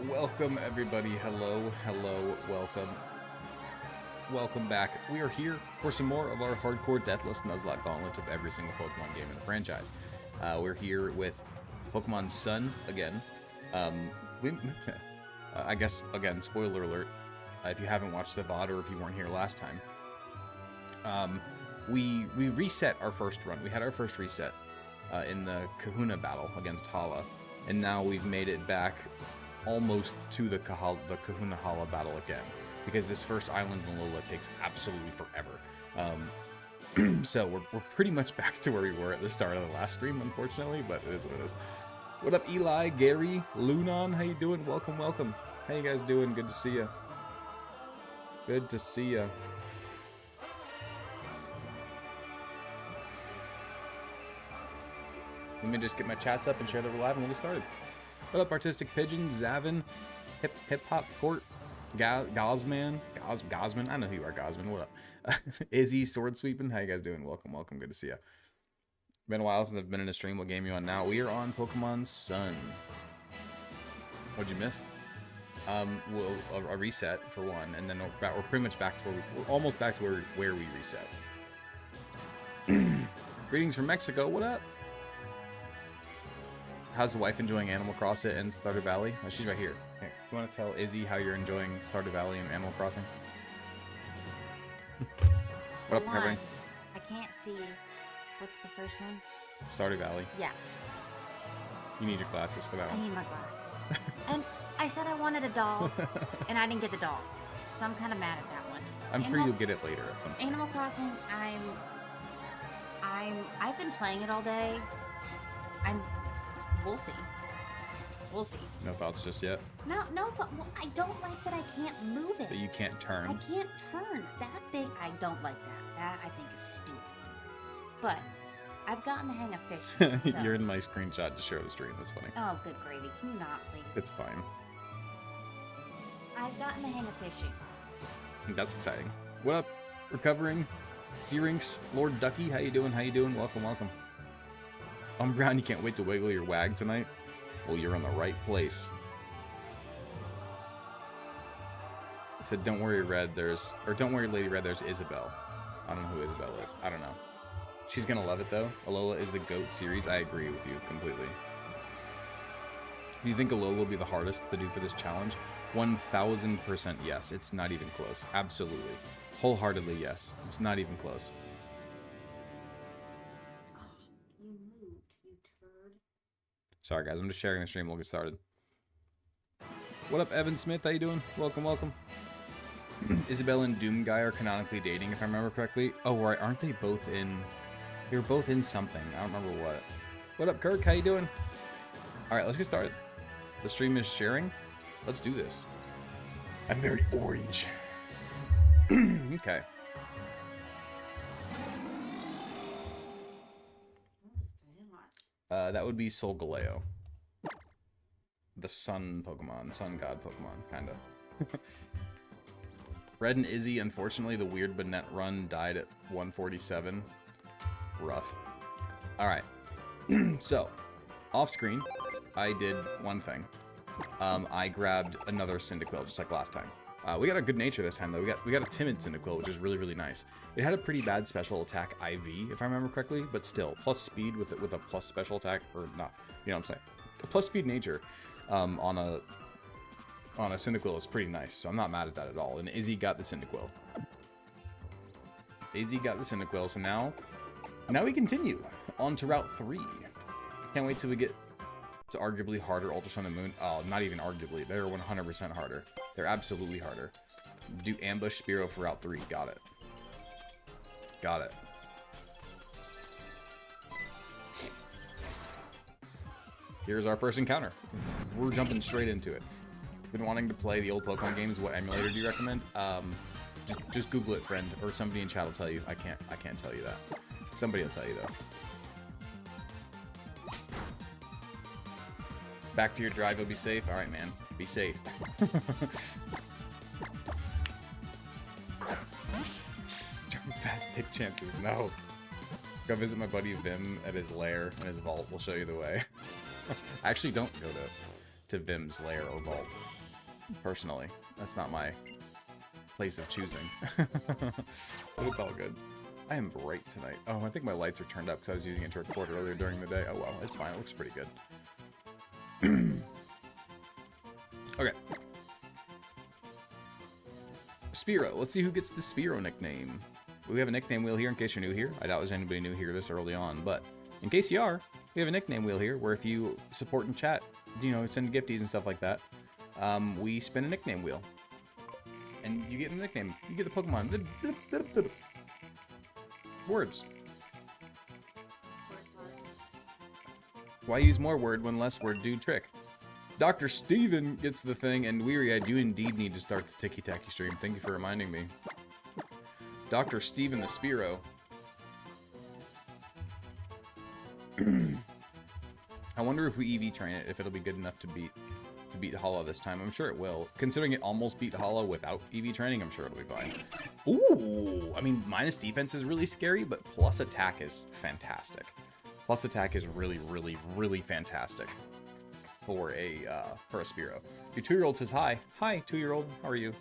Welcome everybody. Hello, welcome. Welcome back. We are here for some more of our hardcore Deathless Nuzlocke Gauntlet of every single Pokemon game in the franchise. We're here with Pokemon Sun again. I guess, again, spoiler alert, if you haven't watched the VOD or if you weren't here last time. We reset our first run. We had our first reset in the Kahuna battle against Hala, and now we've made it back almost to the Kahuna Hala battle again, because this first island in Alola takes absolutely forever. So we're pretty much back to where we were at the start of the last stream, unfortunately, but it is what it is. What up, Eli, Gary, Lunon? How you doing? Welcome, welcome. How you guys doing? Good to see you. Good to see you. Let me just get my chats up and share that we're live and we'll get started. What up, Artistic Pigeon, Zavin, Hip Hop Court, Gosman, I know who you are, Gosman, what up? Izzy, Sword Sweeping, how you guys doing? Welcome, welcome, good to see you. Been a while since I've been in a stream. What game are you on now? We are on Pokemon Sun. What'd you miss? Well, a reset for one, and then we're pretty much back to where we're almost back to where we reset. Greetings from Mexico, what up? How's the wife enjoying Animal Crossing and Stardew Valley? Oh, she's right here. Here. You want to tell Izzy how you're enjoying Stardew Valley and Animal Crossing? What up, everybody? I can't see. What's the first one? Stardew Valley. Yeah. You need your glasses for that one. I need my glasses. And I said I wanted a doll, and I didn't get the doll. So I'm kind of mad at that one. I'm sure you'll get it later at some point. Animal Crossing, I've been playing it all day. We'll see. We'll see. No thoughts just yet? No, well, I don't like that I can't move it. That you can't turn? I can't turn. That thing, I don't like that. That, I think, is stupid. But I've gotten the hang of fishing. So. You're in my screenshot to show the stream. That's funny. Oh, good gravy. Can you not, please? It's fine. I've gotten the hang of fishing. That's exciting. What up? Recovering. Syrinx, Lord Ducky, how you doing? How you doing? Welcome, welcome. Umbreon, you can't wait to wiggle your wag tonight? Well, you're in the right place. I said, don't worry, Red, don't worry, Lady Red, there's Isabelle. I don't know who Isabelle is. I don't know. She's gonna love it, though. Alola is the GOAT series. I agree with you completely. Do you think Alola will be the hardest to do for this challenge? 1000% yes. It's not even close. Absolutely. Wholeheartedly yes. It's not even close. Sorry, guys. I'm just sharing the stream. We'll get started. What up, Evan Smith? How you doing? Welcome, welcome. Isabelle and Doomguy are canonically dating, if I remember correctly. Oh, right. Aren't they both in... They were both in something. I don't remember what. What up, Kirk? How you doing? All right, let's get started. The stream is sharing. Let's do this. I'm very orange. Okay. That would be Solgaleo. The sun Pokemon. Sun God Pokemon, kinda. Red and Izzy, unfortunately, the weird Banette run died at 147. Rough. Alright. So, off screen, I did one thing. I grabbed another Cyndaquil, just like last time. We got a good nature this time, though. We got a timid Cyndaquil, which is really, really nice. It had a pretty bad special attack IV, if I remember correctly, but still, plus speed with a plus special attack, or not, you know what I'm saying? A plus speed nature on a Cyndaquil is pretty nice, so I'm not mad at that at all. And Izzy got the Cyndaquil. Izzy got the Cyndaquil, so now we continue on to Route 3. Can't wait till we get to arguably harder Ultra Sun and Moon. Oh, not even arguably. They're 100% harder. They're absolutely harder. Do Ambush Spearow for Route 3. Got it. Got it. Here's our first encounter. We're jumping straight into it. Been wanting to play the old Pokemon games. What emulator do you recommend? Just Google it, friend, or somebody in chat will tell you. I can't tell you that. Somebody will tell you though. Back to your drive, you'll be safe. All right, man. Be safe. Fast take chances. No. Go visit my buddy Vim at his lair and his vault. We'll show you the way. Actually, don't go to to Vim's lair or vault. Personally, that's not my place of choosing. But it's all good. I am bright tonight. Oh, I think my lights are turned up because I was using it to record earlier during the day. Oh well, it's fine. It looks pretty good. Okay. Spiro. Let's see who gets the Spiro nickname. We have a nickname wheel here in case you're new here. I doubt there's anybody new here this early on, but in case you are, we have a nickname wheel here where if you support in chat, you know, send gifties and stuff like that, we spin a nickname wheel. And you get a nickname. You get the Pokemon. Words. Why use more word when less word do trick? Dr. Steven gets the thing, and Weary, I do indeed need to start the Tiki Taki stream. Thank you for reminding me. Dr. Steven the Spiro. I wonder if we EV train it, if it'll be good enough to beat Hollow this time. I'm sure it will. Considering it almost beat Hollow without EV training, I'm sure it'll be fine. Ooh! I mean, minus defense is really scary, but plus attack is fantastic. Plus attack is really, really, really fantastic for a Spiro. Your 2-year-old says hi. Hi, 2-year-old. How are you?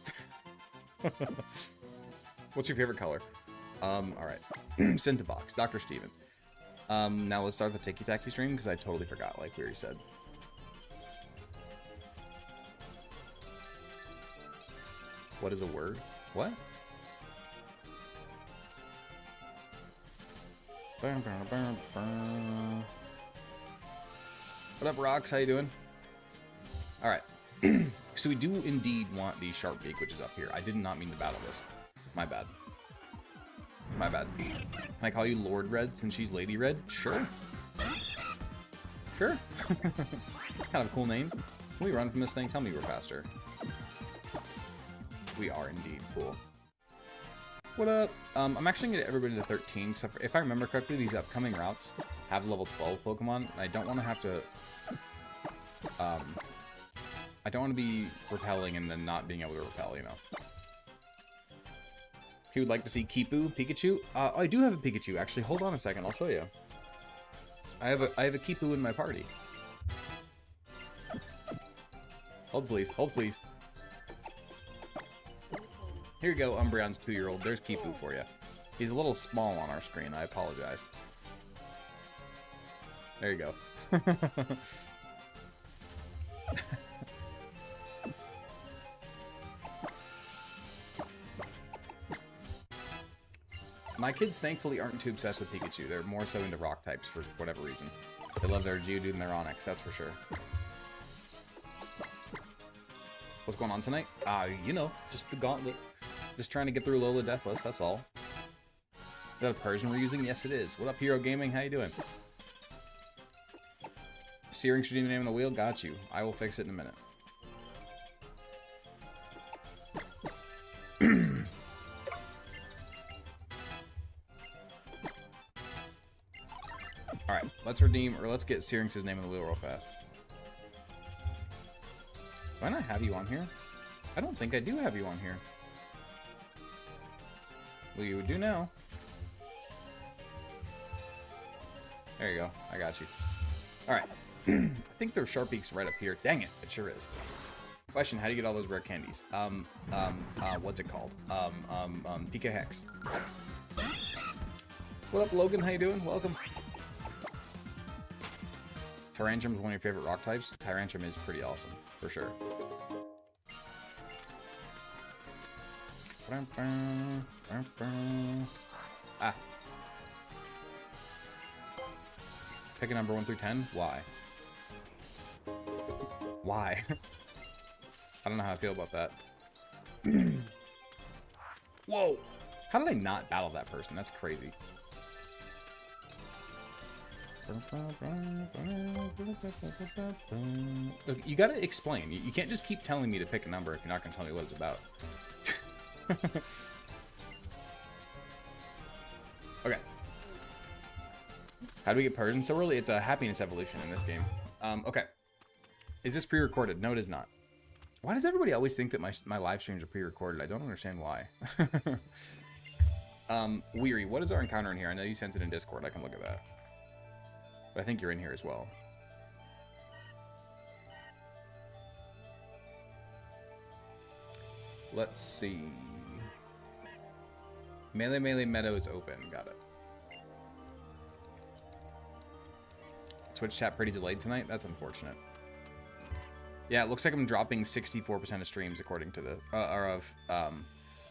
What's your favorite color? Alright. Cintabox. Dr. Steven. Now let's start the Tiki Taki stream because I totally forgot, like Weary said. What is a word? What? What up, Rocks? How you doing? All right. So we do indeed want the Sharp Beak, which is up here. I did not mean to battle this. My bad. My bad. Can I call you Lord Red since she's Lady Red? Sure. Sure. Kind of a cool name. Can we run from this thing? Tell me we're faster. We are indeed. Cool. What up? I'm actually going to get everybody to 13, except for, if I remember correctly, these upcoming routes have level 12 Pokemon, and I don't want to have to... I don't want to be repelling and then not being able to repel, you know. He would like to see Kipu, Pikachu. I do have a Pikachu, actually. Hold on a second, I'll show you. I have a Kipu in my party. Hold please, hold please. Here you go, Umbreon's 2-year-old. There's Kipu for you. He's a little small on our screen, I apologize. There you go. My kids thankfully aren't too obsessed with Pikachu. They're more so into rock types for whatever reason. They love their Geodude and their Onix, that's for sure. What's going on tonight? You know, just the Gauntlet. Just trying to get through Lola Deathless, that's all. Is that a Persian we're using? Yes, it is. What up, Hero Gaming? How you doing? Searing should be the name of the wheel? Got you. I will fix it in a minute. Alright, let's redeem, or let's get Searing's name of the wheel real fast. Do I not have you on here? I don't think I do have you on here. Well, you do now. There you go. I got you. Alright. I think there's Sharpies right up here. Dang it. It sure is. Question, how do you get all those rare candies? What's it called? Pika Hex. What up, Logan? How you doing? Welcome. Tyrantrum is one of your favorite rock types. Tyrantrum is pretty awesome, for sure. Ah. Pick a number 1 through 10? Why? Why? I don't know how I feel about that. Whoa! How did I not battle that person? That's crazy. Look, you gotta explain. You can't just keep telling me to pick a number if you're not gonna tell me what it's about. Okay. How do we get Persian so early? It's a happiness evolution in this game. Okay. Is this pre-recorded? No, it is not. Why does everybody always think that my live streams are pre-recorded? I don't understand why. Weary, what is our encounter in here? I know you sent it in Discord. I can look at that. But I think you're in here as well. Let's see. Melee Meadow is open. Got it. Twitch chat pretty delayed tonight. That's unfortunate. Yeah, it looks like I'm dropping 64% of streams according to the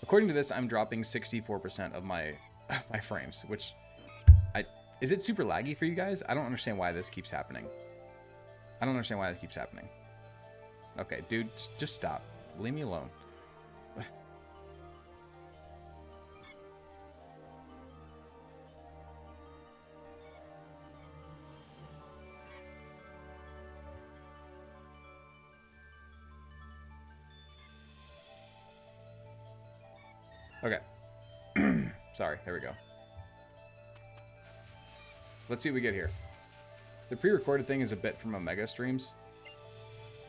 according to this, I'm dropping 64% of my frames, which is it super laggy for you guys? I don't understand why this keeps happening. I don't understand why this keeps happening. Okay, dude, just stop. Leave me alone. Okay. Sorry, there we go. Let's see what we get here. The pre-recorded thing is a bit from Omega streams.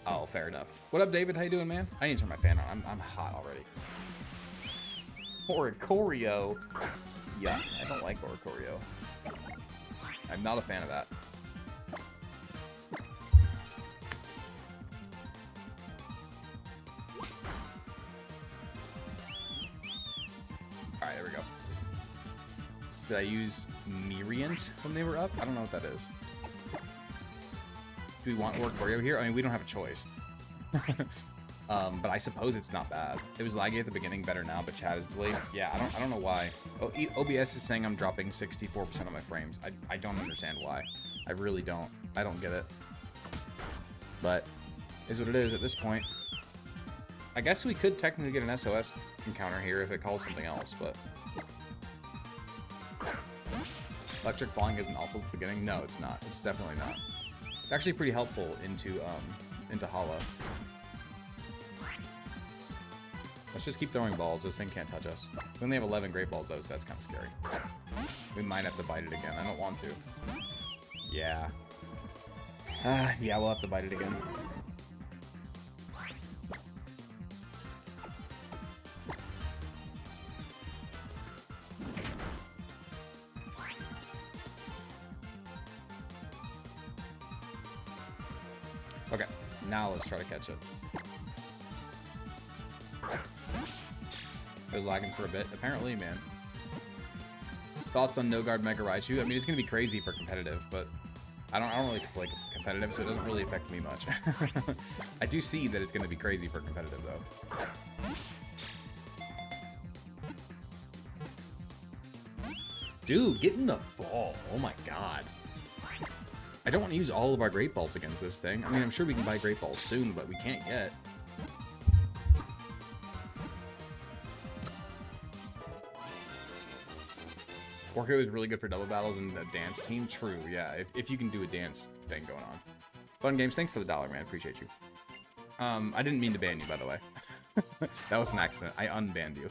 Oh, fair enough. What up, David? How you doing, man? I need to turn my fan on. I'm hot already. Oricorio. Yeah, I don't like Oricorio. I'm not a fan of that. Alright, there we go. Did I use Miriant when they were up? I don't know what that is. Do we want Oricorio here? I mean, we don't have a choice. But I suppose it's not bad. It was laggy at the beginning, better now, but chat is delayed. Yeah, I don't know why. Oh, OBS is saying I'm dropping 64% of my frames. I don't understand why. I really don't. I don't get it. But is what it is at this point. I guess we could technically get an SOS encounter here if it calls something else, but... Electric falling isn't awful at the beginning? No, it's not. It's definitely not. It's actually pretty helpful into Hala. Let's just keep throwing balls. This thing can't touch us. We only have 11 great balls though, so that's kind of scary. We might have to bite it again. I don't want to. Yeah. Yeah, we'll have to bite it again. Okay, now let's try to catch it. It was lagging for a bit. Apparently, man. Thoughts on No Guard Mega Raichu? I mean, it's gonna be crazy for competitive, but I don't really play competitive, so it doesn't really affect me much. I do see that it's gonna be crazy for competitive, though. Dude, get in the ball. Oh my god. I don't want to use all of our Great Balls against this thing. I mean, I'm sure we can buy Great Balls soon, but we can't yet. Orko is really good for double battles and a dance team. True, yeah. If you can do a dance thing going on. Fun Games, thanks for the $1, man. Appreciate you. I didn't mean to ban you, by the way. That was an accident. I unbanned you.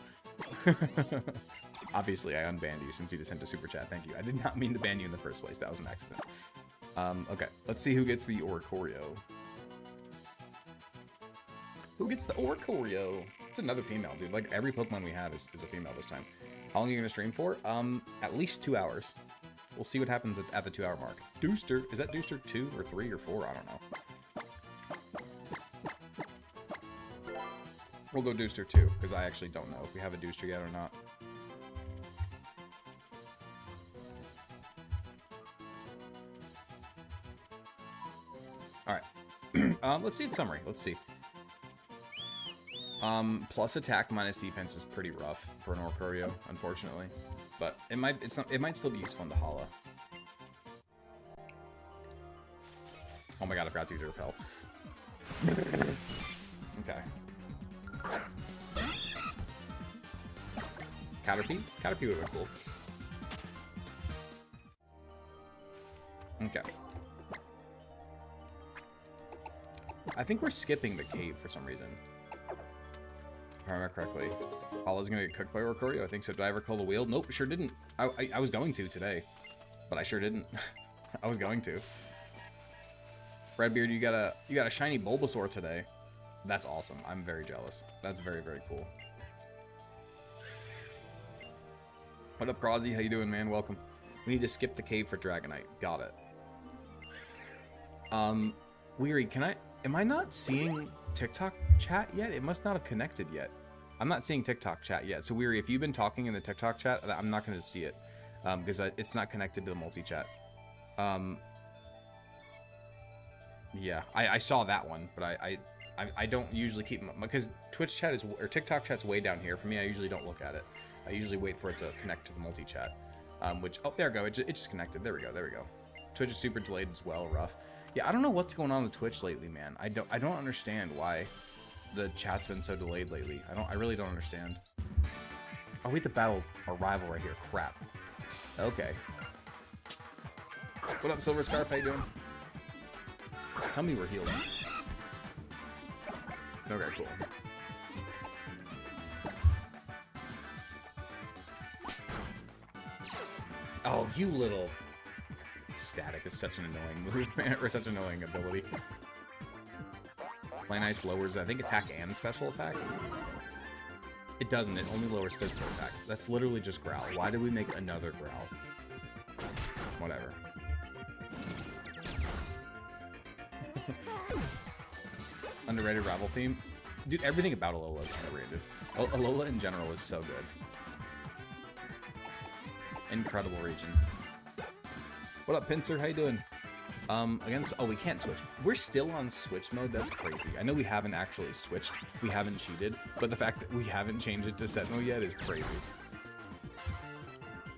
Obviously, I unbanned you since you just sent a super chat. Thank you. I did not mean to ban you in the first place. That was an accident. Okay. Let's see who gets the Oricorio. Who gets the Oricorio? It's another female, dude. Like, every Pokemon we have is a female this time. How long are you going to stream for? At least 2 hours. We'll see what happens at the 2-hour mark. Dooster. Is that Dooster 2 or 3 or 4? I don't know. We'll go Dooster 2, because I actually don't know if we have a Dooster yet or not. Alright. Let's see its summary. Let's see. Plus attack minus defense is pretty rough for an Oricorio, unfortunately. But it might still be useful into Hala. Oh my god, I forgot to use a repel. Okay. Caterpie? Caterpie would have been cool. Okay. I think we're skipping the cave for some reason. If I remember correctly. Hala's gonna get cooked by Oricorio. I think so. Did I ever call the wheel? Nope, sure didn't. I was going to today, but I sure didn't. I was going to. Redbeard, you got a shiny Bulbasaur today. That's awesome. I'm very jealous. That's very, very cool. What up, Crozzy? How you doing, man? Welcome. We need to skip the cave for Dragonite. Got it. Weary, am I not seeing TikTok chat yet? It must not have connected yet. I'm not seeing TikTok chat yet. So Weary, if you've been talking in the TikTok chat, I'm not going to see it because it's not connected to the multi-chat. Yeah, I saw that one, but I don't usually keep because Twitch chat is or TikTok chat's way down here for me. I usually don't look at it. I usually wait for it to connect to the multi-chat. Which there we go. It just connected. There we go. There we go. Twitch is super delayed as well. Rough. Yeah, I don't know what's going on with Twitch lately, man. I don't understand why the chat's been so delayed lately. I really don't understand. Oh, we have to battle our rival right here. Crap. Okay. What up, Silver Scarf? How you doing? Tell me we're healed. Okay, cool. Oh, you little... Static is such an annoying move, man, or such an annoying ability. Play Nice lowers, I think, attack and special attack. It doesn't, it only lowers physical attack. That's literally just Growl. Why did we make another Growl? Whatever. Underrated rival theme? Dude, everything about Alola is underrated. Alola in general is so good. Incredible region. What up, Pincer? How you doing? Oh, we can't switch. We're still on switch mode. That's crazy. I know we haven't actually switched. We haven't cheated, but the fact that we haven't changed it to set mode yet is crazy.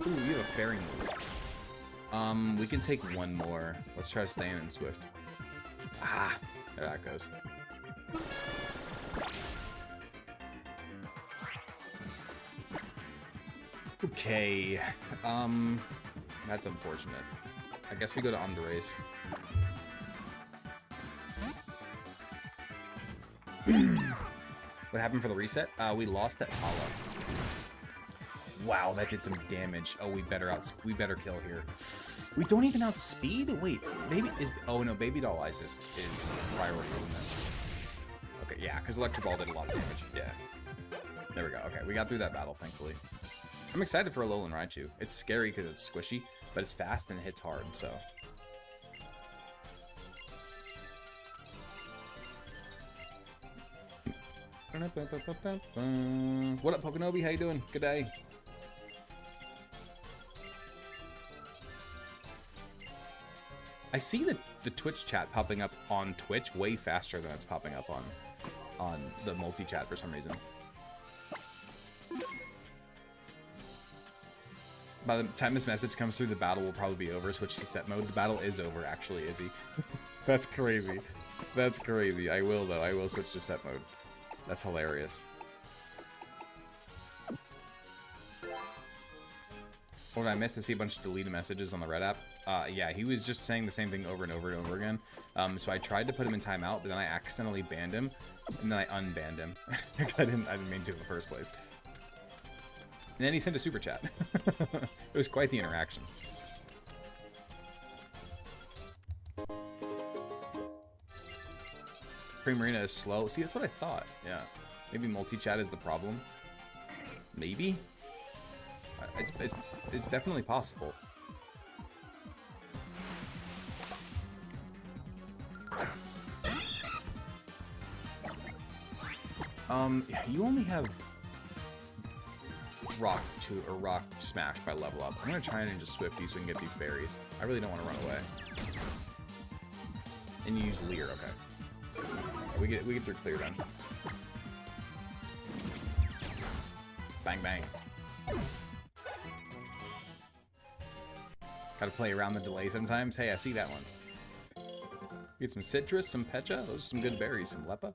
Ooh, you have a fairy move. We can take one more. Let's try to stay in Swift. Ah, there that goes. Okay. That's unfortunate. I guess we go to Andres. What happened for the reset? We lost at Hala. Wow, that did some damage. Oh, we better kill here. We don't even outspeed? Wait, maybe is... Oh, no, Baby Doll Isis is priority, isn't it? Okay, yeah, because Electro Ball did a lot of damage. Yeah. There we go. Okay, we got through that battle, thankfully. I'm excited for Alolan Raichu. It's scary because it's squishy, but it's fast and it hits hard, so... What up, Pokenobi? How you doing? Good day. I see the Twitch chat popping up on Twitch way faster than it's popping up on the multi-chat for some reason. By the time this message comes through, the battle will probably be over. Switch to set mode. The battle is over, actually, Izzy. That's crazy. That's crazy. I will, though. I will switch to set mode. That's hilarious. What did I miss? To see a bunch of deleted messages on the Red app? Yeah, he was just saying the same thing over and over and over again. So I tried to put him in timeout, but then I accidentally banned him, and then I unbanned him because I didn't mean to in the first place. And then he sent a super chat. It was quite the interaction. Primarina is slow. See, that's what I thought. Yeah. Maybe multi-chat is the problem. Maybe? It's definitely possible. You only have Rock or Rock Smash by level up. I'm gonna try and just Swifty so we can get these berries. I really don't want to run away. And you use Leer, okay. We get through clear then. Bang bang. Gotta play around the delay sometimes. Hey, I see that one. Get some citrus, some pecha. Those are some good berries. Some lepa.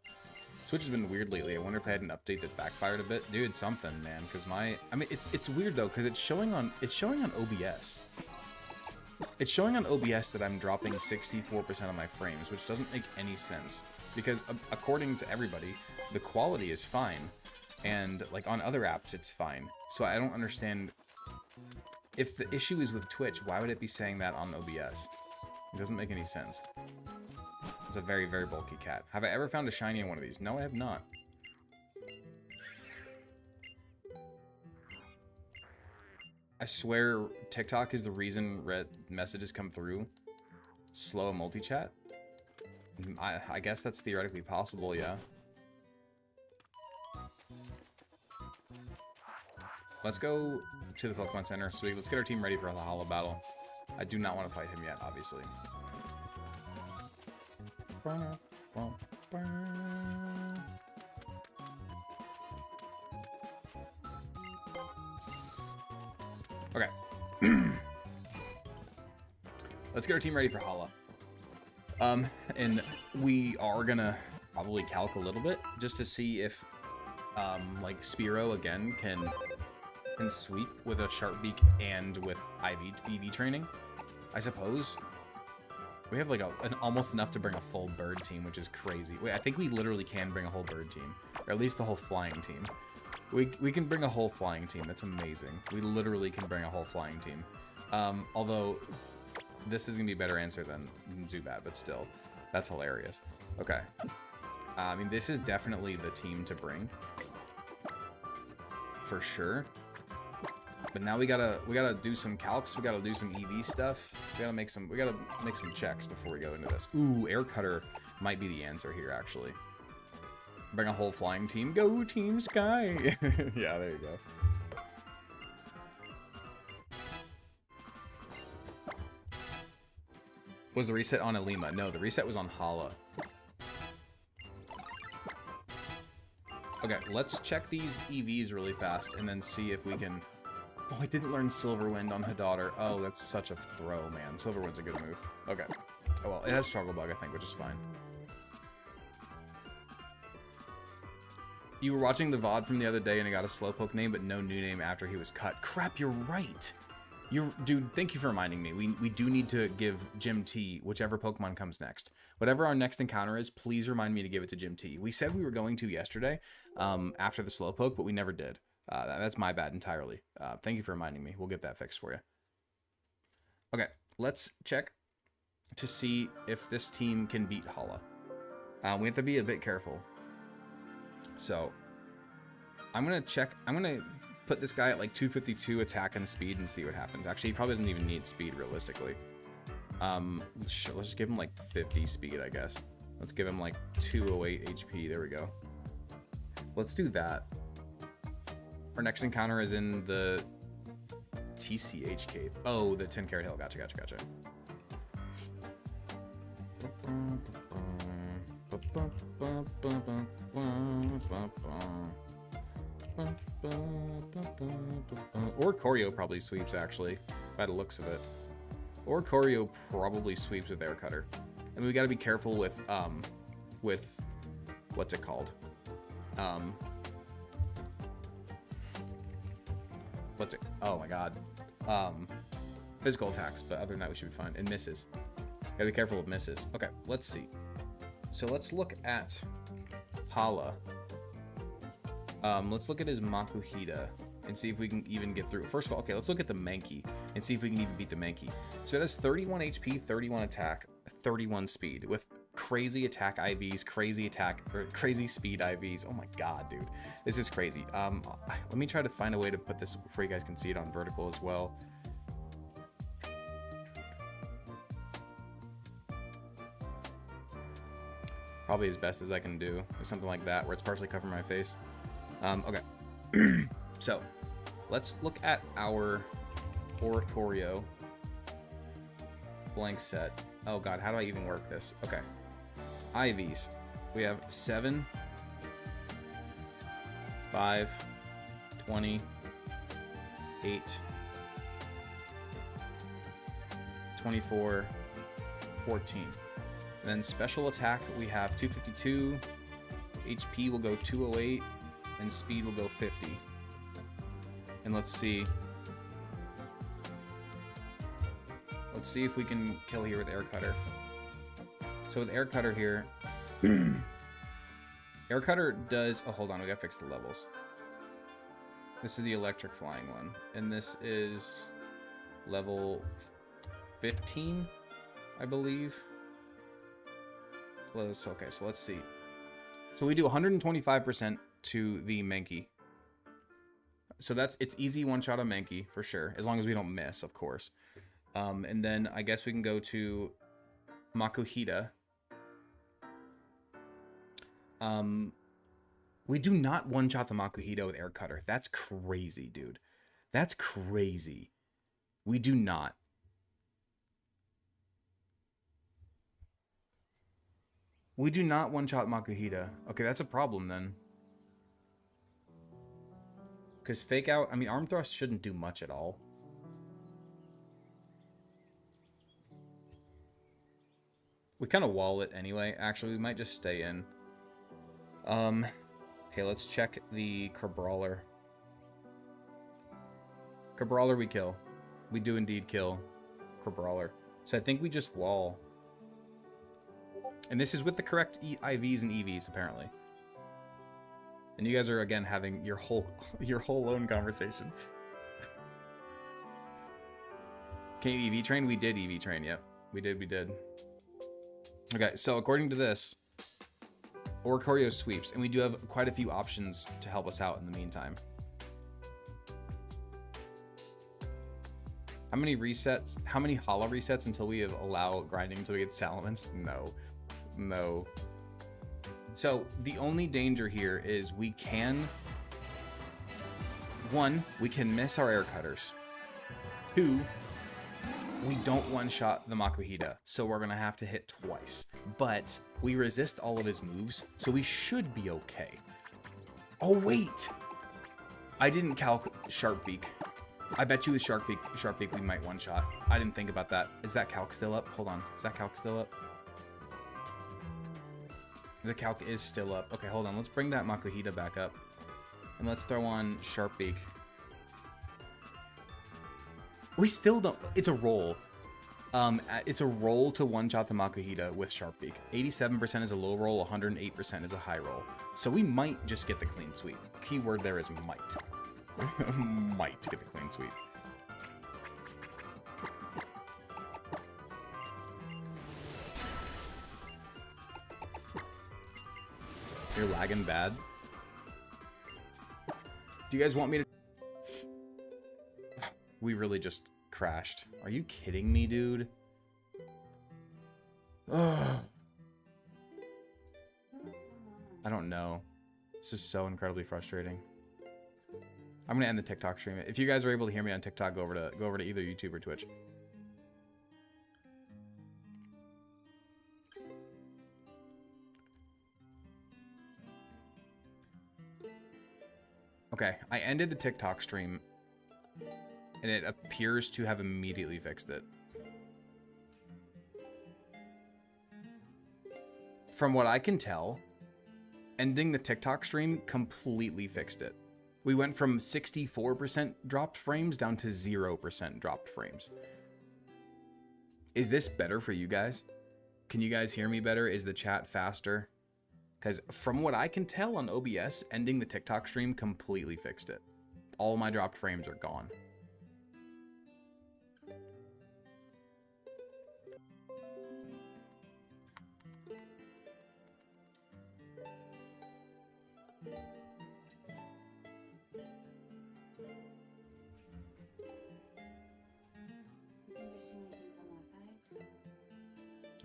Switch has been weird lately. I wonder if I had an update that backfired a bit. Dude, something, man. Because I mean, it's weird though, because it's showing on OBS. It's showing on OBS that I'm dropping 64% of my frames, which doesn't make any sense. Because according to everybody, the quality is fine, and like on other apps, it's fine. So I don't understand. If the issue is with Twitch, why would it be saying that on OBS? It doesn't make any sense. It's a very, very bulky cat. Have I ever found a shiny in one of these? No, I have not. I swear TikTok is the reason red messages come through. Slow multi-chat? I guess that's theoretically possible, yeah. let's go to the Pokemon Center. Sweet. Let's get our team ready for the Hala battle. I do not want to fight him yet, obviously. Okay. Let's get our team ready for Hala. And we are gonna probably calc a little bit just to see if, like Spearow again can sweep with a Sharp Beak and with EV training. I suppose we have like almost enough to bring a full bird team, which is crazy. Wait, I think we literally can bring a whole bird team, or at least the whole flying team. We can bring a whole flying team. That's amazing. We literally can bring a whole flying team. Although this is gonna be a better answer than Zubat, but still, that's hilarious. Okay. I mean, this is definitely the team to bring, for sure. But now we gotta do some calcs. We gotta do some EV stuff. We gotta make some checks before we go into this. Ooh, Air Cutter might be the answer here, actually. Bring a whole flying team. Go Team Sky. Yeah, there you go. Was the reset on Alima? No, the reset was on Hala. Okay, let's check these EVs really fast and then see if we can... Oh, I didn't learn Silverwind on Hidaughter. Oh, that's such a throw, man. Silverwind's a good move. Okay. Oh, well, it has Struggle Bug, I think, which is fine. You were watching the VOD from the other day and it got a Slowpoke name, but no new name after he was cut. Crap, you're right! Dude, thank you for reminding me. We do need to give Jim T whichever Pokemon comes next. Whatever our next encounter is, please remind me to give it to Jim T. We said we were going to yesterday, after the Slowpoke, but we never did. That's my bad entirely. Thank you for reminding me. We'll get that fixed for you. Okay, let's check to see if this team can beat Hala. We have to be a bit careful. So, I'm going to put this guy at like 252 attack and speed and see what happens. Actually, he probably doesn't even need speed realistically. Let's just give him like 50 speed, I guess. Let's give him like 208 HP. There we go. Let's do that. Our next encounter is in the TCH cave. Oh, the 10 Carat Hill. Gotcha. Or Choreo probably sweeps, actually, by the looks of it. Or Choreo probably sweeps with Air Cutter. And we got to be careful with what's it called? Oh my god. Physical attacks, but other than that, we should be fine. And misses. Gotta be careful with misses. Okay, let's see. So let's look at Hala. Let's look at his Makuhita and see if we can even get through. First of all, okay, let's look at the Mankey and see if we can even beat the Mankey. So it has 31 HP, 31 attack, 31 speed with crazy attack IVs, crazy speed IVs. Oh my god, dude. This is crazy. Let me try to find a way to put this where you guys can see it on vertical as well. Probably as best as I can do is something like that where it's partially covering my face. Okay. So let's look at our Oricorio blank set. Oh god, how do I even work this? Okay. IVs. We have 7, 5, 20, 8, 24, 14. Then special attack, we have 252, HP will go 208, and speed will go 50. And let's see if we can kill here with Air Cutter. So with Air Cutter here, Air Cutter does, oh hold on, we gotta fix the levels. This is the electric flying one, and this is level 15, I believe. Okay, so let's see. So we do 125% to the Mankey. So it's easy one-shot on Mankey, for sure. As long as we don't miss, of course. And then I guess we can go to Makuhita. We do not one-shot the Makuhita with Air Cutter. That's crazy, dude. That's crazy. We do not. We do not one-shot Makuhita. Okay, that's a problem then. Because Fake Out, I mean, Arm Thrust shouldn't do much at all. We kind of wall it anyway. Actually, we might just stay in. Okay, let's check the Kerbrawler. Kerbrawler we kill. We do indeed kill Kerbrawler. So I think we just wall. And this is with the correct IVs and EVs, apparently. And you guys are, again, having your whole lone conversation. Can you EV train? We did EV train, yep. We did. Okay, so according to this, Oricorio sweeps, and we do have quite a few options to help us out in the meantime. How many resets? How many hollow resets until we allow grinding until we get Salamence? No. So the only danger here is we can... 1, we can miss our air cutters. 2, we don't one-shot the Makuhita, so we're gonna have to hit twice. But we resist all of his moves, so we should be okay. Oh wait! I didn't calc Sharp Beak. I bet you with Sharp Beak we might one-shot. I didn't think about that. Is that calc still up? Hold on. Is that calc still up? The calc is still up. Okay, hold on. Let's bring that Makuhita back up. And let's throw on Sharp Beak. We still don't... It's a roll. It's a roll to one-shot the Makuhita with Sharp Beak. 87% is a low roll, 108% is a high roll. So we might just get the clean sweep. Keyword there is might. Might get the clean sweep. You're lagging bad. Do you guys want me to... We really just crashed. Are you kidding me, dude? Ugh. I don't know. This is so incredibly frustrating. I'm gonna end the TikTok stream. If you guys are able to hear me on TikTok, go over to either YouTube or Twitch. Okay, I ended the TikTok stream, and it appears to have immediately fixed it. From what I can tell, ending the TikTok stream completely fixed it. We went from 64% dropped frames down to 0% dropped frames. Is this better for you guys? Can you guys hear me better? Is the chat faster? Because from what I can tell on OBS, ending the TikTok stream completely fixed it. All my dropped frames are gone.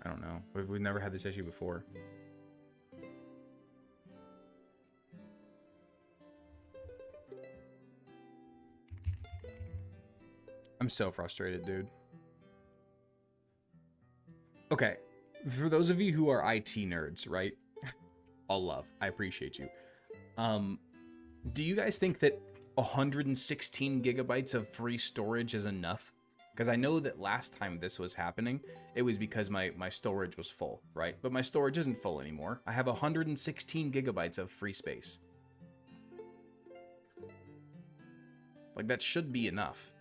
I don't know. We've never had this issue before. I'm so frustrated, dude. Okay, for those of you who are IT nerds, right? All love. I appreciate you. Do you guys think that 116 gigabytes of free storage is enough? Because I know that last time this was happening, it was because my storage was full, right? But my storage isn't full anymore. I have 116 gigabytes of free space. Like, that should be enough.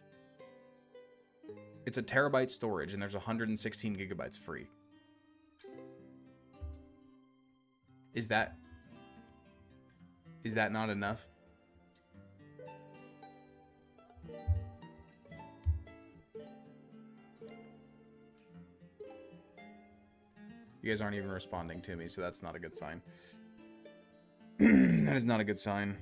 It's a terabyte storage, and there's 116 gigabytes free. Is that not enough? You guys aren't even responding to me, so that's not a good sign. That is not a good sign.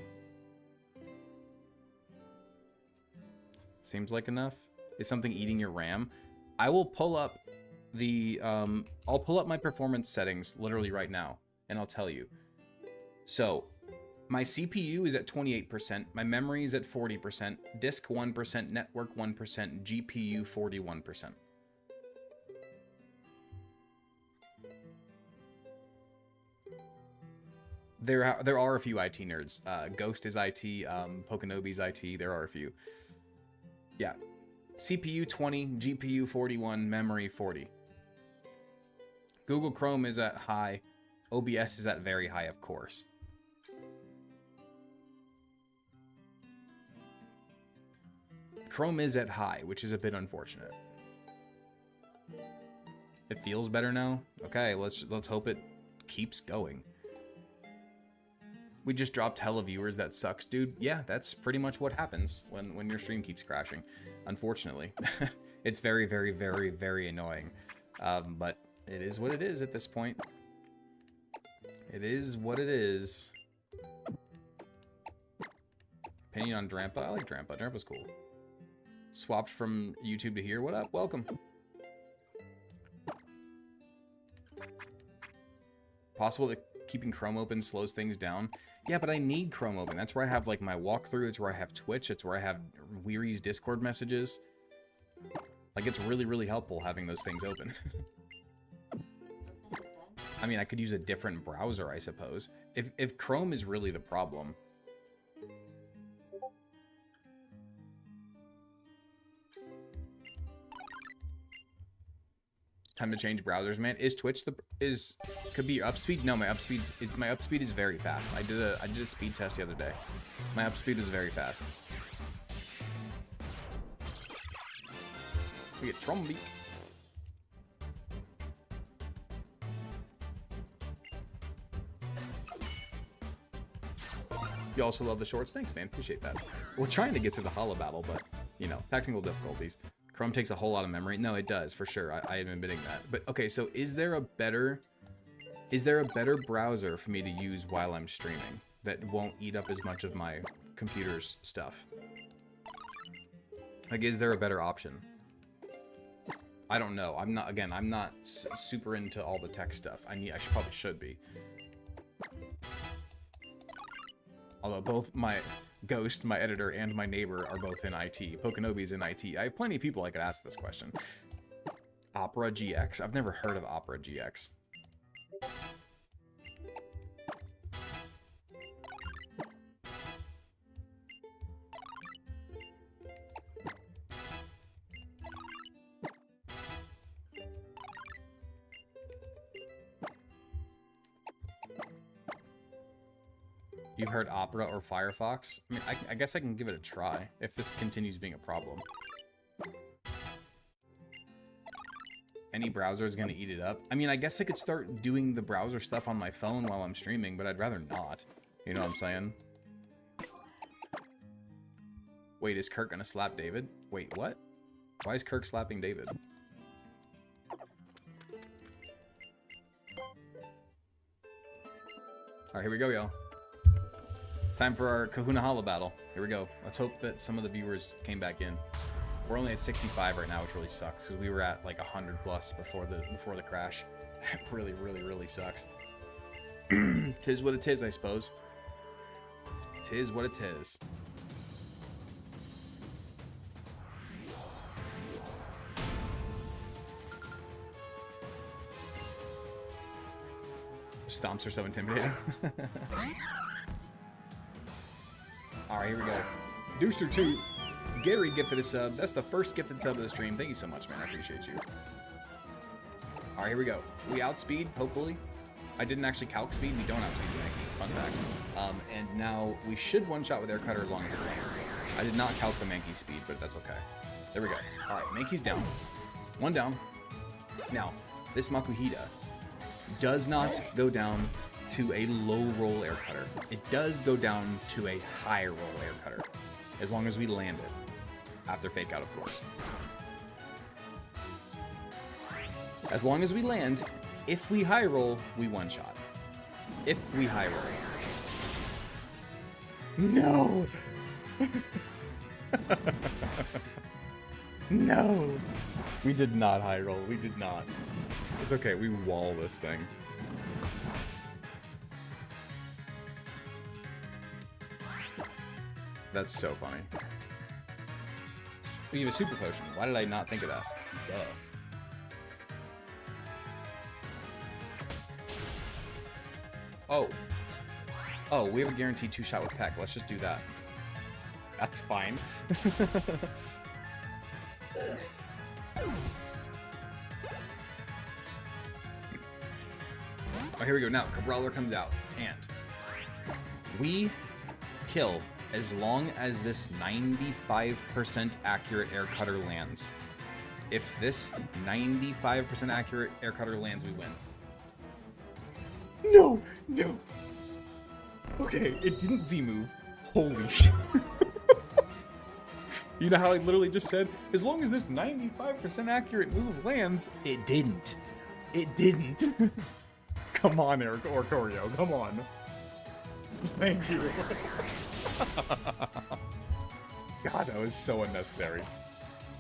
Seems like enough. Is something eating your RAM? I will pull up the I'll pull up my performance settings literally right now, and I'll tell you. So My CPU is at 28%, my memory is at 40%, disk 1%, network 1%, GPU 41%. There are a few IT nerds. Ghost is IT, Pokenobi's IT, there are a few. Yeah. CPU 20, GPU 41, memory 40. Google Chrome is at high. OBS is at very high, of course. Chrome is at high, which is a bit unfortunate. It feels better now. Okay, let's hope it keeps going. We just dropped hella viewers. That sucks, dude. Yeah, that's pretty much what happens when your stream keeps crashing. Unfortunately, it's very, very, very, very annoying. But it is what it is at this point. It is what it is. Opinion on Drampa? I like Drampa. Drampa's cool. Swapped from YouTube to here. What up? Welcome. Possible that keeping Chrome open slows things down. Yeah, but I need Chrome open. That's where I have like my walkthrough. It's where I have Twitch. It's where I have Weary's Discord messages. Like, it's really, really helpful having those things open. I mean, I could use a different browser, I suppose. If Chrome is really the problem. Time to change browsers, man. Is Twitch could be your upspeed? No, my upspeed is very fast. I did a speed test the other day. My upspeed is very fast. We get Trombeak. You also love the shorts? Thanks, man. Appreciate that. We're trying to get to the hollow battle, but, you know, technical difficulties. Chrome takes a whole lot of memory. No, it does, for sure. I am admitting that. But, okay, so is there a better browser for me to use while I'm streaming that won't eat up as much of my computer's stuff? Like, is there a better option? I don't know. I'm not super into all the tech stuff. Probably should be. Although both my Ghost, my editor, and my neighbor are both in IT. Pokenobi's in IT. I have plenty of people I could ask this question. Opera GX? I've never heard of Opera GX. You've heard Opera or Firefox? I mean, I guess I can give it a try if this continues being a problem. Any browser is going to eat it up. I mean, I guess I could start doing the browser stuff on my phone while I'm streaming, but I'd rather not. You know what I'm saying? Wait, is Kirk going to slap David? Wait, what? Why is Kirk slapping David? Alright, here we go, y'all. Time for our Kahuna Hala battle. Here we go. Let's hope that some of the viewers came back in. We're only at 65 right now, which really sucks because we were at like 100 plus before the crash. It really, really, really sucks. Tis what it is, I suppose. Tis what it is. Stomps are so intimidating. Alright, here we go. Dooster2. Gary gifted a sub. That's the first gifted sub of the stream. Thank you so much, man. I appreciate you. Alright, here we go. We outspeed, hopefully. I didn't actually calc speed. We don't outspeed the Mankey. Fun fact. And now we should one-shot with air cutter as long as it lands. I did not calc the Mankey speed, but that's okay. There we go. Alright, Mankey's down. One down. Now, this Makuhita does not go down to a low roll air cutter. It does go down to a high roll air cutter, as long as we land it. After fake out, of course. As long as we land, if we high roll, we one shot. If we high roll. No! No! We did not high roll. We did not. It's okay. We wall this thing. That's so funny. We have a super potion. Why did I not think of that? Duh. Oh. Oh, we have a guaranteed 2-shot with Peck. Let's just do that. That's fine. Oh, here we go. Now, Cabrawler comes out, and we kill as long as this 95% accurate air cutter lands. If this 95% accurate air cutter lands, we win. No, no. Okay, it didn't Z-move. Holy shit. You know how I literally just said, as long as this 95% accurate move lands, it didn't. It didn't. Come on, Eric Orcorio, come on. Thank you. God, that was so unnecessary.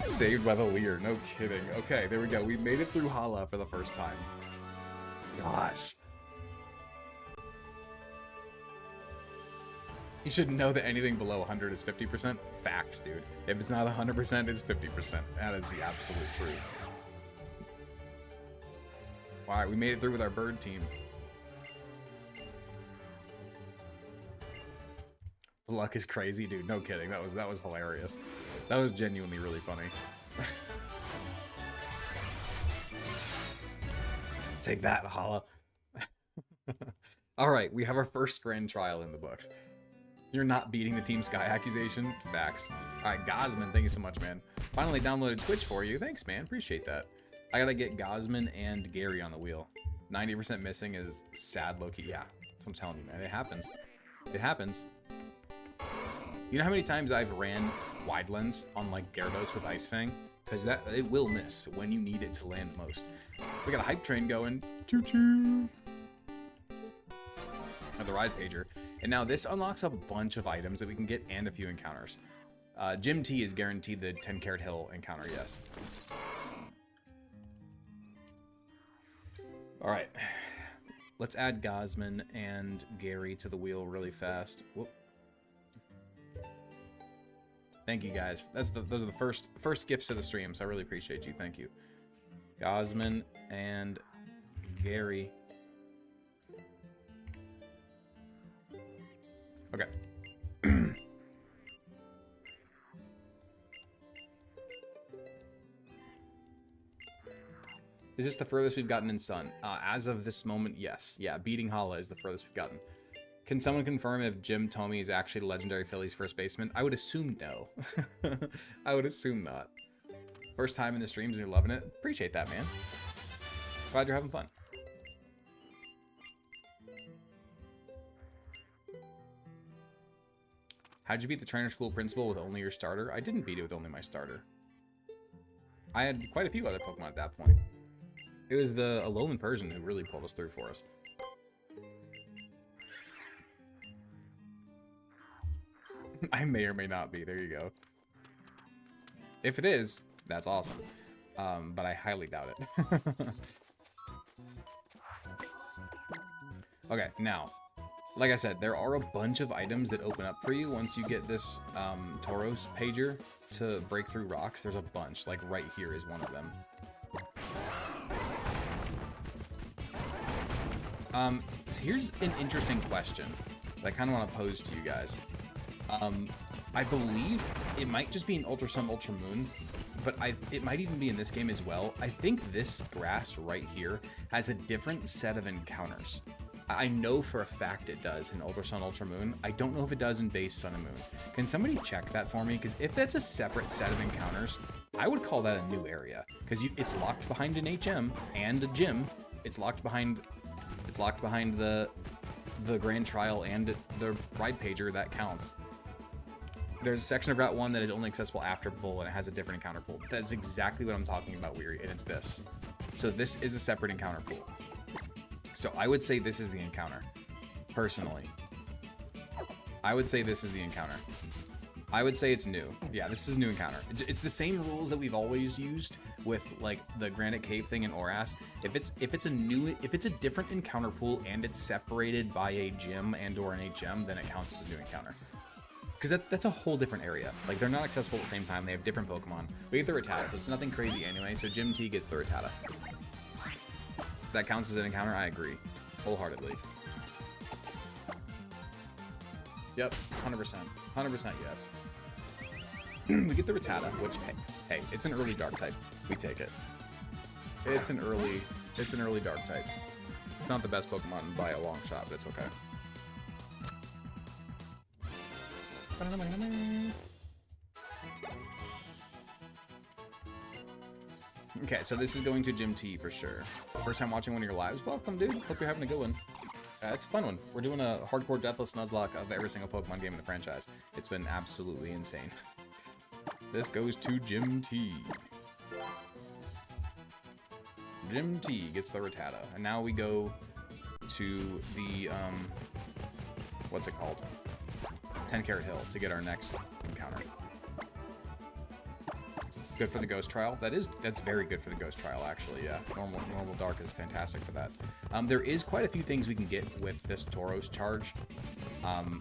Saved by the Leer, no kidding. Okay, there we go. We made it through Hala for the first time. Gosh. You should know that anything below 100 is 50%. Facts, dude. If it's not 100%, it's 50%. That is the absolute truth. Alright, we made it through with our bird team. Luck is crazy, dude. No kidding. That was hilarious. That was genuinely really funny. Take that, Hala. Alright, we have our first grand trial in the books. You're not beating the Team Sky accusation? Facts. Alright, Gosman, thank you so much, man. Finally downloaded Twitch for you. Thanks, man. Appreciate that. I gotta get Gosman and Gary on the wheel. 90% missing is sad, Loki. Yeah, that's what I'm telling you, man. It happens. It happens. You know how many times I've ran wide lens on like Gyarados with Ice Fang? Because that it will miss when you need it to land most. We got a hype train going. Choo-choo. And the ride pager. And now this unlocks a bunch of items that we can get and a few encounters. Gym T is guaranteed the 10 Carat Hill encounter, yes. Alright. Let's add Gosman and Gary to the wheel really fast. Whoop. Thank you guys. Those are the first gifts to the stream, so I really appreciate you. Thank you. Gosman and Gary. Okay. Is this the furthest we've gotten in Sun? As of this moment, yes. Yeah, beating Hala is the furthest we've gotten. Can someone confirm if Jim Tomey is actually the legendary Phillies first baseman? I would assume no. I would assume not. First time in the streams and you're loving it? Appreciate that, man. Glad you're having fun. How'd you beat the trainer school principal with only your starter? I didn't beat it with only my starter. I had quite a few other Pokemon at that point. It was the Alolan Persian who really pulled us through for us. I may or may not be. There you go. If it is, that's awesome. But I highly doubt it. Okay, now, like I said, there are a bunch of items that open up for you once you get this Tauros pager to break through rocks. There's a bunch. Like right here is one of them. So here's an interesting question that I kind of want to pose to you guys. I believe it might just be an Ultra Sun, Ultra Moon, but it might even be in this game as well. I think this grass right here has a different set of encounters. I know for a fact it does in Ultra Sun, Ultra Moon. I don't know if it does in Base Sun and Moon. Can somebody check that for me? Because if that's a separate set of encounters, I would call that a new area. Because it's locked behind an HM and a gym. It's locked behind the Grand Trial and the Ride Pager. That counts. There's a section of Route 1 that is only accessible after Bull, and it has a different encounter pool. That's exactly what I'm talking about, Weary, and it's this. So this is a separate encounter pool. So I would say this is the encounter, personally. I would say this is the encounter. I would say it's new. Yeah, this is a new encounter. It's the same rules that we've always used with like the Granite Cave thing in Oras. If it's a different encounter pool and it's separated by a gym and or an HM, then it counts as a new encounter. because that's a whole different area. Like, they're not accessible at the same time. They have different Pokemon. We get the Rattata, so it's nothing crazy anyway. So Gym T gets the Rattata. That counts as an encounter? I agree. Wholeheartedly. Yep, 100%. 100% yes. We get the Rattata, which, hey, it's an early Dark type. We take it. It's an early Dark type. It's not the best Pokemon by a long shot, but it's okay. Okay, so this is going to Gym T for sure. First time watching one of your lives? Welcome, dude. Hope you're having a good one. It's a fun one. We're doing a hardcore Deathless Nuzlocke of every single Pokemon game in the franchise. It's been absolutely insane. This goes to Gym T. Gym T gets the Rattata. And now we go to the, what's it called? 10 Carat Hill to get our next encounter. Good for the Ghost Trial. That's very good for the Ghost Trial, actually, yeah. Normal Dark is fantastic for that. There is quite a few things we can get with this Tauros charge.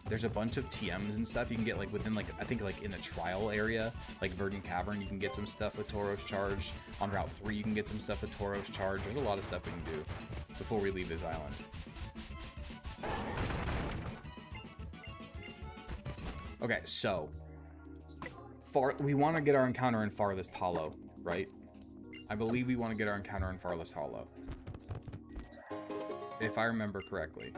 There's a bunch of TMs and stuff you can get, like, within, like, I think, like, in the trial area, like Verdant Cavern, you can get some stuff with Tauros charge. On Route 3, you can get some stuff with Tauros charge. There's a lot of stuff we can do before we leave this island. Okay, so we want to get our encounter in Farthest Hollow, right? I believe we want to get our encounter in Farthest Hollow, if I remember correctly.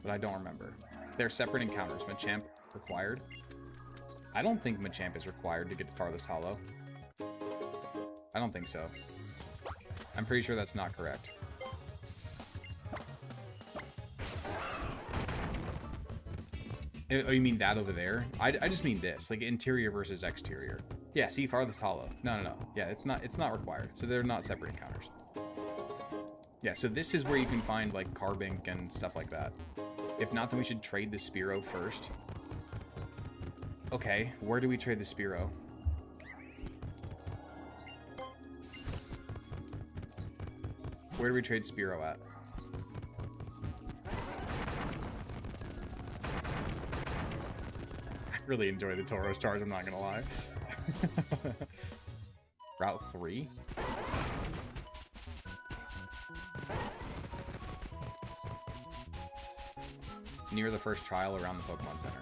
But I don't remember. They're separate encounters. Machamp required. I don't think Machamp is required to get to Farthest Hollow. I don't think so. I'm pretty sure that's not correct. Oh, you mean that over there? I just mean this, like interior versus exterior. Yeah, see, Farthest Hollow. No. Yeah, it's not required. So they're not separate encounters. Yeah, so this is where you can find like Carbink and stuff like that. If not, then we should trade the Spearow first. Okay, where do we trade the Spearow? Where do we trade Spearow at? I really enjoy the Tauros charge, I'm not gonna lie. Route 3? Near the first trial around the Pokemon Center.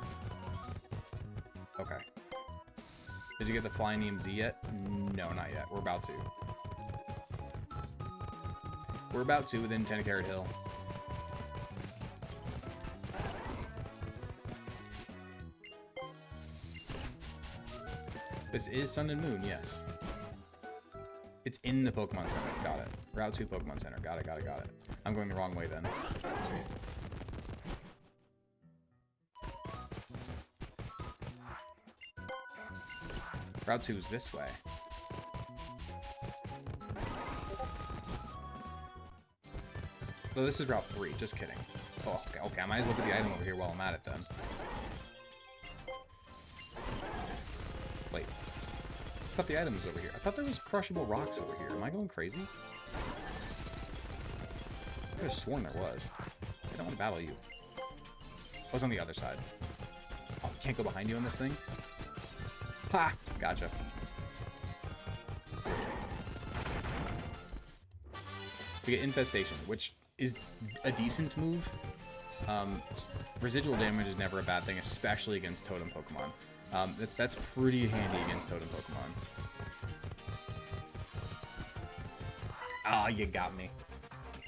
Okay. Did you get the Flying EMZ yet? No, not yet. We're about to. We're about to within 10 Carat Hill. This is Sun and Moon, yes. It's in the Pokemon Center. Got it. Route 2 Pokemon Center. Got it. I'm going the wrong way then. Route 2 is this way. So this is Route 3, just kidding. Oh, okay, I might as well get the item over here while I'm at it then. Wait. I thought the item was over here. I thought there was crushable rocks over here. Am I going crazy? I could have sworn there was. I don't want to battle you. I was on the other side. Oh, can't go behind you on this thing? Ha! Gotcha. We get Infestation, which is a decent move. Residual damage is never a bad thing, especially against Totem Pokemon. That's pretty handy against Totem Pokemon. Ah, you got me.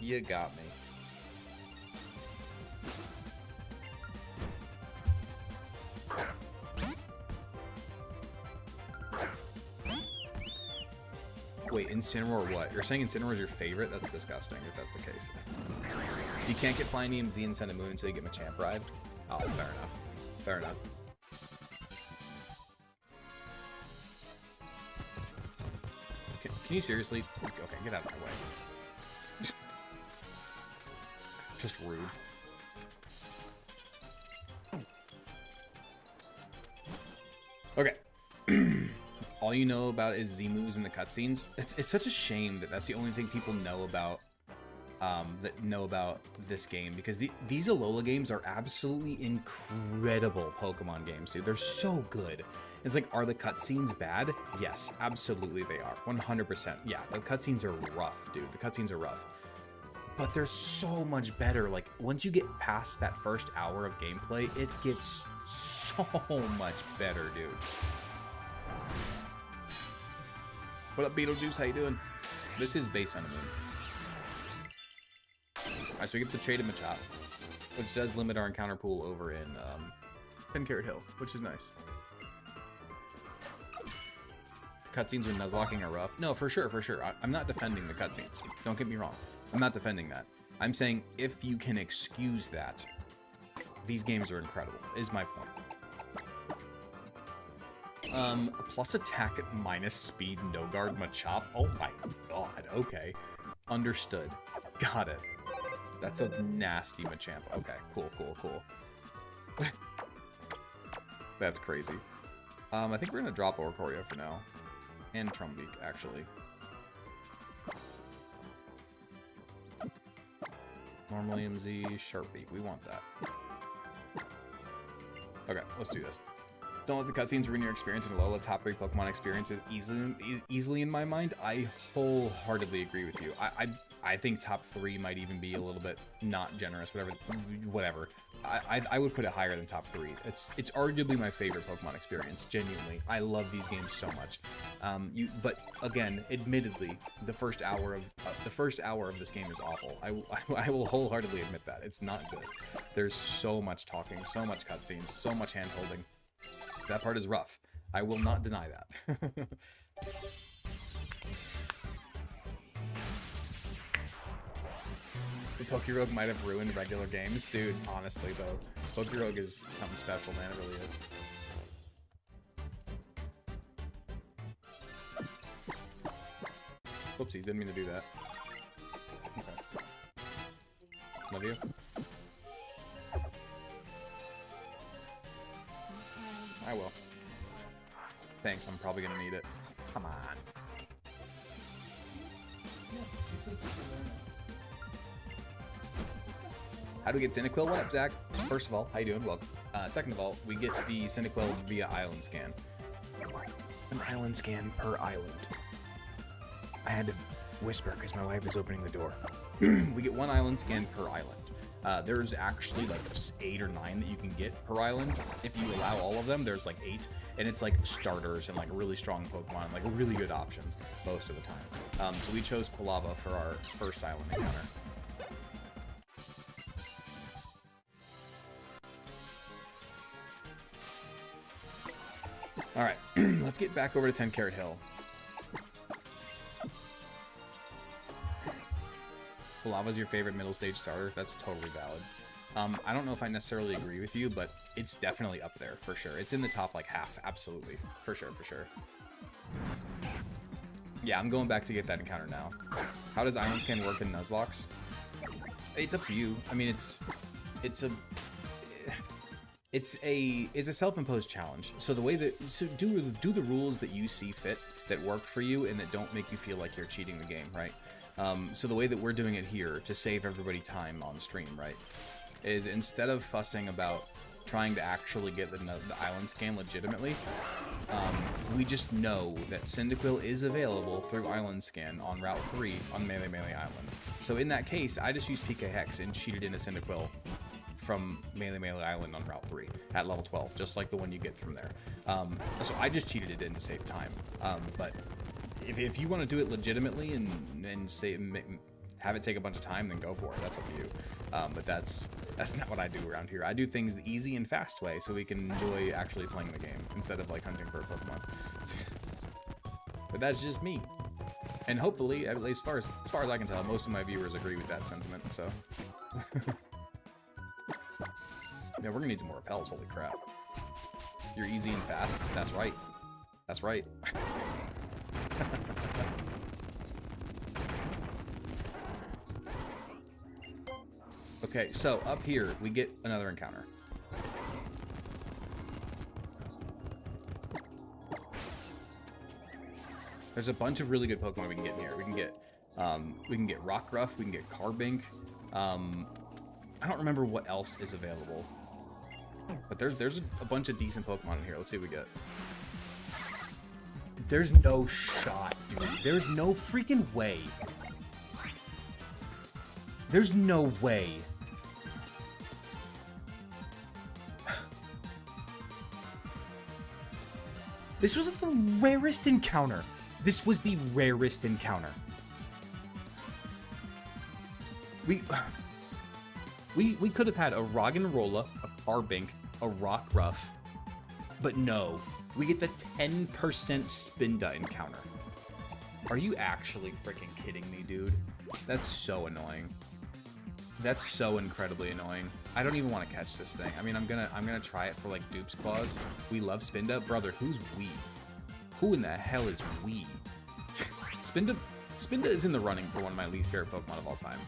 You got me. Wait, Incineroar what? You're saying Incineroar is your favorite? That's disgusting if that's the case. You can't get Flying EMZ and Sun and Moon until you get Machamp Ride? Oh, fair enough. Fair enough. Can you seriously? Okay, get out of my way. Just rude. Okay. all you know about is Z moves and the cutscenes. It's such a shame that that's the only thing people know about this game, because these Alola games are absolutely incredible Pokemon games, dude. They're so good. It's like, are the cutscenes bad? Yes, absolutely they are. 100%. Yeah, the cutscenes are rough, dude. The cutscenes are rough. But they're so much better. Like, once you get past that first hour of gameplay, it gets so much better, dude. What up, Beetlejuice? How you doing? This is base on the moon. Alright, so we get the traded Machop, which does limit our encounter pool over in 10 Carat Hill, which is nice. The cutscenes when Nuzlocking are rough. No, for sure, for sure. I'm not defending the cutscenes. Don't get me wrong. I'm not defending that. I'm saying if you can excuse that, these games are incredible, is my point. Plus attack minus speed, no guard Machop. Oh my god, okay. Understood. Got it. That's a nasty Machamp. Okay, cool, cool, cool. That's crazy. I think we're gonna drop Oricorio for now. And Trumbeak, actually. Normally MZ, Sharpbeak. We want that. Okay, let's do this. Don't let the cutscenes ruin your experience in Alola. Top 3 Pokemon experiences easily in my mind. I wholeheartedly agree with you. I think top 3 might even be a little bit not generous. Whatever. I would put it higher than top 3. It's arguably my favorite Pokemon experience. Genuinely, I love these games so much. But again, admittedly, the first hour of this game is awful. I will wholeheartedly admit that it's not good. There's so much talking, so much cutscenes, so much hand holding. That part is rough. I will not deny that. The Pokerogue might have ruined regular games. Dude, honestly though, Pokerogue is something special, man. It really is. Whoopsies, didn't mean to do that. Okay. Love you. I will. Thanks, I'm probably gonna need it. Come on. How do we get Cyndaquil? What up, Zach? First of all, how you doing? Welcome. Second of all, we get the Cyndaquil via island scan. An island scan per island. I had to whisper because my wife is opening the door. We get 1 island scan per island. There's actually like 8 or 9 that you can get per island. If you allow all of them, there's like 8. And it's like starters and like really strong Pokemon, like really good options most of the time. So we chose Quilava for our first island encounter. Alright, let's get back over to 10 Carat Hill. Quilava's your favorite middle stage starter? That's totally valid. I don't know if I necessarily agree with you, but it's definitely up there, for sure. It's in the top, like, half, absolutely. For sure, for sure. Yeah, I'm going back to get that encounter now. How does Island Scan work in Nuzlocke? It's up to you. I mean, it's a self-imposed challenge. So the way that do the rules that you see fit, that work for you, and that don't make you feel like you're cheating the game, right? So the way that we're doing it here to save everybody time on stream, right, is instead of fussing about trying to actually get the island scan legitimately, we just know that Cyndaquil is available through island scan on Route 3 on Melee Island. So in that case, I just used PK Hex and cheated in a Cyndaquil from Melee Island on Route 3 at level 12, just like the one you get from there. So I just cheated it in to save time. But if you want to do it legitimately and have it take a bunch of time, then go for it. That's up to you. But that's not what I do around here. I do things the easy and fast way so we can enjoy actually playing the game instead of like hunting for a Pokemon. But that's just me. And hopefully, at least as far as I can tell, most of my viewers agree with that sentiment, so. Yeah, we're gonna need some more repels, holy crap. You're easy and fast. That's right. That's right. Okay, so up here, we get another encounter. There's a bunch of really good Pokemon we can get in here. We can get Rockruff, we can get Carbink. I don't remember what else is available. But there's a bunch of decent Pokemon in here. Let's see what we get. There's no shot, dude. There's no freaking way. There's no way. This was the rarest encounter. This was the rarest encounter. We could have had a Roggenrola, a Carbink, a Rockruff, but no, we get the 10% Spinda encounter. Are you actually freaking kidding me, dude? That's so annoying. That's so incredibly annoying. I don't even want to catch this thing. I mean, I'm gonna try it for like Dupe's Claws. We love Spinda, brother. Who's we? Who in the hell is we? Spinda is in the running for one of my least favorite Pokemon of all time.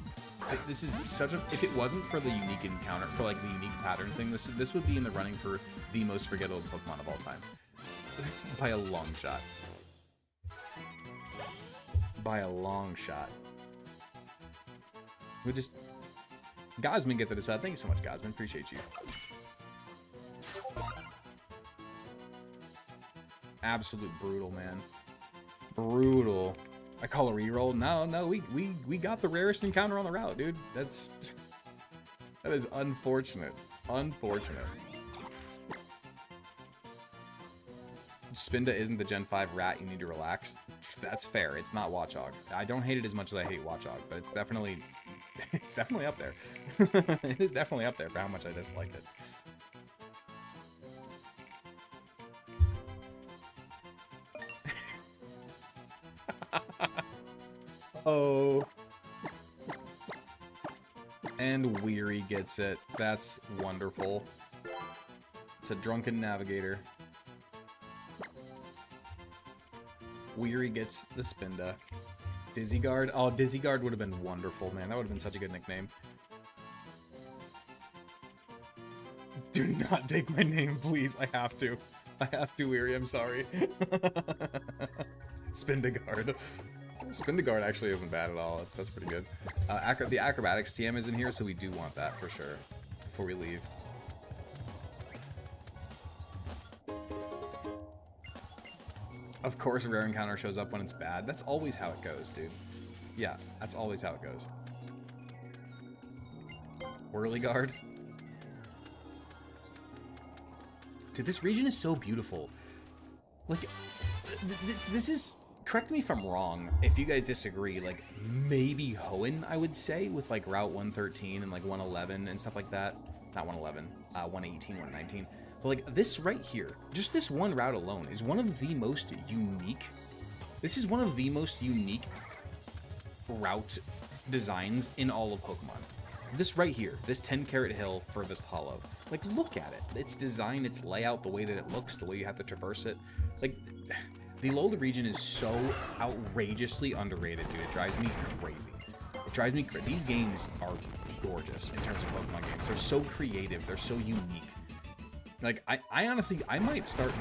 This is such a... If it wasn't for the unique encounter, for like the unique pattern thing, this would be in the running for the most forgettable Pokemon of all time. By a long shot. By a long shot. We just... Gosman get to decide. Thank you so much, Gosman. Appreciate you. Absolute brutal, man. Brutal. I call a reroll. No, we got the rarest encounter on the route, dude. That is unfortunate. Unfortunate. Spinda isn't the Gen 5 rat. You need to relax. That's fair. It's not Watchog. I don't hate it as much as I hate Watchog, but it's definitely up there. It is definitely up there for how much I dislike it. Oh. And Weary gets it. That's wonderful. It's a Drunken Navigator. Weary gets the Spinda. Dizzyguard. Oh, Dizzyguard would have been wonderful, man. That would have been such a good nickname. Do not take my name, please. I have to. I have to, Weary. I'm sorry. Spindaguard. Spindaguard actually isn't bad at all. That's pretty good. The Acrobatics TM is in here, so we do want that for sure before we leave. Of course, a rare encounter shows up when it's bad. That's always how it goes, dude. Yeah, that's always how it goes. Whirligard. Dude, this region is so beautiful. Like, this is... Correct me if I'm wrong, if you guys disagree, like, maybe Hoenn, I would say, with, like, Route 113 and, like, 111 and stuff like that. Not 111, 118, 119. But, like, this right here, just this one route alone is one of the most unique... This is one of the most unique route designs in all of Pokemon. This right here, this 10-carat hill furthest hollow. Like, look at it. Its design, its layout, the way that it looks, the way you have to traverse it. Like... The Alola region is so outrageously underrated, dude. It drives me crazy. It drives me crazy. These games are gorgeous in terms of Pokemon games. They're so creative. They're so unique. Like, I honestly, I might start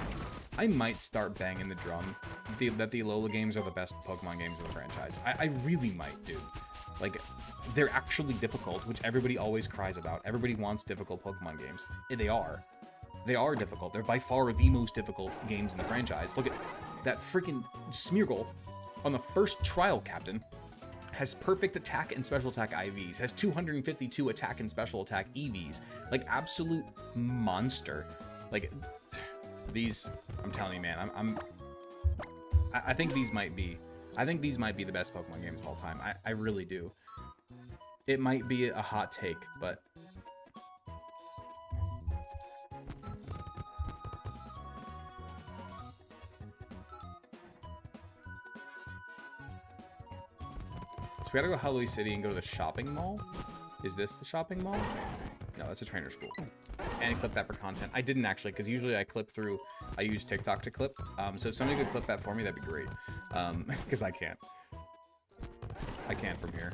banging the drum that the Alola games are the best Pokemon games in the franchise. I really might, dude. Like, they're actually difficult, which everybody always cries about. Everybody wants difficult Pokemon games. They are. They are difficult. They're by far the most difficult games in the franchise. Look at that freaking Smeargle on the first trial captain has perfect attack and special attack IVs, has 252 attack and special attack EVs, like absolute monster. Like these, I'm telling you, man, I think these might be the best Pokemon games of all time. I really do. It might be a hot take, but we gotta go to Halloween City and go to the shopping mall? Is this the shopping mall? No, that's a trainer school. And clip that for content. I didn't actually, because usually I clip through, I use TikTok to clip. So if somebody could clip that for me, that'd be great. Because I can't. I can't from here.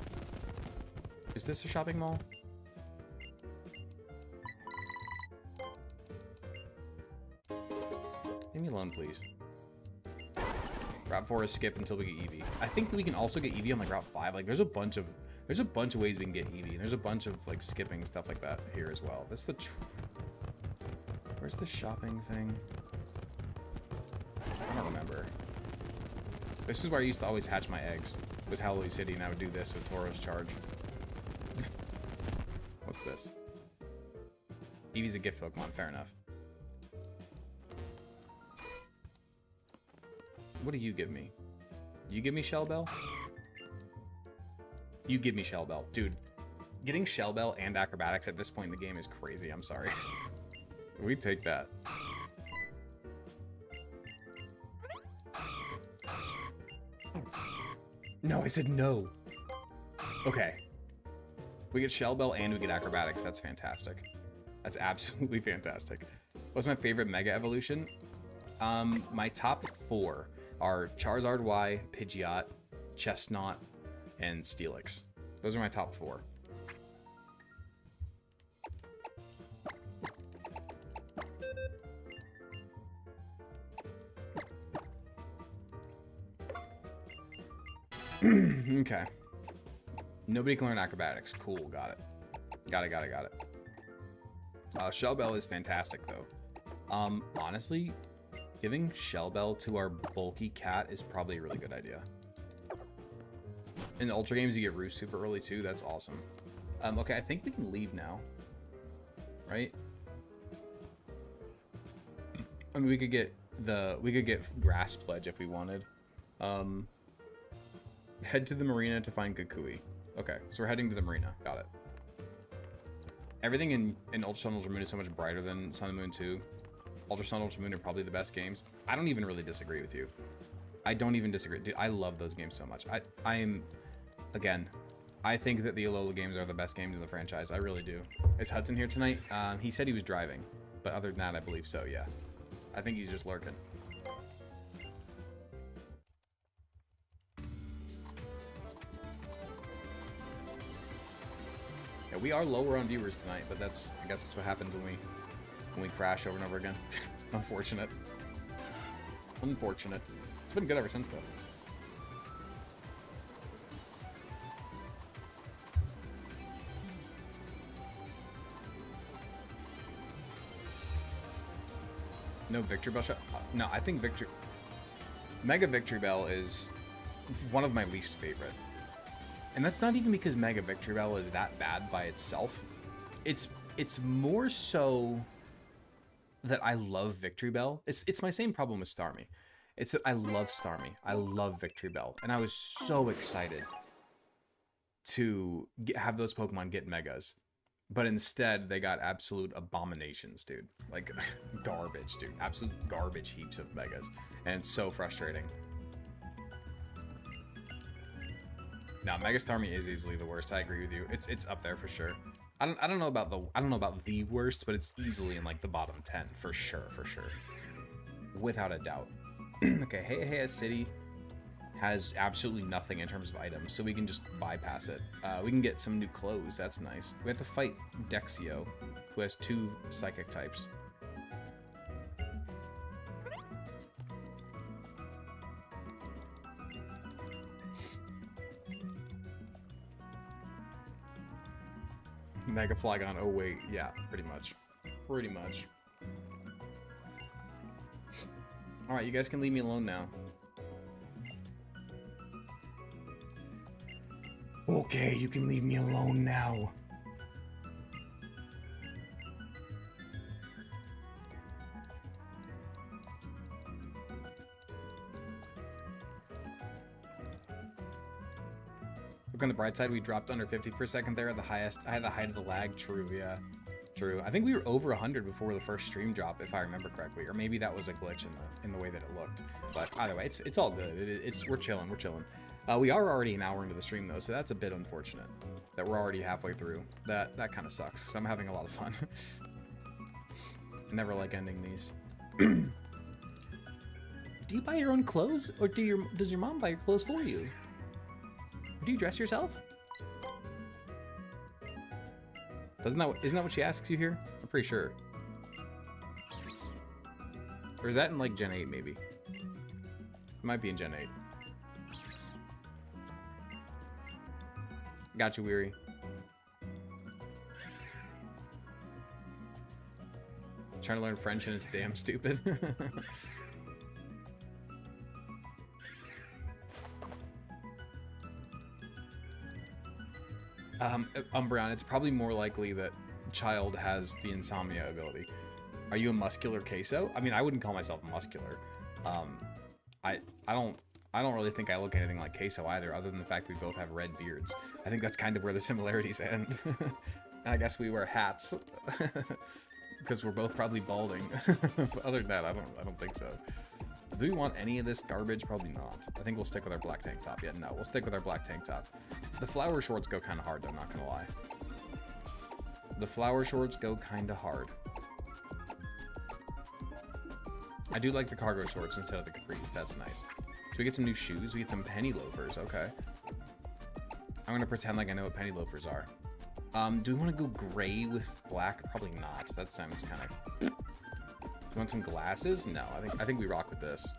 Is this a shopping mall? Leave me alone, please. Route 4 is skip until we get Eevee. I think that we can also get Eevee on like Route 5. Like there's a bunch of ways we can get Eevee. And there's a bunch of like skipping stuff like that here as well. That's the where's the shopping thing? I don't remember. This is where I used to always hatch my eggs. It was Halloween City, and I would do this with Tauros Charge. What's this? Eevee's a gift Pokemon, fair enough. What do you give me? You give me Shell Bell? You give me Shell Bell. Dude, getting Shell Bell and Acrobatics at this point in the game is crazy. I'm sorry. We take that. No, I said no. Okay. We get Shell Bell and we get Acrobatics. That's fantastic. That's absolutely fantastic. What's my favorite Mega Evolution? My top 4 are Charizard Y, Pidgeot, Chestnut, and Steelix. Those are my top 4. Okay. Nobody can learn Acrobatics. Cool, got it. Got it. Shell Bell is fantastic, though. Honestly, giving Shell Bell to our bulky cat is probably a really good idea. In the Ultra games, you get Roost super early, too. That's awesome. Okay, I think we can leave now. Right? I mean, we could get Grass Pledge if we wanted. Head to the marina to find Kukui. Okay, so we're heading to the marina. Got it. Everything in Ultra Sun, Ultra Moon is so much brighter than Sun and Moon 2. Ultra Sun, Ultra Moon are probably the best games. I don't even really disagree with you. I don't even disagree. Dude, I love those games so much. Again, I think that the Alola games are the best games in the franchise. I really do. Is Hudson here tonight? He said he was driving. But other than that, I believe so, yeah. I think he's just lurking. Yeah, we are lower on viewers tonight, but I guess that's what happens when we crash over and over again. Unfortunate. Unfortunate. It's been good ever since, though. No Victory Bell shot? No, I think Mega Victory Bell is one of my least favorite. And that's not even because Mega Victory Bell is that bad by itself. It's more so that I love Victory Bell. It's my same problem with Starmie. It's that I love Starmie. I love Victory Bell. And I was so excited to have those Pokemon get Megas. But instead, they got absolute abominations, dude. Like, garbage, dude. Absolute garbage heaps of Megas. And it's so frustrating. No, Mega Starmie is easily the worst. I agree with you. It's up there for sure. I don't know about the worst, but it's easily in like the bottom 10 for sure, without a doubt. Okay, Hey City has absolutely nothing in terms of items, so we can just bypass it. We can get some new clothes. That's nice. We have to fight Dexio, who has 2 psychic types. Mega Flygon, oh wait, yeah, pretty much. Alright, you guys can leave me alone now. Okay, you can leave me alone now. Look on the bright side, we dropped under 50 for a second there at the highest. I had the height of the lag. True, yeah. True. I think we were over 100 before the first stream drop, if I remember correctly. Or maybe that was a glitch in the way that it looked. But either way, it's all good. We're chilling. We are already an hour into the stream, though, so that's a bit unfortunate that we're already halfway through. That kind of sucks, because I'm having a lot of fun. I never like ending these. Do you buy your own clothes, or does your mom buy your clothes for you? Do you dress yourself? Isn't that what she asks you here? I'm pretty sure. Or is that in like Gen 8 maybe? It might be in Gen 8. Got you, Weary. Trying to learn French and it's damn stupid. Umbreon, it's probably more likely that Child has the insomnia ability. Are you a muscular queso? I mean, I wouldn't call myself muscular. I don't really think I look anything like queso either, other than the fact that we both have red beards. I think that's kind of where the similarities end. And I guess we wear hats because we're both probably balding. But other than that, I don't think so. Do we want any of this garbage? Probably not. I think we'll stick with our black tank top. Yeah, no, we'll stick with our black tank top. The flower shorts go kind of hard, though, I'm not gonna lie. The flower shorts go kind of hard. I do like the cargo shorts instead of the capris. That's nice. So we get some new shoes. We get some penny loafers. Okay. I'm gonna pretend like I know what penny loafers are. Do we want to go gray with black? Probably not. That sounds kind of... Do you want some glasses? No, I think we rock with this.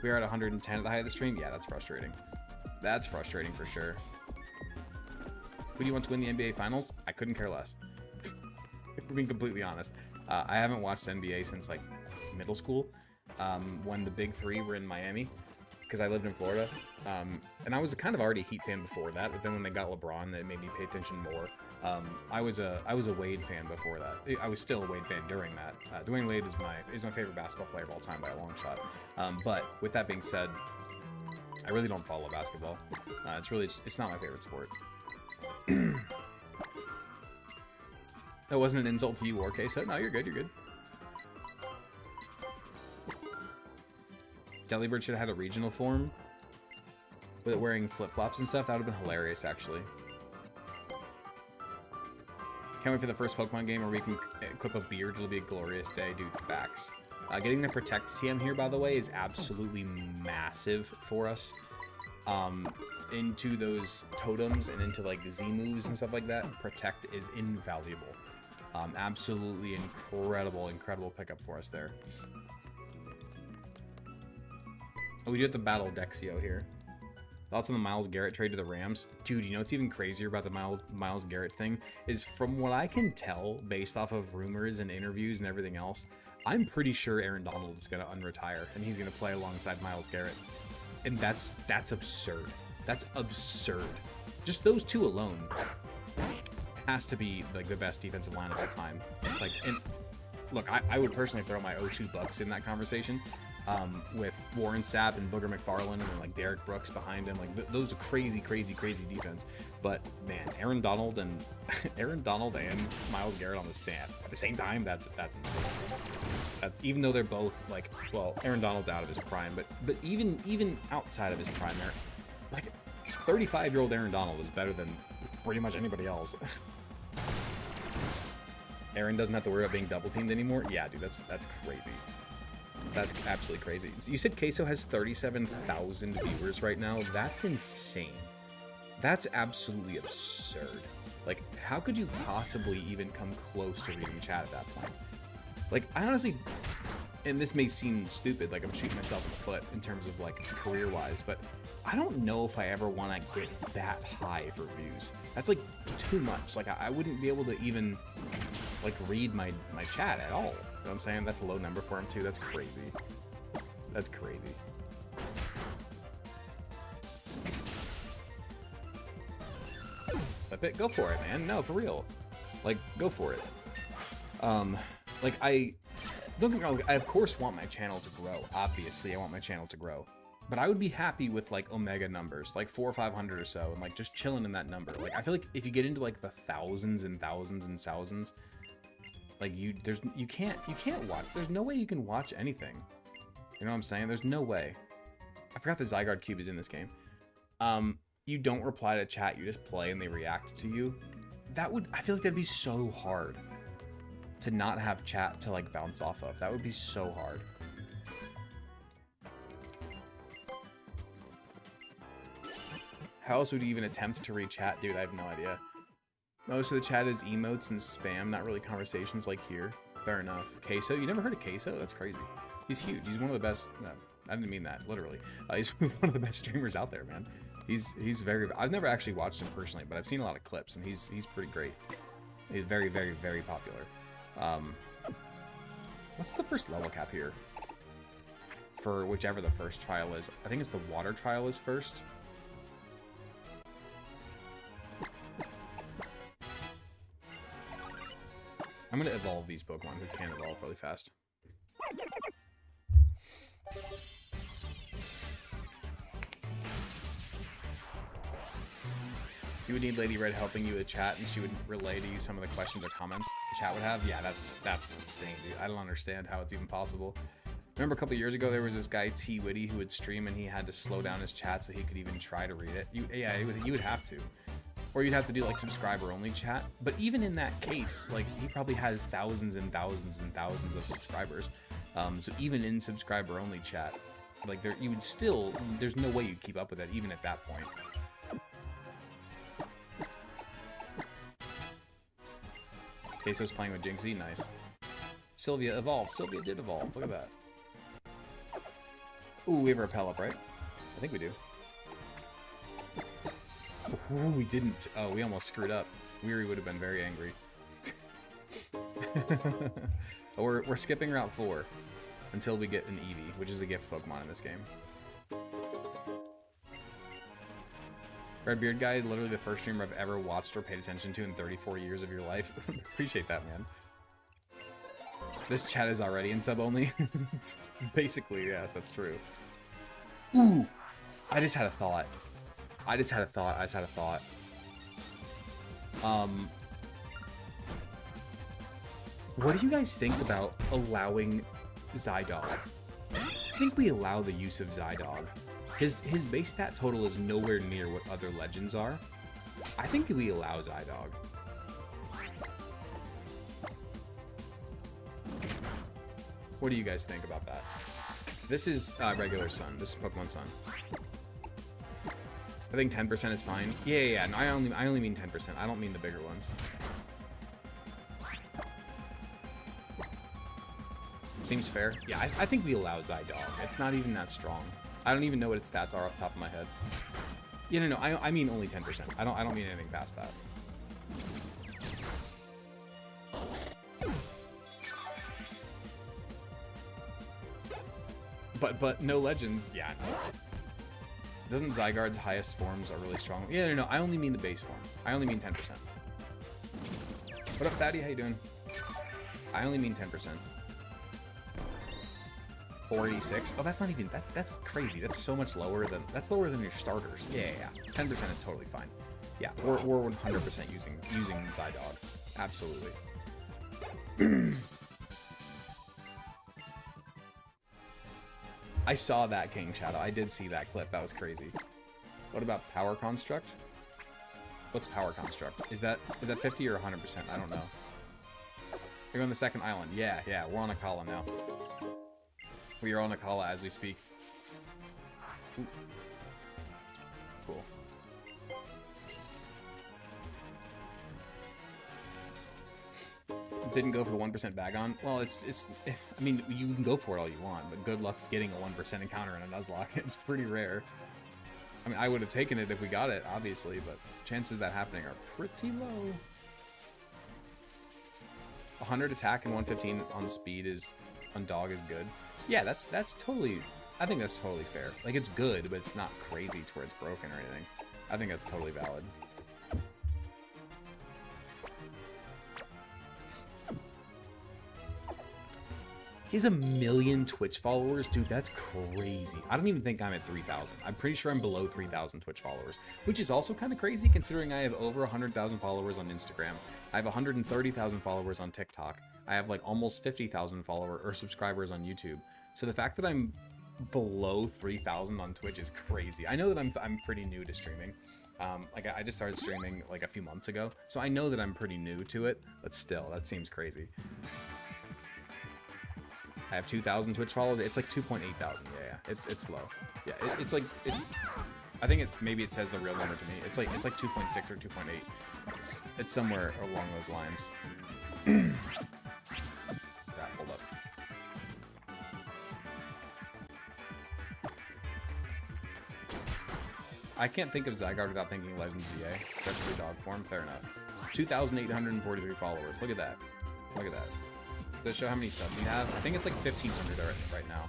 We are at 110 at the height of the stream. Yeah, that's frustrating. That's frustrating for sure. Who do you want to win the NBA Finals? I couldn't care less. If we're being completely honest. I haven't watched NBA since like middle school, when the big three were in Miami, because I lived in Florida. And I was kind of already a Heat fan before that, but then when they got LeBron, it made me pay attention more. I was a Wade fan before that. I was still a Wade fan during that. Dwayne Wade is my favorite basketball player of all time by a long shot. But with that being said, I really don't follow basketball. It's not my favorite sport. That wasn't an insult to you or Queso. No, you're good, you're good. Delibird should have had a regional form with it wearing flip-flops and stuff. That would have been hilarious, actually. Can't wait for the first Pokemon game where we can equip a beard. It'll be a glorious day, dude. Facts. Getting the Protect TM here, by the way, is absolutely massive for us. Into those totems and into like Z moves and stuff like that, Protect is invaluable. Absolutely incredible pickup for us there. Oh, we do have to battle Dexio here. Thoughts on the Myles Garrett trade to the Rams? Dude, you know what's even crazier about the Myles Garrett thing? Is from what I can tell, based off of rumors and interviews and everything else, I'm pretty sure Aaron Donald is going to unretire and he's going to play alongside Myles Garrett. And that's absurd. That's absurd. Just those two alone has to be like the best defensive line of all time. Like, and look, I would personally throw my O2 Bucks in that conversation. With Warren Sapp and Booger McFarland and then like Derek Brooks behind him, like those are crazy defense. But man, Aaron Donald and Myles Garrett on the at the same time, that's insane. That's even though they're both like, well, Aaron Donald's out of his prime, but even outside of his prime, like 35-year-old Aaron Donald is better than pretty much anybody else. Aaron doesn't have to worry about being double teamed anymore. Yeah, dude, that's crazy. That's absolutely crazy. You said Queso has 37,000 viewers right now. That's insane. That's absolutely absurd. Like, how could you possibly even come close to reading chat at that point? Like, I honestly, and this may seem stupid, like I'm shooting myself in the foot in terms of like career-wise, but I don't know if I ever want to get that high for views. That's like too much. Like, I wouldn't be able to even like read my chat at all. You know what I'm saying? That's a low number for him too. That's crazy. That's crazy. But go for it, man. No, for real. Like, go for it. Like, I don't get me wrong, I of course want my channel to grow. Obviously, I want my channel to grow. But I would be happy with like Omega numbers, like 400 or 500 or so, and like just chilling in that number. Like, I feel like if you get into like the thousands and thousands and thousands, like you can't watch. There's no way you can watch anything. You know what I'm saying? There's no way. I forgot the Zygarde cube is in this game. You don't reply to chat. You just play and they react to you. I feel like that'd be so hard to not have chat to like bounce off of. That would be so hard. How else would you even attempt to read chat? Dude, I have no idea. Most of the chat is emotes and spam, not really conversations like here. Fair enough. Queso? You never heard of Queso? That's crazy. He's huge. He's one of the best. No, I didn't mean that literally. He's one of the best streamers out there, man. He's very. I've never actually watched him personally, but I've seen a lot of clips, and he's pretty great. He's very, very, very popular. What's the first level cap here? For whichever the first trial is. I think it's the water trial is first. I'm gonna evolve these Pokemon who can evolve really fast. You would need Lady Red helping you with chat, and she would relay to you some of the questions or comments the chat would have. Yeah, that's insane, dude. I don't understand how it's even possible. Remember a couple years ago, there was this guy T Witty who would stream, and he had to slow down his chat so he could even try to read it. You would have to. Or you'd have to do like subscriber only chat. But even in that case, like he probably has thousands and thousands and thousands of subscribers. So even in subscriber only chat, like you would still, there's no way you'd keep up with that even at that point. Queso's playing with Jinxie, nice. Sylvia evolved. Sylvia did evolve. Look at that. Ooh, we have a repel up, right? I think we do. Ooh, we didn't. Oh, we almost screwed up. Weary would have been very angry. We're skipping Route 4 until we get an Eevee, which is the gift Pokemon in this game. Redbeard guy, literally the first streamer I've ever watched or paid attention to in 34 years of your life. Appreciate that, man. This chat is already in sub only. Basically, yes, that's true. Ooh! I just had a thought. What do you guys think about allowing Zydog? I think we allow the use of Zydog. His base stat total is nowhere near what other legends are. I think we allow Zydog. What do you guys think about that? This is regular Sun. This is Pokemon Sun. I think 10% is fine. Yeah. No, I only mean 10%. I don't mean the bigger ones. Seems fair. Yeah, I think we allow Zydog. It's not even that strong. I don't even know what its stats are off the top of my head. Yeah, no, I mean only 10%. I don't mean anything past that. But no legends. Yeah. Doesn't Zygarde's highest forms are really strong? Yeah, no, I only mean the base form. I only mean 10%. What up, Thaddy? How you doing? I only mean 10%. 486. Oh, that's not even, that's crazy. That's so much lower than, that's lower than your starters. Yeah. 10% is totally fine. Yeah, we're 100% using Zydog. Absolutely. I saw that, King Shadow. I did see that clip. That was crazy. What about Power Construct? What's Power Construct? Is that 50 or 100%? I don't know. You're on the second island. Yeah, we're on Akala now. We are on Akala as we speak. Ooh. Cool. Didn't go for the 1% Bagon. Well, I mean, you can go for it all you want, but good luck getting a 1% encounter in a Nuzlocke. It's pretty rare. I mean, I would have taken it if we got it, obviously, but chances of that happening are pretty low. 100 attack and 115 on speed on dog is good. Yeah, that's totally, I think that's totally fair. Like, it's good, but it's not crazy to where it's broken or anything. I think that's totally valid. He has 1 million Twitch followers? Dude, that's crazy. I don't even think I'm at 3,000. I'm pretty sure I'm below 3,000 Twitch followers, which is also kind of crazy considering I have over 100,000 followers on Instagram. I have 130,000 followers on TikTok. I have like almost 50,000 followers or subscribers on YouTube. So the fact that I'm below 3,000 on Twitch is crazy. I know that I'm pretty new to streaming. Like I just started streaming like a few months ago, so I know that I'm pretty new to it, but still, that seems crazy. I have 2,000 Twitch followers. It's like 2.8 thousand. Yeah, it's low. Yeah, it's like I think maybe it says the real number to me. It's like 2.6 or 2.8. It's somewhere along those lines. Crap, hold up. I can't think of Zygarde without thinking Legend ZA, especially dog form. Fair enough. 2,843 followers. Look at that. Look at that. Does it show how many subs you have? I think it's like 1,500 right now.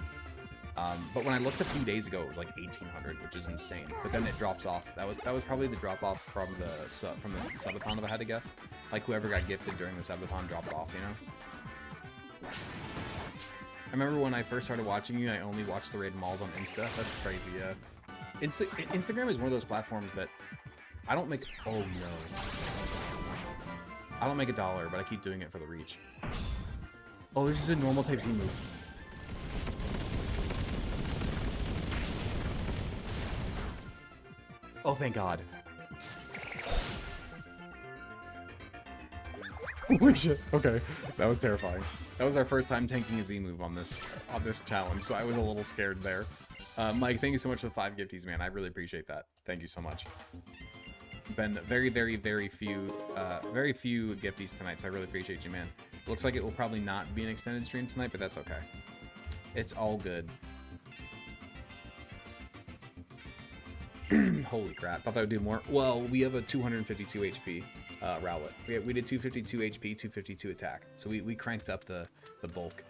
But when I looked a few days ago, it was like 1,800, which is insane. But then it drops off. That was probably the drop off from the subathon, if I had to guess. Like whoever got gifted during the subathon dropped off, you know. I remember when I first started watching you, I only watched the raid malls on Insta. That's crazy, yeah. Instagram is one of those platforms that I don't make. Oh no. I don't make $1, but I keep doing it for the reach. Oh, this is a normal type Z move. Oh, thank God. Holy shit. Okay. That was terrifying. That was our first time tanking a Z move on this challenge, so I was a little scared there. Mike, thank you so much for the 5 gifties, man. I really appreciate that. Thank you so much. Been very, very, very few gifties tonight, so I really appreciate you, man. Looks like it will probably not be an extended stream tonight, but that's okay. It's all good. Holy crap, thought that would do more. Well, we have a 252 HP Rowlet. We did 252 HP, 252 attack. So we cranked up the bulk.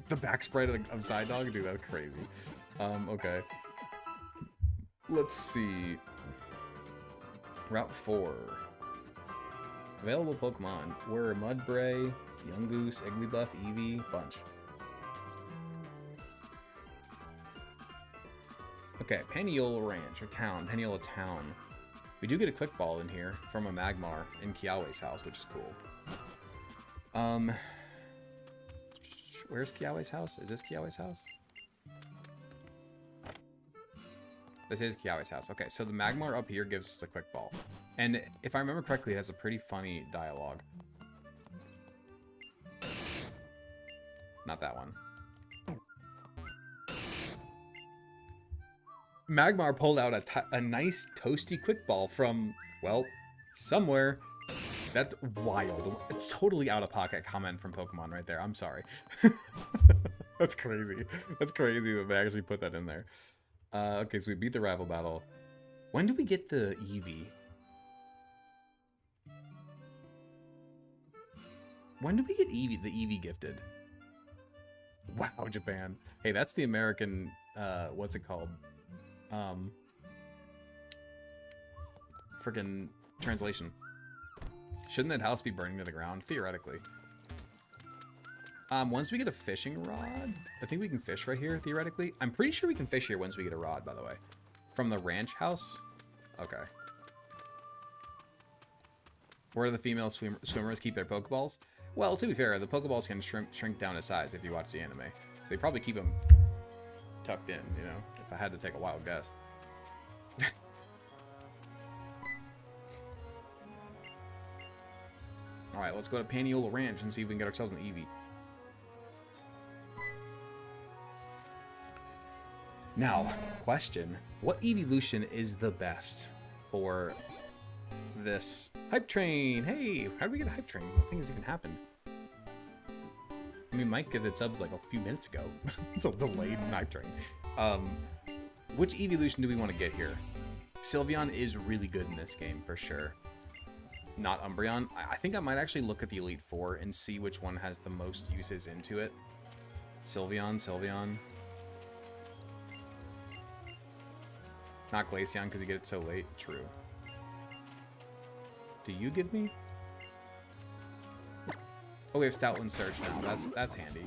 The back sprite of Psydog? Dude, that's crazy. Okay. Let's see. Route 4. Available Pokemon were Mudbray, Yungoos, Igglybuff, Eevee, bunch. Okay, Paniole Ranch, or Town. Paniole Town. We do get a Quick Ball in here from a Magmar in Kiawe's house, which is cool. Where's Kiawe's house? Is this Kiawe's house? This is Kiawe's house. Okay, so the Magmar up here gives us a Quick Ball. And if I remember correctly, it has a pretty funny dialogue. Not that one. Magmar pulled out a nice toasty Quick Ball from, well, somewhere. That's wild. It's totally out of pocket comment from Pokemon right there. I'm sorry. That's crazy. That's crazy that they actually put that in there. Okay, so we beat the rival battle. When do we get the Eevee? When do we get the Eevee gifted? Wow, Japan. Hey, that's the American, what's it called? Freaking translation. Shouldn't that house be burning to the ground? Theoretically. Once we get a fishing rod, I think we can fish right here, theoretically. I'm pretty sure we can fish here once we get a rod, by the way. From the ranch house? Okay. Where do the female swimmers keep their Pokeballs? Well, to be fair, the Pokeballs can shrink down to size if you watch the anime. So they probably keep them tucked in, you know, if I had to take a wild guess. Alright, let's go to Paniole Ranch and see if we can get ourselves an Eevee. Now, question. What evolution is the best for this? Hype Train! Hey! How did we get a Hype Train? Nothing has even happened. I mean, Mike gifted subs like a few minutes ago. It's a delayed Hype Train. Which evolution do we want to get here? Sylveon is really good in this game, for sure. Not Umbreon. I think I might actually look at the Elite Four and see which one has the most uses into it. Sylveon. Not Glaceon because you get it so late. True. Do you give me? Oh, we have Stoutland Search now. That's handy.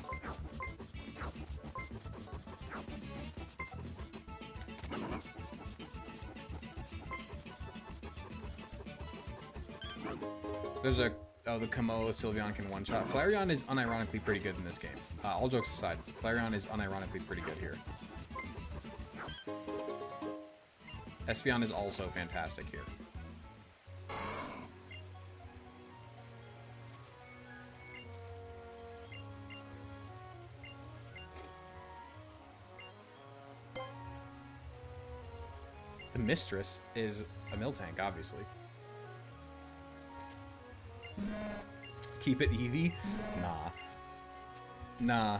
There's a... Oh, the Komodo Sylveon can one-shot. Flareon is unironically pretty good in this game. All jokes aside, Flareon is unironically pretty good here. Espeon is also fantastic here. The Mistress is a Miltank, obviously. Keep it Eevee? Nah.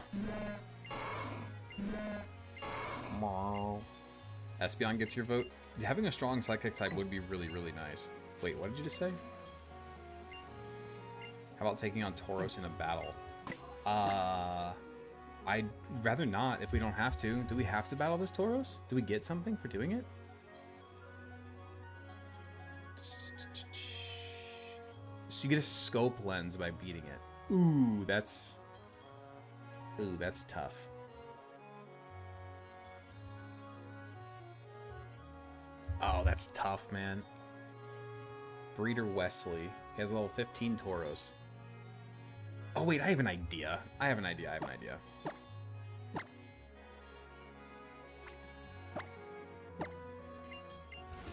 Espeon gets your vote. Having a strong Psychic type would be really, really nice. Wait, what did you just say? How about taking on Tauros in a battle? I'd rather not if we don't have to. Do we have to battle this Tauros? Do we get something for doing it? So you get a scope lens by beating it. Ooh, that's tough. Oh, that's tough, man. Breeder Wesley. He has a level 15 Tauros. Oh, wait, I have an idea. I have an idea.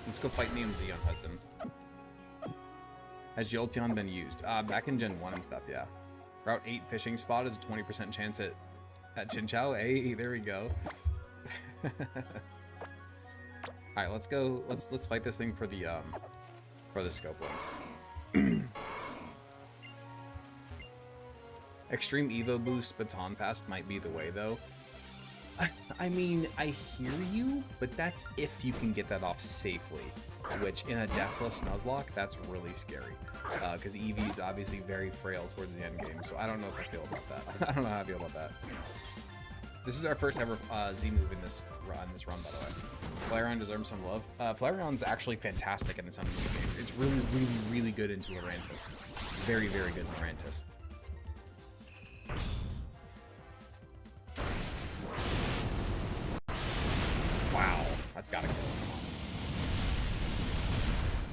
Let's go fight NeomZ on Hudson. Has Jolteon been used? Back in Gen 1 and stuff, yeah. Route 8 fishing spot is a 20% chance at Chinchou. Hey, there we go. Alright, let's go. Let's fight this thing for the scope ones. Extreme Evo boost baton pass might be the way though. I mean, I hear you, but that's if you can get that off safely. Which in a Deathless Nuzlocke, that's really scary. Because Eevee's obviously very frail towards the end game, so I don't know if I feel about that. I don't know how I feel about that. This is our first ever Z move in this run, by the way. Flareon deserves some love. Flareon's actually fantastic in the Sun games. It's really, really, really good into Lurantis. Very, very good in Lurantis. Wow, that's gotta kill.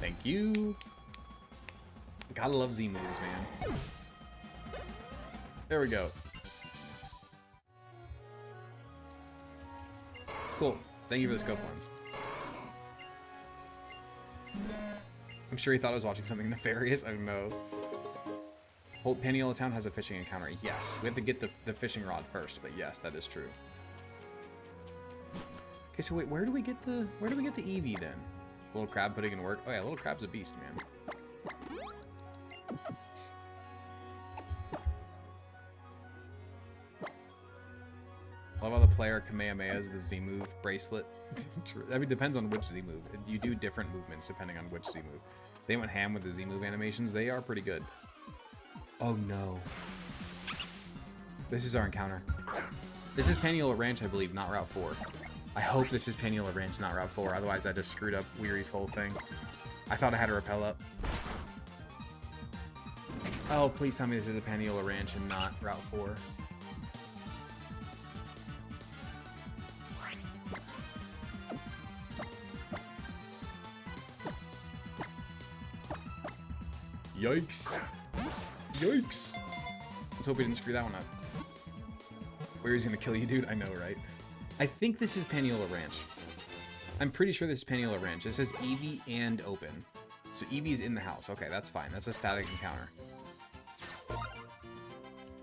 Thank you. Gotta love Z moves, man. There we go. Cool. Thank you for the scope lens. I'm sure he thought I was watching something nefarious. Oh no. Holt Paniola Town has a fishing encounter. Yes, we have to get the fishing rod first, but yes, that is true. Okay, so wait, where do we get the Eevee then? Little Crab putting in work. Oh yeah, Little Crab's a beast, man. Love how the player Kamehameha's the Z move bracelet. I mean, depends on which Z move. You do different movements depending on which Z move. They went ham with the Z move animations. They are pretty good. Oh no. This is our encounter. This is Paniola Ranch, I believe, not Route 4. I hope this is Paniola Ranch, not Route 4. Otherwise, I just screwed up Weary's whole thing. I thought I had to repel up. Oh, please tell me this is a Paniola Ranch and not Route 4. Yikes. Yikes. Let's hope we didn't screw that one up. Weary's gonna kill you, dude. I know, right? I think this is Paniola Ranch. I'm pretty sure this is Paniola Ranch. It says Eevee and open. So Eevee's in the house. Okay, that's fine. That's a static encounter.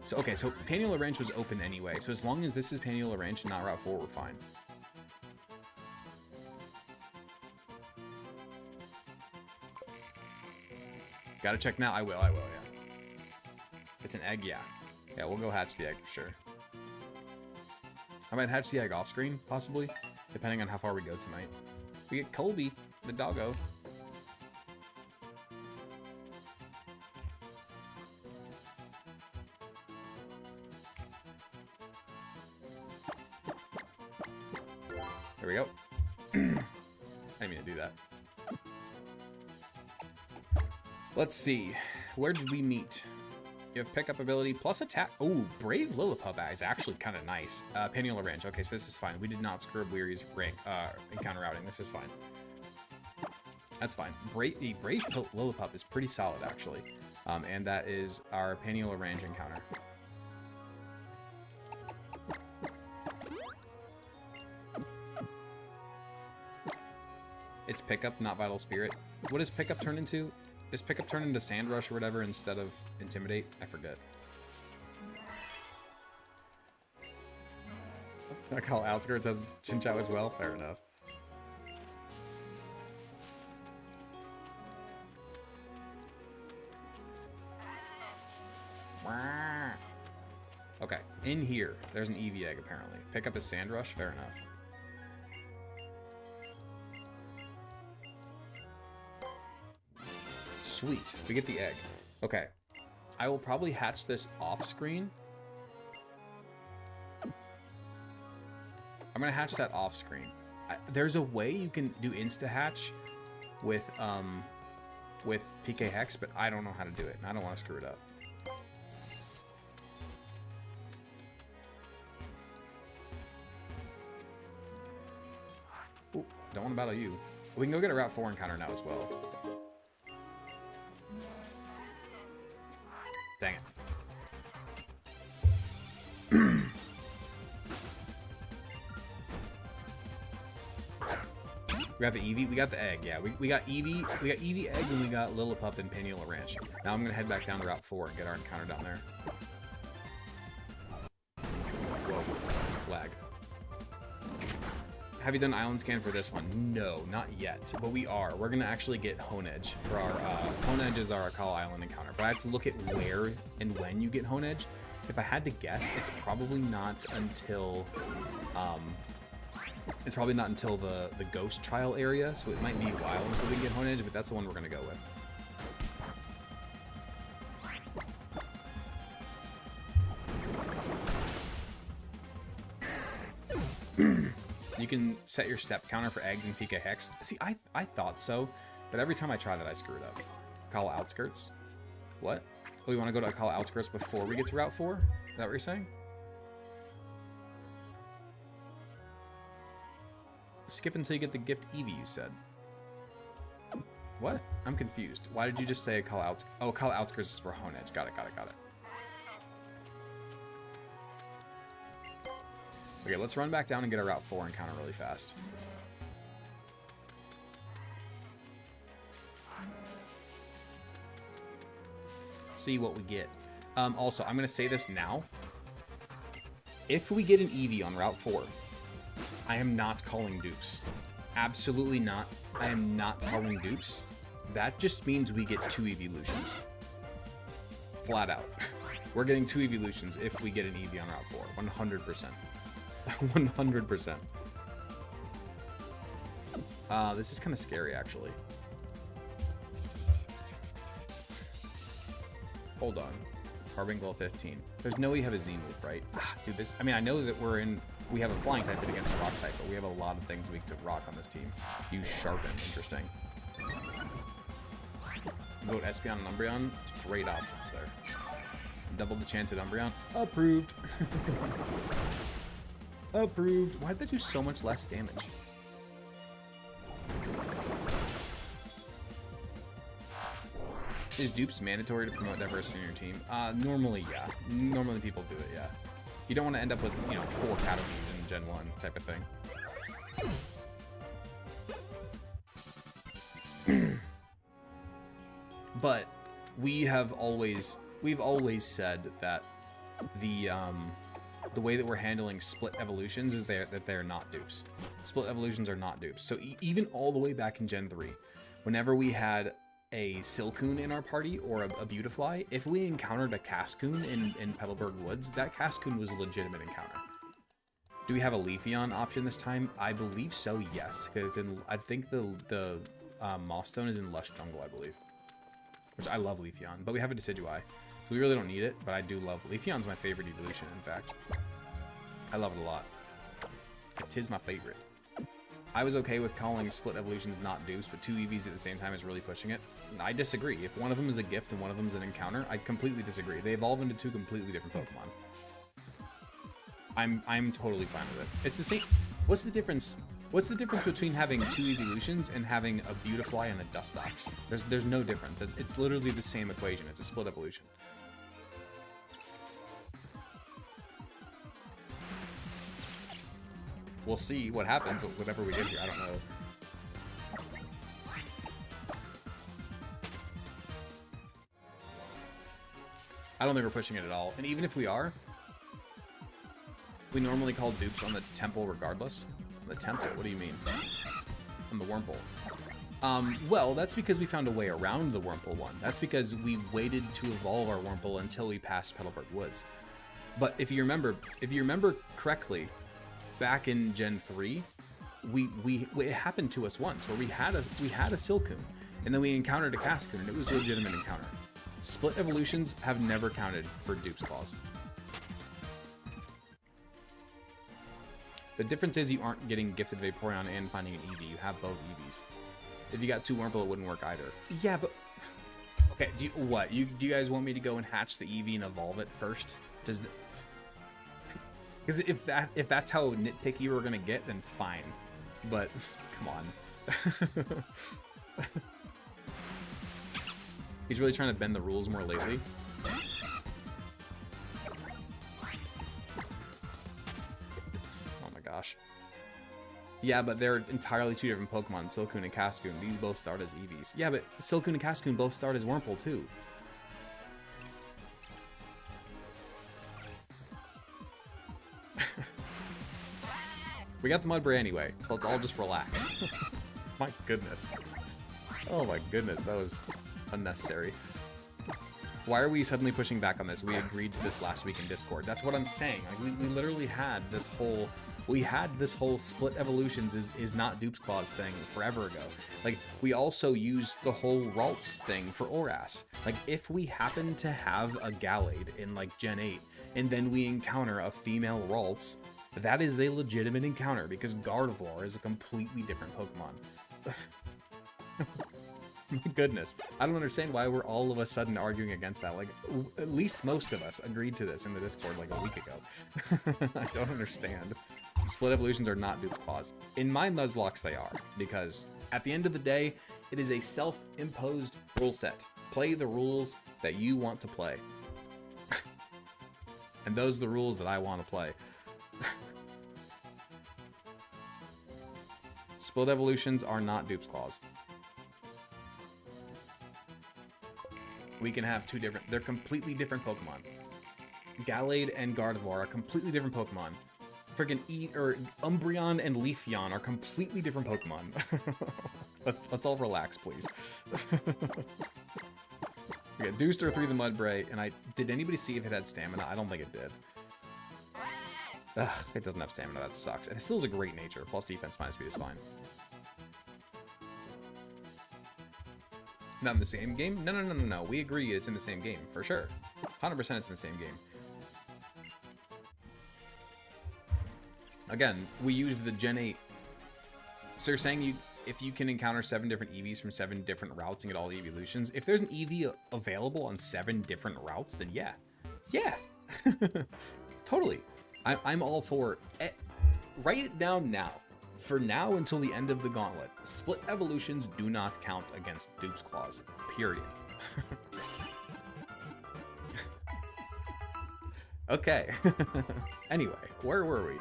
So, okay, so Paniola Ranch was open anyway. So as long as this is Paniola Ranch and not Route 4, we're fine. Gotta check now. I will, yeah. It's an egg, yeah. Yeah, we'll go hatch the egg for sure. I might hatch the egg off screen, possibly, depending on how far we go tonight. We get Colby, the doggo. There we go. I didn't mean to do that. Let's see. Where did we meet? You have pickup ability plus attack. Oh, Brave Lillipup is actually kind of nice. Paniola Ranch. Okay, so this is fine. We did not screw up Weary's rank encounter routing. This is fine. That's fine. Brave Lillipup is pretty solid, actually. And that is our Paniola Ranch encounter. It's pickup, not Vital Spirit. What does pickup turn into? Is pickup turn into Sand Rush or whatever instead of Intimidate? I forget. I call Outskirts as Chinchou as well? Fair enough. Okay, in here, there's an Eevee egg apparently. Pickup is Sand Rush? Fair enough. Sweet. We get the egg. Okay. I will probably hatch this off screen. I'm gonna hatch that off screen. There's a way you can do insta hatch with PK Hex, but I don't know how to do it, and I don't want to screw it up. Ooh, don't want to battle you. We can go get a Route 4 encounter now as well. Dang it. We got the Eevee, we got the egg, yeah. We got Eevee, egg, and we got Lillipup and Panula Ranch. Now I'm gonna head back down to Route 4 and get our encounter down there. Whoa, lag. Have you done island scan for this one? No, not yet, but we are. We're gonna actually get Honedge for our, Honedge is our Akala Island encounter, but I have to look at where and when you get Honedge. If I had to guess, it's probably not until, the ghost trial area, so it might be a while until we get Honedge, but that's the one we're gonna go with. You can set your step counter for eggs and PK Hex. See, I thought so, but every time I try that, I screw it up. Akala Outskirts? What? Oh, you want to go to Akala Outskirts before we get to Route 4? Is that what you're saying? Skip until you get the gift Eevee, you said. What? I'm confused. Why did you just say Akala Outskirts? Oh, Akala Outskirts is for Honedge. Got it. Okay, let's run back down and get our Route 4 encounter really fast. See what we get. Also, I'm going to say this now. If we get an Eevee on Route 4, I am not calling dupes. Absolutely not. I am not calling dupes. That just means we get 2 evolutions. Flat out. We're getting 2 evolutions if we get an Eevee on Route 4. 100%. 100%. This is kind of scary, actually. Hold on. Carbinglow 15. There's no way you have a Z move, right? Dude, this... I mean, I know that we have a flying type against a rock type, but we have a lot of things weak to rock on this team. Use Sharpen. Interesting. Go with Espeon and Umbreon. Great options there. Double the chance at Umbreon. Approved. Approved. Why did that do so much less damage? Is dupes mandatory to promote diversity in your team? Normally, yeah. Normally people do it, yeah. You don't want to end up with, 4 Catamounts in Gen 1 type of thing. But we've always said that the way that we're handling split evolutions is that they're not dupes. Split evolutions are not dupes. So even all the way back in Gen 3, whenever we had a Silcoon in our party or a Beautifly, if we encountered a Cascoon in Petalburg Woods, that Cascoon was a legitimate encounter. Do we have a Leafeon option this time? I believe so, yes. Because I think the Moss Stone is in Lush Jungle, I believe. Which I love Leafeon, but we have a Decidueye. So we really don't need it, but I do love... Leafeon's my favorite evolution, in fact. I love it a lot. It is my favorite. I was okay with calling split evolutions not dupes, but 2 EVs at the same time is really pushing it. I disagree. If one of them is a gift and one of them is an encounter, I completely disagree. They evolve into 2 completely different Pokemon. I'm totally fine with it. It's the same... What's the difference? What's the difference between having 2 evolutions and having a Beautifly and a Dustox? There's no difference. It's literally the same equation. It's a split evolution. We'll see what happens whenever we get here. I don't know. I don't think we're pushing it at all. And even if we are, we normally call dupes on the temple regardless. The temple? What do you mean? On the Wurmple. Well, that's because we found a way around the Wurmple one. That's because we waited to evolve our Wurmple until we passed Petalburg Woods. But if you remember correctly, back in Gen 3, it happened to us once where we had a Silcoon, And then we encountered a Cascoon, and it was a legitimate encounter. Split evolutions have never counted for Dupe's Claws. The difference is you aren't getting gifted Vaporeon and finding an Eevee. You have both Eevees. If you got 2 Wurmple, it wouldn't work either. Yeah, but... Okay, do you guys want me to go and hatch the Eevee and evolve it first? Because if that's how nitpicky we're gonna get, then fine. But come on. He's really trying to bend the rules more lately. Oh my gosh. Yeah, but they're entirely 2 different Pokemon, Silcoon and Cascoon. These both start as Eevees. Yeah, but Silcoon and Cascoon both start as Wurmple, too. We got the Mudbray anyway, so let's all just relax. My goodness. Oh my goodness, that was unnecessary. Why are we suddenly pushing back on this? We agreed to this last week in Discord. That's what I'm saying. Like, we literally had this whole... We had this whole split evolutions is not Dupe's Claws thing forever ago. Like, we also used the whole Ralts thing for Oras. Like, if we happen to have a Gallade in, like, Gen 8, and then we encounter a female Ralts, that is a legitimate encounter, because Gardevoir is a completely different Pokemon. My goodness. I don't understand why we're all of a sudden arguing against that. Like, at least most of us agreed to this in the Discord like a week ago. I don't understand. Split evolutions are not Dupe's Claws. In my Nuzlocke, they are, because at the end of the day, it is a self-imposed rule set. Play the rules that you want to play. And those are the rules that I want to play. Split evolutions are not Dupe's Claws. We can have 2 different... They're completely different Pokemon. Gallade and Gardevoir are completely different Pokemon. Friggin' Umbreon and Leafeon are completely different Pokemon. Let's all relax, please. We got Dooster 3 the Mudbray, and did anybody see if it had stamina? I don't think it did. Ugh, it doesn't have stamina, that sucks. And it still has a great nature, plus defense minus speed is fine. Not in the same game? No. We agree it's in the same game, for sure. 100% it's in the same game. Again, we used the Gen 8. So you're saying if you can encounter 7 different Eevees from 7 different routes and get all the evolutions, if there's an Eevee available on 7 different routes, then yeah. Yeah. Totally. I'm all for it. Write it down now. For now until the end of the gauntlet, split evolutions do not count against Dupe's Claws. Period. Okay. Anyway, where were we?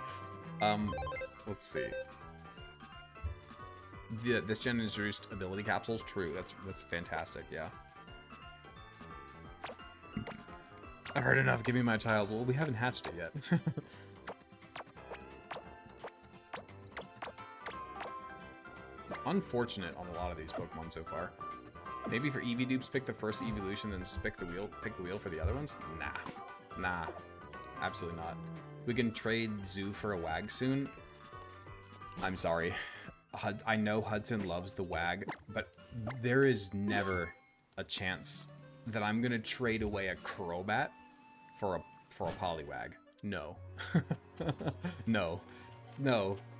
Let's see. This gen introduced ability capsules. True, that's fantastic. Yeah. I've heard enough. Give me my child. Well, we haven't hatched it yet. Unfortunate on a lot of these Pokemon so far. Maybe for Eevee dupes, pick the first evolution, then pick the wheel for the other ones. Nah, absolutely not. We can trade Zoo for a Wag soon. I'm sorry. I know Hudson loves the Wag, but there is never a chance that I'm gonna trade away a Crobat for a Poliwag. No. No.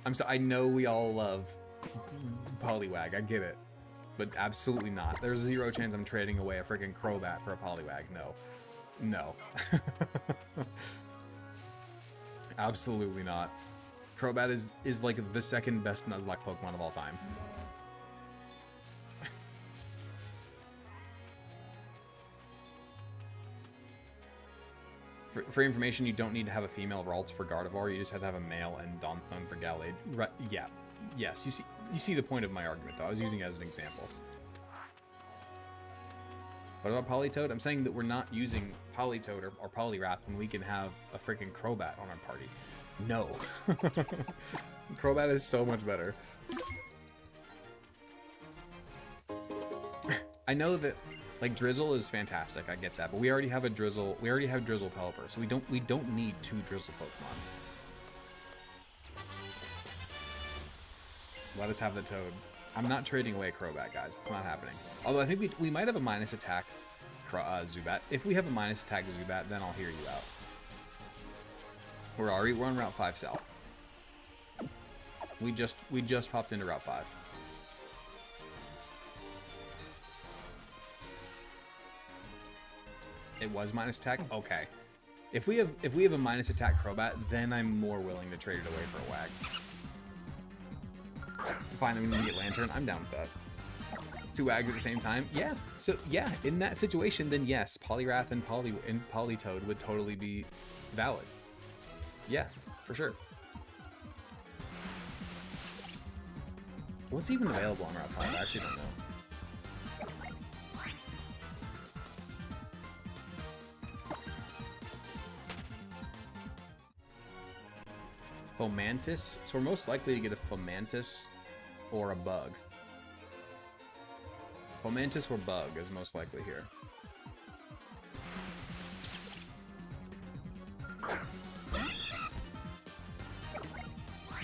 I'm sorry. I know we all love Poliwag, I get it, but absolutely not. There's 0 chance I'm trading away a freaking Crobat for a Poliwag. No. Absolutely not. Crobat is like the 2nd best Nuzlocke Pokemon of all time. For information, you don't need to have a female Ralts for Gardevoir. You just have to have a male and Donphan for Gallade. Right? Yeah. Yes. You see the point of my argument, though. I was using it as an example. What about Politoed? I'm saying that we're not using Politoed or Poliwrath when we can have a freaking Crobat on our party. No. Crobat is so much better. I know that, like, Drizzle is fantastic. I get that, but we already have a Drizzle. We already have Drizzle Pelipper, so we don't need 2 Drizzle Pokemon. Let us have the Toad. I'm not trading away Crobat, guys. It's not happening. Although I think we might have a minus attack Zubat. If we have a minus attack Zubat, then I'll hear you out. We're on Route 5 South. We just popped into Route 5. It was minus attack? Okay. If we have a minus attack Crobat, then I'm more willing to trade it away for a Wag. Fine, I'm gonna get Lantern. I'm down with that. 2 Wags at the same time? Yeah. So yeah, in that situation, then yes, Poliwrath and Politoed would totally be valid. Yeah, for sure. What's even available on Route 5? I actually don't know. Fomantis? So we're most likely to get a Fomantis or a Bug. Fomantis or Bug is most likely here.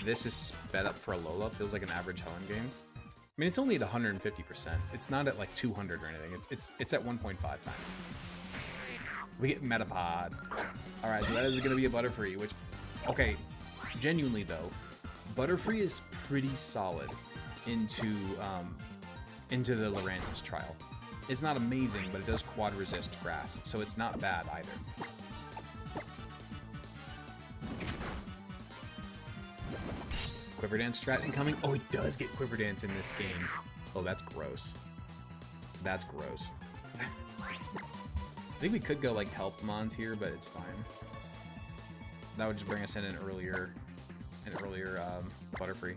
This is sped up for a Alola. Feels like an average Helen game. I mean, it's only at 150%. It's not at like 200 or anything. It's at 1.5 times. We get Metapod. All right, so that is going to be a Butterfree, which, okay, genuinely though, Butterfree is pretty solid into the Lurantis trial. It's not amazing, but it does quad resist grass, so it's not bad either. Quiver Dance strat incoming. Oh, it does get Quiver Dance in this game. Oh, that's gross. That's gross. I think we could go like Help Mons here, but it's fine. That would just bring us in an earlier Butterfree.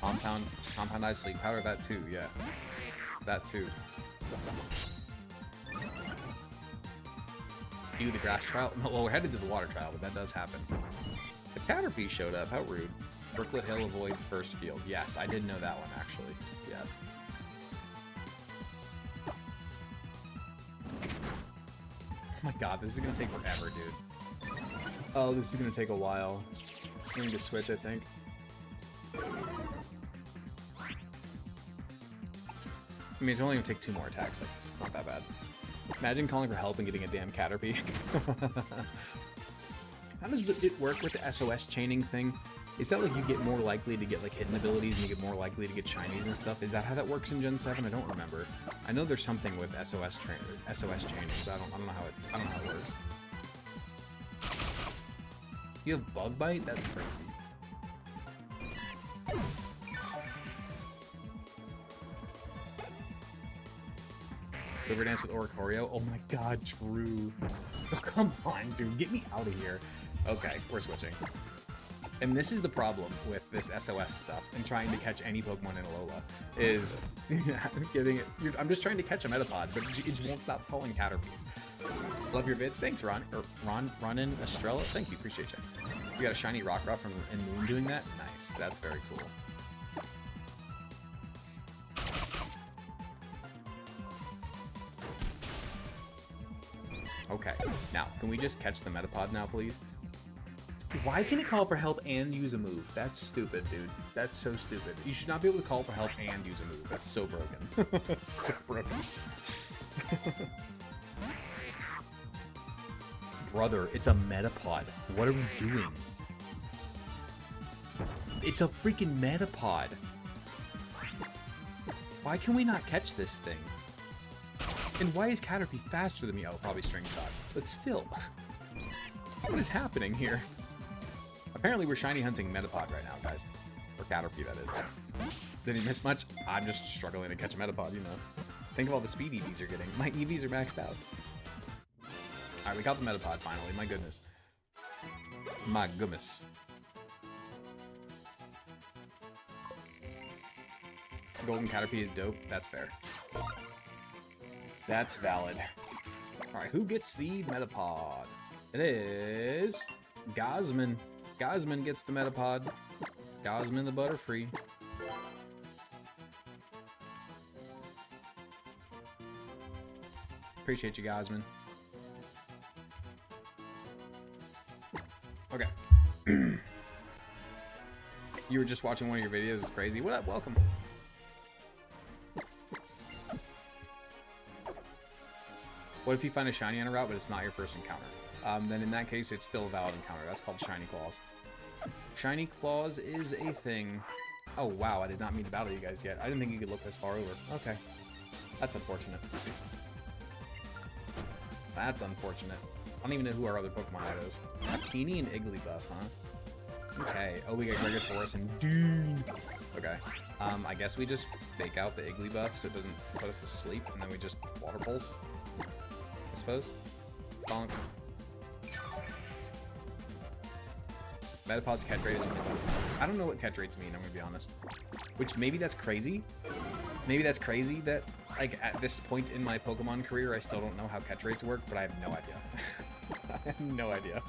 Compound Ice Sleep Powder, that too, yeah. That too. Do the grass trial? No, well, we're headed to the water trial, but that does happen. The Caterpie showed up. How rude. Brooklet Hill avoid first field. Yes, I did know that one, actually. Yes. Oh my god, this is going to take forever, dude. Oh, this is going to take a while. I need to switch, I think. I mean, it's only going to take 2 more attacks like this. It's not that bad. Imagine calling for help and getting a damn Caterpie. How does it work with the SOS chaining thing? Is that like you get more likely to get like hidden abilities and you get more likely to get shinies and stuff? Is that how that works in Gen 7? I don't remember. I know there's something with SOS chaining, but I don't know how it works. You have Bug Bite? That's crazy. Quiver Dance with Oricorio? Oh my god, true. Oh, come on, dude. Get me out of here. Okay, we're switching. And this is the problem with this SOS stuff and trying to catch any Pokemon in Alola is getting it. I'm just trying to catch a Metapod, but it just won't stop calling Caterpies. Love your vids. Thanks, Ronin Estrella. Thank you. Appreciate you. We got a shiny Rockruff from in Moon doing that. Nice. That's very cool. Okay, now, can we just catch the Metapod now, please? Why can it call for help and use a move? That's stupid, dude. That's so stupid. You should not be able to call for help and use a move. That's so broken. So broken. Brother, it's a Metapod. What are we doing? It's a freaking Metapod. Why can we not catch this thing? And why is Caterpie faster than me? Oh, probably String Shot. But still. What is happening here? Apparently we're shiny hunting Metapod right now, guys. Or Caterpie, that is. Did he miss much? I'm just struggling to catch a Metapod, you know. Think of all the speed EVs you're getting. My EVs are maxed out. Alright, we got the Metapod finally. My goodness. My goodness. Golden Caterpie is dope. That's fair. That's valid. Alright, who gets the Metapod? It is Gosman. Gosman gets the Metapod. Gosman the Butterfree. Appreciate you, Gosman. Okay. You were just watching one of your videos. It's crazy. What up? Welcome. What if you find a shiny on a route, but it's not your first encounter? Then in that case, it's still a valid encounter. That's called Shiny Claws. Shiny Claws is a thing. Oh, wow. I did not mean to battle you guys yet. I didn't think you could look this far over. Okay. That's unfortunate. That's unfortunate. I don't even know who our other Pokemon are those. Peony and Igglybuff, huh? Okay. Oh, we got Gregosaurus and Dean. Okay. I guess we just fake out the Igglybuff so it doesn't put us to sleep, and then we just Water Pulse, I suppose. Bonk. Metapod's catch rate is only 1. I don't know what catch rates mean, I'm gonna be honest. Which, maybe that's crazy. Maybe that's crazy that, like, at this point in my Pokemon career, I still don't know how catch rates work, but I have no idea. I have no idea.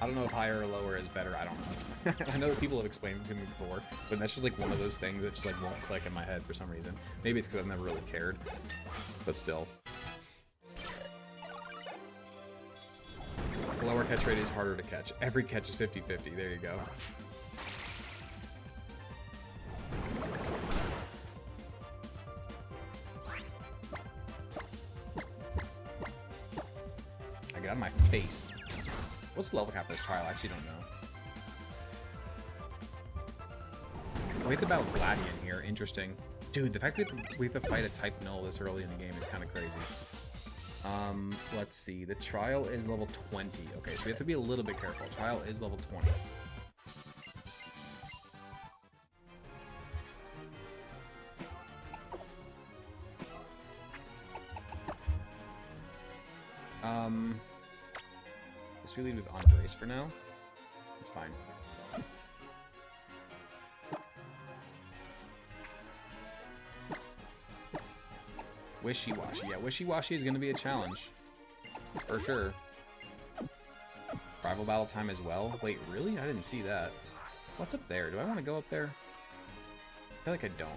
I don't know if higher or lower is better, I don't know. I know that people have explained it to me before, but that's just, like, one of those things that just, like, won't click in my head for some reason. Maybe it's because I've never really cared, but still. Lower catch rate is harder to catch. Every catch is 50-50. There you go. I got on my face. What's the level cap of this trial? I actually don't know. We have to battle Gladian here. Interesting. Dude, the fact that we have to fight a type null this early in the game is kind of crazy. Let's see. The trial is level 20. Okay, so we have to be a little bit careful. Trial is level 20. Guess we lead with Andres for now. It's fine. Wishy-washy. Yeah, wishy-washy is going to be a challenge. For sure. Rival battle time as well. Wait, really? I didn't see that. What's up there? Do I want to go up there? I feel like I don't.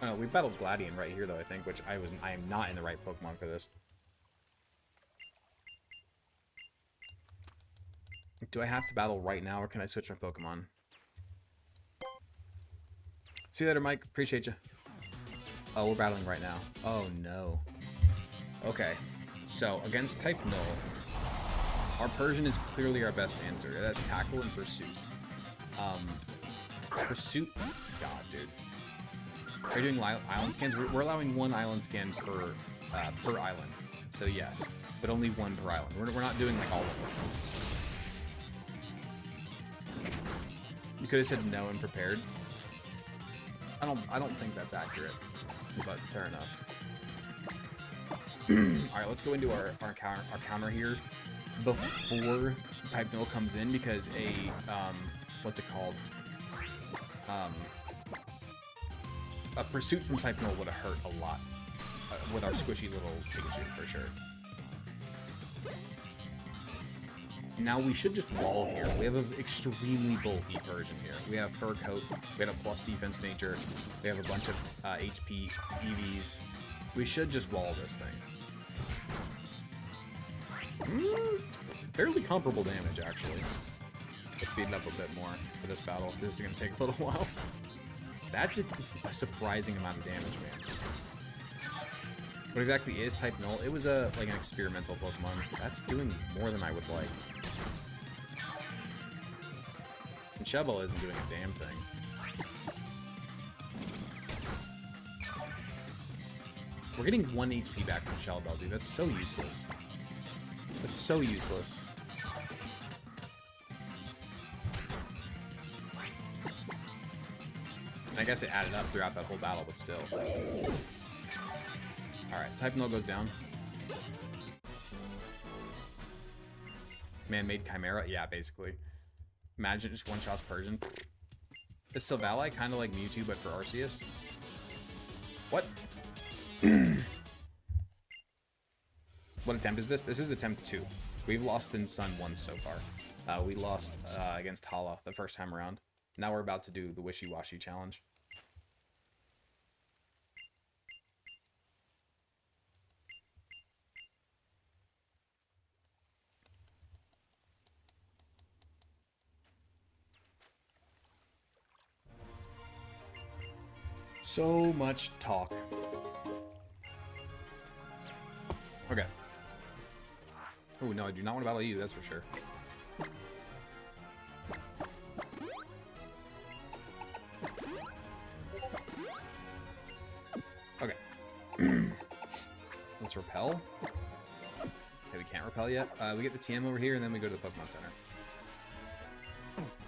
Oh no, we battled Gladian right here though, I think, which I am not in the right Pokemon for this. Do I have to battle right now, or can I switch my Pokemon? See you later, Mike. Appreciate you. Oh, we're battling right now. Oh, no. Okay. So, against type Null, our Persian is clearly our best answer. That's Tackle and Pursuit. Pursuit... God, dude. Are you doing island scans? We're allowing 1 island scan per island. So, yes. But only 1 per island. We're not doing, like, all of them. You could have said no and prepared. I don't think that's accurate. But fair enough. Alright, let's go into our counter here before type Null comes in, because what's it called? A Pursuit from type Null would have hurt a lot with our squishy little Pikachu, for sure. Now we should just wall here. We have an extremely bulky version here. We have Fur Coat, we have a plus defense nature, we have a bunch of HP EVs. We should just wall this thing. Fairly comparable damage, actually. Let's speed it up a bit more for this battle. This is going to take a little while. That did a surprising amount of damage, man. What exactly is type Null? It was like an experimental Pokemon. That's doing more than I would like. And Shovel isn't doing a damn thing. We're getting 1 HP back from Shell Bell, dude. That's so useless. That's so useless. And I guess it added up throughout that whole battle, but still. Alright, type Null goes down. Man-made Chimera? Yeah, basically. Imagine it just one-shots Persian. Is Silvally kind of like Mewtwo, but for Arceus? What? What attempt is this? This is attempt 2. We've lost in Sun once so far. We lost against Hala the first time around. Now we're about to do the Wishy-Washy challenge. So much talk. Okay. Oh, no, I do not want to battle you, that's for sure. Okay. Let's repel. Okay, we can't repel yet. We get the TM over here, and then we go to the Pokemon Center.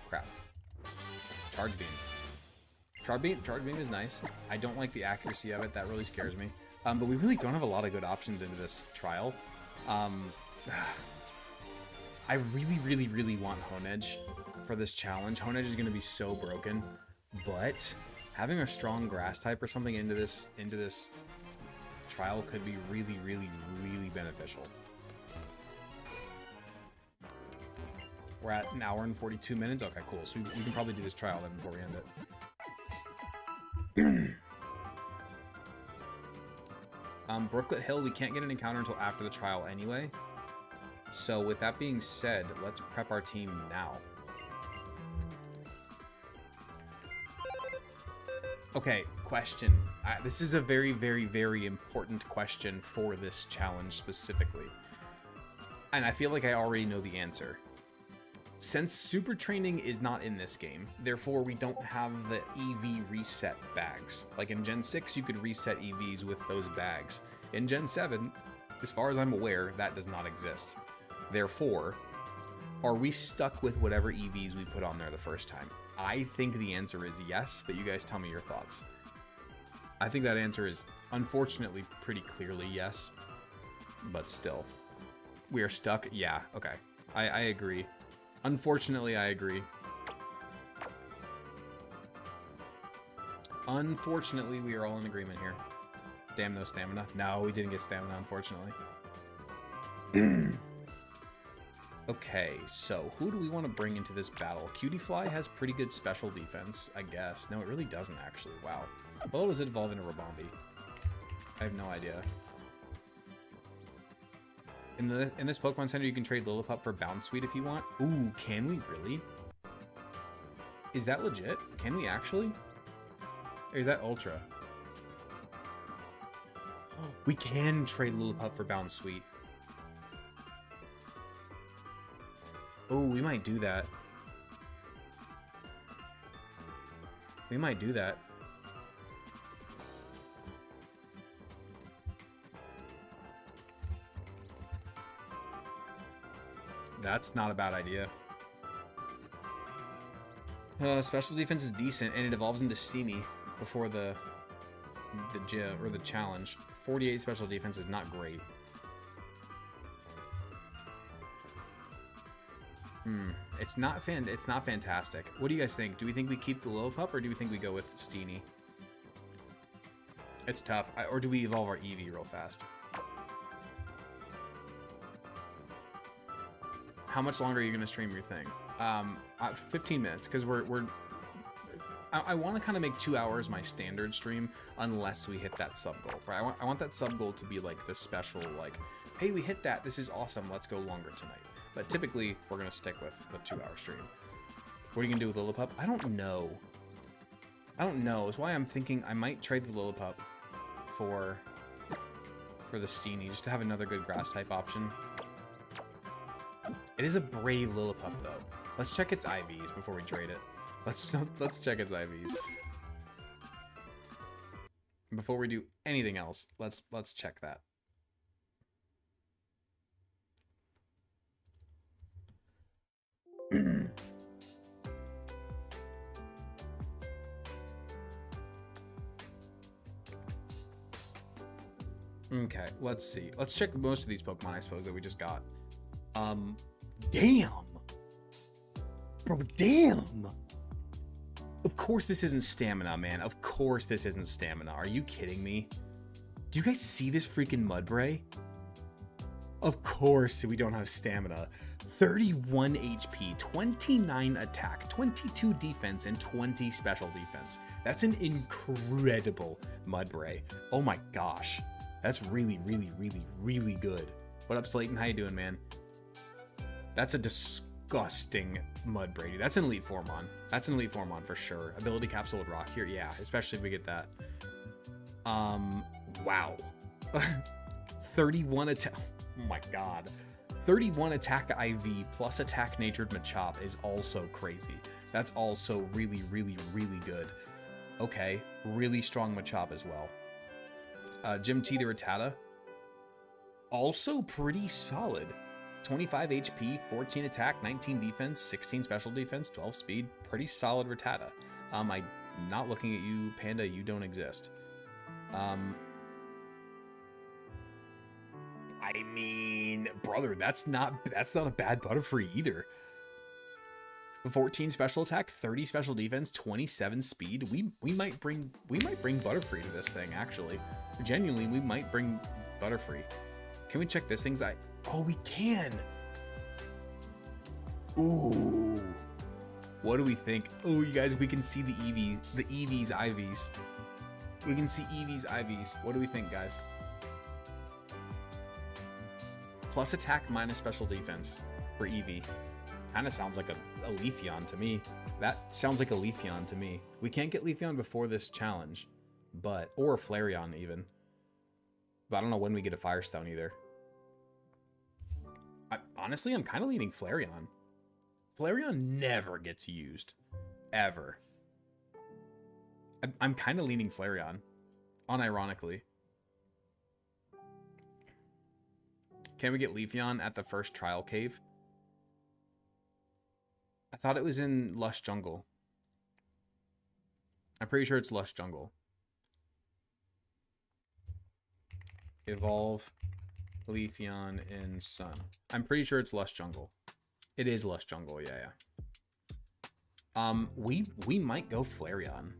Crap. Charge Beam. Charge Beam is nice. I don't like the accuracy of it. That really scares me. But we really don't have a lot of good options into this trial. I really want Honedge for this challenge. Honedge is going to be so broken, but having a strong grass type or something into this trial could be really beneficial. We're at an hour and 42 minutes. Okay, cool. So we can probably do this trial then before we end it. Brooklet Hill, we can't get an encounter until after the trial anyway. So with that being said, let's prep our team now. Okay, question. This is a very important question for this challenge specifically. And I feel like I already know the answer. Since Super Training is not in this game, therefore we don't have the EV reset bags. Like in Gen 6, you could reset EVs with those bags. In Gen 7, as far as I'm aware, that does not exist. Therefore, are we stuck with whatever EVs we put on there the first time? I think the answer is yes, but you guys tell me your thoughts. I think that answer is, unfortunately, pretty clearly yes, but still. We are stuck? Yeah, okay. I agree. Unfortunately, I agree. Unfortunately, we are all in agreement here. Damn, no stamina. No, we didn't get stamina, unfortunately. Okay, so who do we want to bring into this battle? Cutiefly has pretty good special defense, I guess. No, it really doesn't, actually. Wow. Well, does it evolve into Rabombi? I have no idea. In this Pokemon Center, you can trade Lillipup for Bounsweet if you want. Ooh, can we really? Is that legit? Can we actually? Or is that Ultra? We can trade Lillipup for Bounsweet. Oh, we might do that. We might do that. That's not a bad idea. Special defense is decent, and it evolves into Steenie before the challenge. 48 special defense is not great. It's not fantastic. What do you guys think? Do we think we keep the Lillipup, or do we think we go with Steenie? It's tough. Or do we evolve our Eevee real fast? How much longer are you going to stream your thing? 15 minutes, because I want to kind of make 2 hours my standard stream, unless we hit that sub goal. Right? I want that sub goal to be like the special, like, hey, we hit that. This is awesome. Let's go longer tonight. But typically, we're going to stick with the 2-hour stream. What are you going to do with Lillipup? I don't know. That's why I'm thinking I might trade the Lillipup for the Steenie, just to have another good grass type option. It is a brave Lillipup, though. Let's check its IVs before we trade it. Let's check its IVs. Before we do anything else, let's check that. Okay, let's see. Let's check most of these Pokemon, I suppose, that we just got. Damn! Bro, damn! Of course this isn't stamina, man. Of course this isn't stamina. Are you kidding me? Do you guys see this freaking Mudbray? Of course we don't have stamina. 31 HP, 29 attack, 22 defense, and 20 special defense. That's an incredible Mudbray. Oh my gosh. That's really good. What up, Slayton? How you doing, man? That's a disgusting Mud Brady. That's an Elite Formon. That's an Elite Formon for sure. Ability Capsule with Rock here. Yeah, especially if we get that. Wow. 31 attack. Oh my god. 31 attack IV plus attack natured Machop is also crazy. That's also really, really, really good. Okay, really strong Machop as well. Jim T the Rattata. Also pretty solid. 25 HP, 14 attack, 19 defense, 16 special defense, 12 speed. Pretty solid Rattata. I'm not looking at you, Panda. You don't exist. I mean, brother, that's not a bad Butterfree either. 14 special attack, 30 special defense, 27 speed. We might bring Butterfree to this thing, actually. Genuinely, we might bring Butterfree. Can we check this thing's eye? Oh, we can. Ooh. What do we think? Oh, you guys, we can see the EV's IVs. We can see Eevee's IVs. What do we think, guys? Plus attack minus special defense for Eevee. Kind of sounds like a Leafeon to me. That sounds like a Leafeon to me. We can't get Leafeon before this challenge, but or a Flareon even. But I don't know when we get a Firestone either. Honestly, I'm kind of leaning Flareon. Flareon never gets used. Ever. I'm kind of leaning Flareon. Unironically. Can we get Leafeon at the first trial cave? I thought it was in Lush Jungle. I'm pretty sure it's Lush Jungle. Evolve Leafeon in Sun. I'm pretty sure it's Lush Jungle. It is Lush Jungle, yeah. We might go Flareon.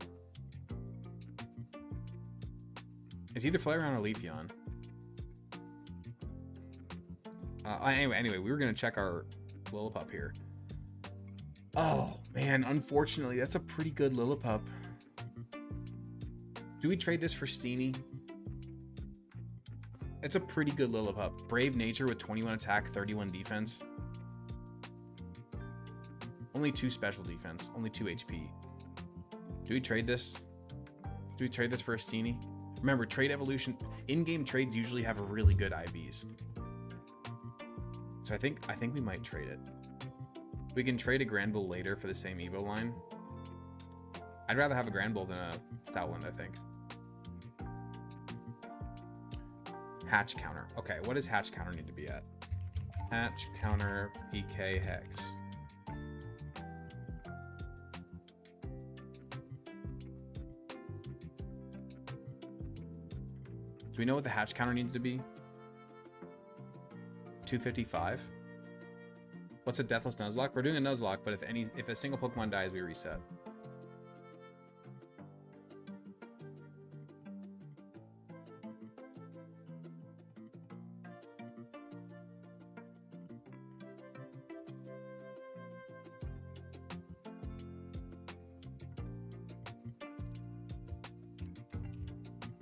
It's either Flareon or Leafeon. Anyway, we were gonna check our Lillipup here. Oh man, unfortunately, that's a pretty good Lillipup. Do we trade this for Steenie? It's a pretty good Lillipup. Brave Nature with 21 attack, 31 defense. Only 2 special defense, only 2 HP. Do we trade this? Do we trade this for a Steenie? Remember, trade evolution, in-game trades usually have really good IVs. So I think we might trade it. We can trade a Granbull later for the same Evo line. I'd rather have a Granbull than a Stoutland, I think. Hatch counter. Okay, what does hatch counter need to be at? Hatch counter PK Hex. Do we know what the hatch counter needs to be? 255. What's a Deathless Nuzlocke? We're doing a Nuzlocke, but if a single Pokemon dies, we reset.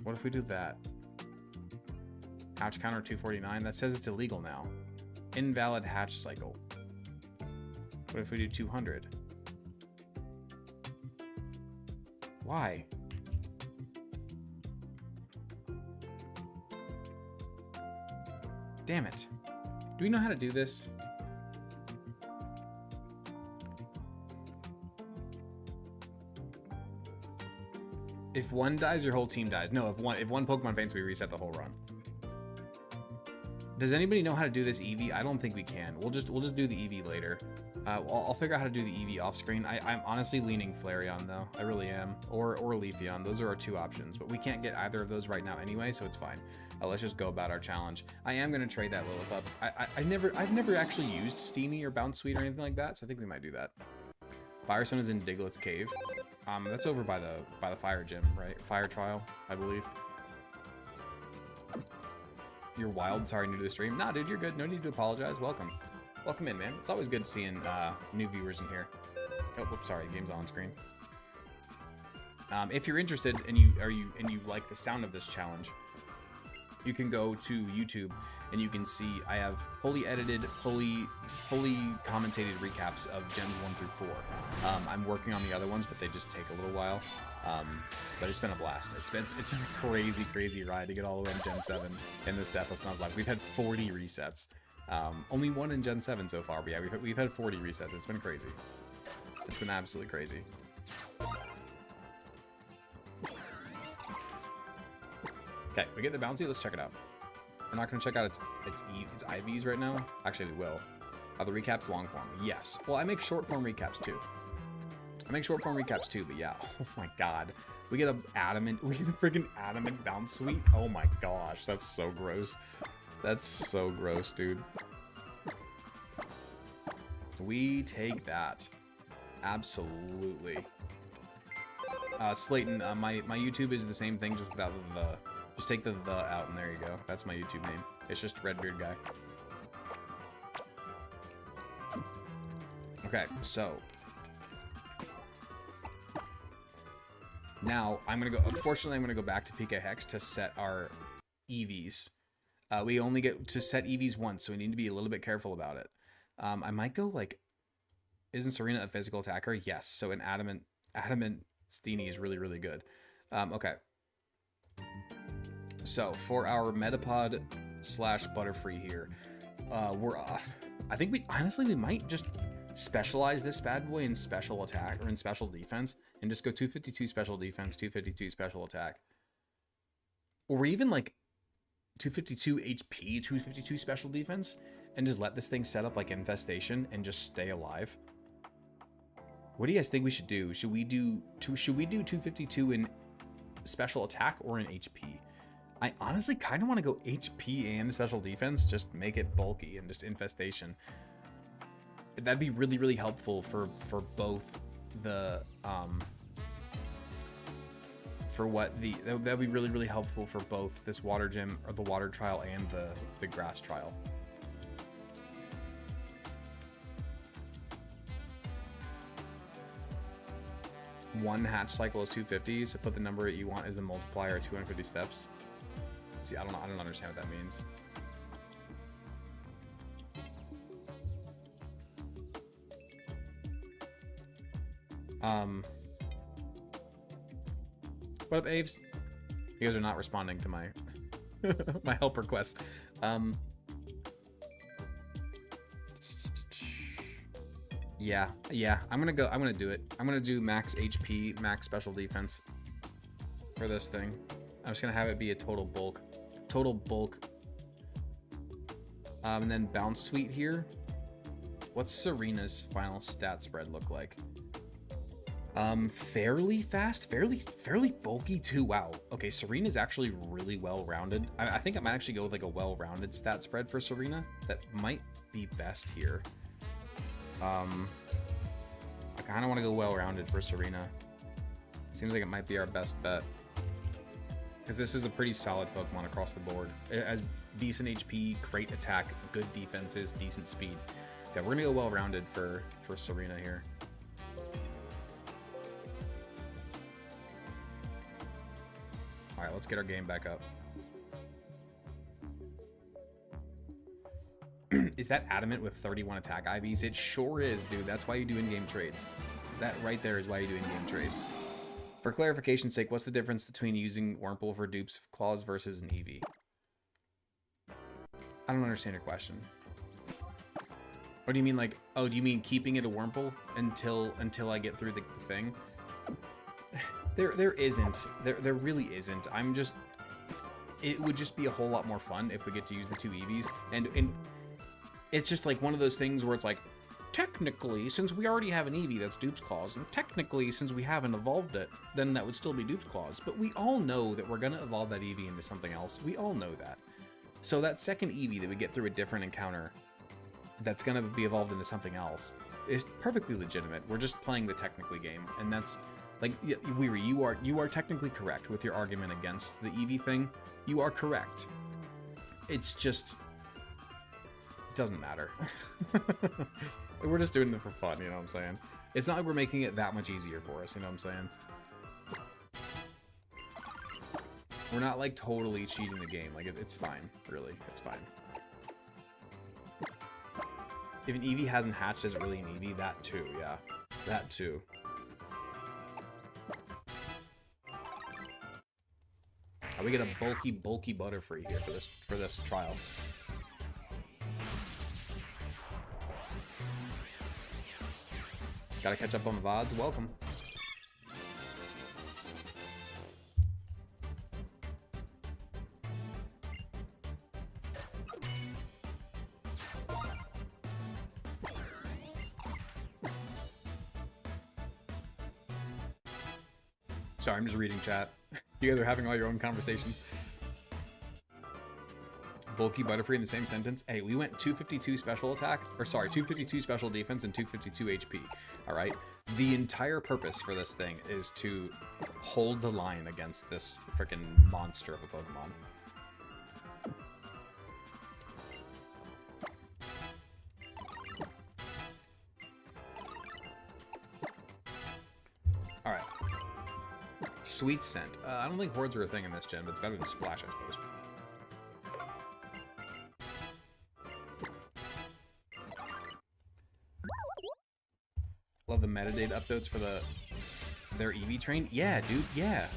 What if we do that? Hatch counter 249. That says it's illegal now. Invalid hatch cycle. What if we do 200? Why? Damn it. Do we know how to do this? If one dies, your whole team dies. No, if one Pokemon faints, we reset the whole run. Does anybody know how to do this Eevee? I don't think we can. We'll just do the Eevee later. I'll figure out how to do the Eevee off screen. I'm honestly leaning Flareon though. I really am. Or Leafeon. Those are our 2 options, but we can't get either of those right now anyway, so it's fine. Let's just go about our challenge. I am gonna trade that Lillipup. I've never actually used Steenie or Bounce Sweet or anything like that, so I think we might do that. Firestone is in Diglett's cave. That's over by the fire gym, right? Fire trial, I believe. You're wild. Sorry, new to the stream. Nah, dude, you're good. No need to apologize. Welcome. Welcome in, man. It's always good seeing new viewers in here. Oh, whoops, sorry. Game's on screen. If you're interested and you like the sound of this challenge, you can go to YouTube and you can see I have fully edited, fully commentated recaps of Gens 1 through 4. I'm working on the other ones, but they just take a little while. But it's been a blast. It's been a crazy ride to get all the way in Gen 7 in this Deathless Nuzlocke. We've had 40 resets. Only one in Gen 7 so far, but yeah, we've had 40 resets. It's been crazy. It's been absolutely crazy. Okay, we get the bouncy. Let's check it out. We're not going to check out its IVs right now. Actually, we will. Are the recaps long form? Yes. Well, I make short form recaps too. But yeah. Oh my god. We get a freaking adamant bounce suite. Oh my gosh, that's so gross. That's so gross, dude. We take that. Absolutely. Slayton, my YouTube is the same thing, just without the. Just take the out, and there you go. That's my YouTube name. It's just Redbeard Guy. Okay, so now I'm gonna go. Unfortunately, I'm gonna go back to PK Hex to set our EVs. We only get to set EVs once, so we need to be a little bit careful about it. I might go like, isn't Serena a physical attacker? Yes. So an adamant Steenie is really good. Okay. So for our Metapod / Butterfree here, we're off. I think we might just specialize this bad boy in special attack or in special defense and just go 252 special defense, 252 special attack. Or even like 252 HP, 252 special defense, and just let this thing set up like infestation and just stay alive. What do you guys think we should do? Should we do 252 in special attack or in HP? I honestly kind of want to go HP and special defense, just make it bulky and just infestation. That'd be really helpful for both the that'd be really helpful for both this water gym or the water trial and the grass trial. One hatch cycle is 250, so put the number that you want as the multiplier of 250 steps. See, I don't understand what that means. What up, Aves? You guys are not responding to my my help request. Yeah, I'm gonna do it. I'm gonna do max HP, max special defense for this thing. I'm just gonna have it be a total bulk. And then bounce suite here. What's Serena's final stat spread look like? Fairly fast, fairly bulky too. Wow. Okay, Serena's actually really well-rounded. I think I might actually go with like a well-rounded stat spread for Serena. That might be best here. I kind of want to go well-rounded for Serena. Seems like it might be our best bet. Because this is a pretty solid Pokemon across the board. It has decent HP, great attack, good defenses, decent speed. Yeah, we're gonna go well-rounded for Serena here. All right, let's get our game back up. Is that adamant with 31 attack IVs? It sure is, dude. That's why you do in-game trades. That right there is why you do in-game trades. For clarification's sake, what's the difference between using Wurmple for dupes claws versus an EV? I don't understand your question. What do you mean, like, oh, do you mean keeping it a Wurmple until I get through the thing? There isn't. There really isn't. It would just be a whole lot more fun if we get to use the two EVs. And it's just like one of those things where it's like, technically, since we already have an Eevee that's Dupe's Claws, and technically, since we haven't evolved it, then that would still be Dupe's Claws. But we all know that we're going to evolve that Eevee into something else. We all know that. So that second Eevee that we get through a different encounter that's going to be evolved into something else is perfectly legitimate. We're just playing the technically game. And that's, like, Weary, you are technically correct with your argument against the Eevee thing. You are correct. It's just... it doesn't matter. We're just doing it for fun, you know what I'm saying? It's not like we're making it that much easier for us, you know what I'm saying? We're not like totally cheating the game. Like it's fine, really. It's fine. If an Eevee hasn't hatched, is it really an Eevee? That too, yeah. That too. We get a bulky Butterfree here for this trial. Gotta catch up on the VODs. Welcome. Sorry, I'm just reading chat. You guys are having all your own conversations. Bulky Butterfree in the same sentence. Hey, we went 252 special attack, or sorry, 252 special defense and 252 HP. All right. The entire purpose for this thing is to hold the line against this freaking monster of a Pokemon. All right. Sweet Scent. I don't think Hordes are a thing in this gen, but it's better than Splash, I suppose. Love the metadata updates for their Eevee train. Yeah, dude. Yeah.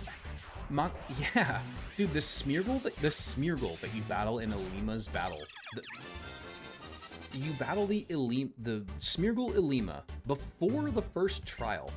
Yeah. Dude, the Smeargle that you battle in Elima's battle. You battle the Smeargle Elima before the first trial.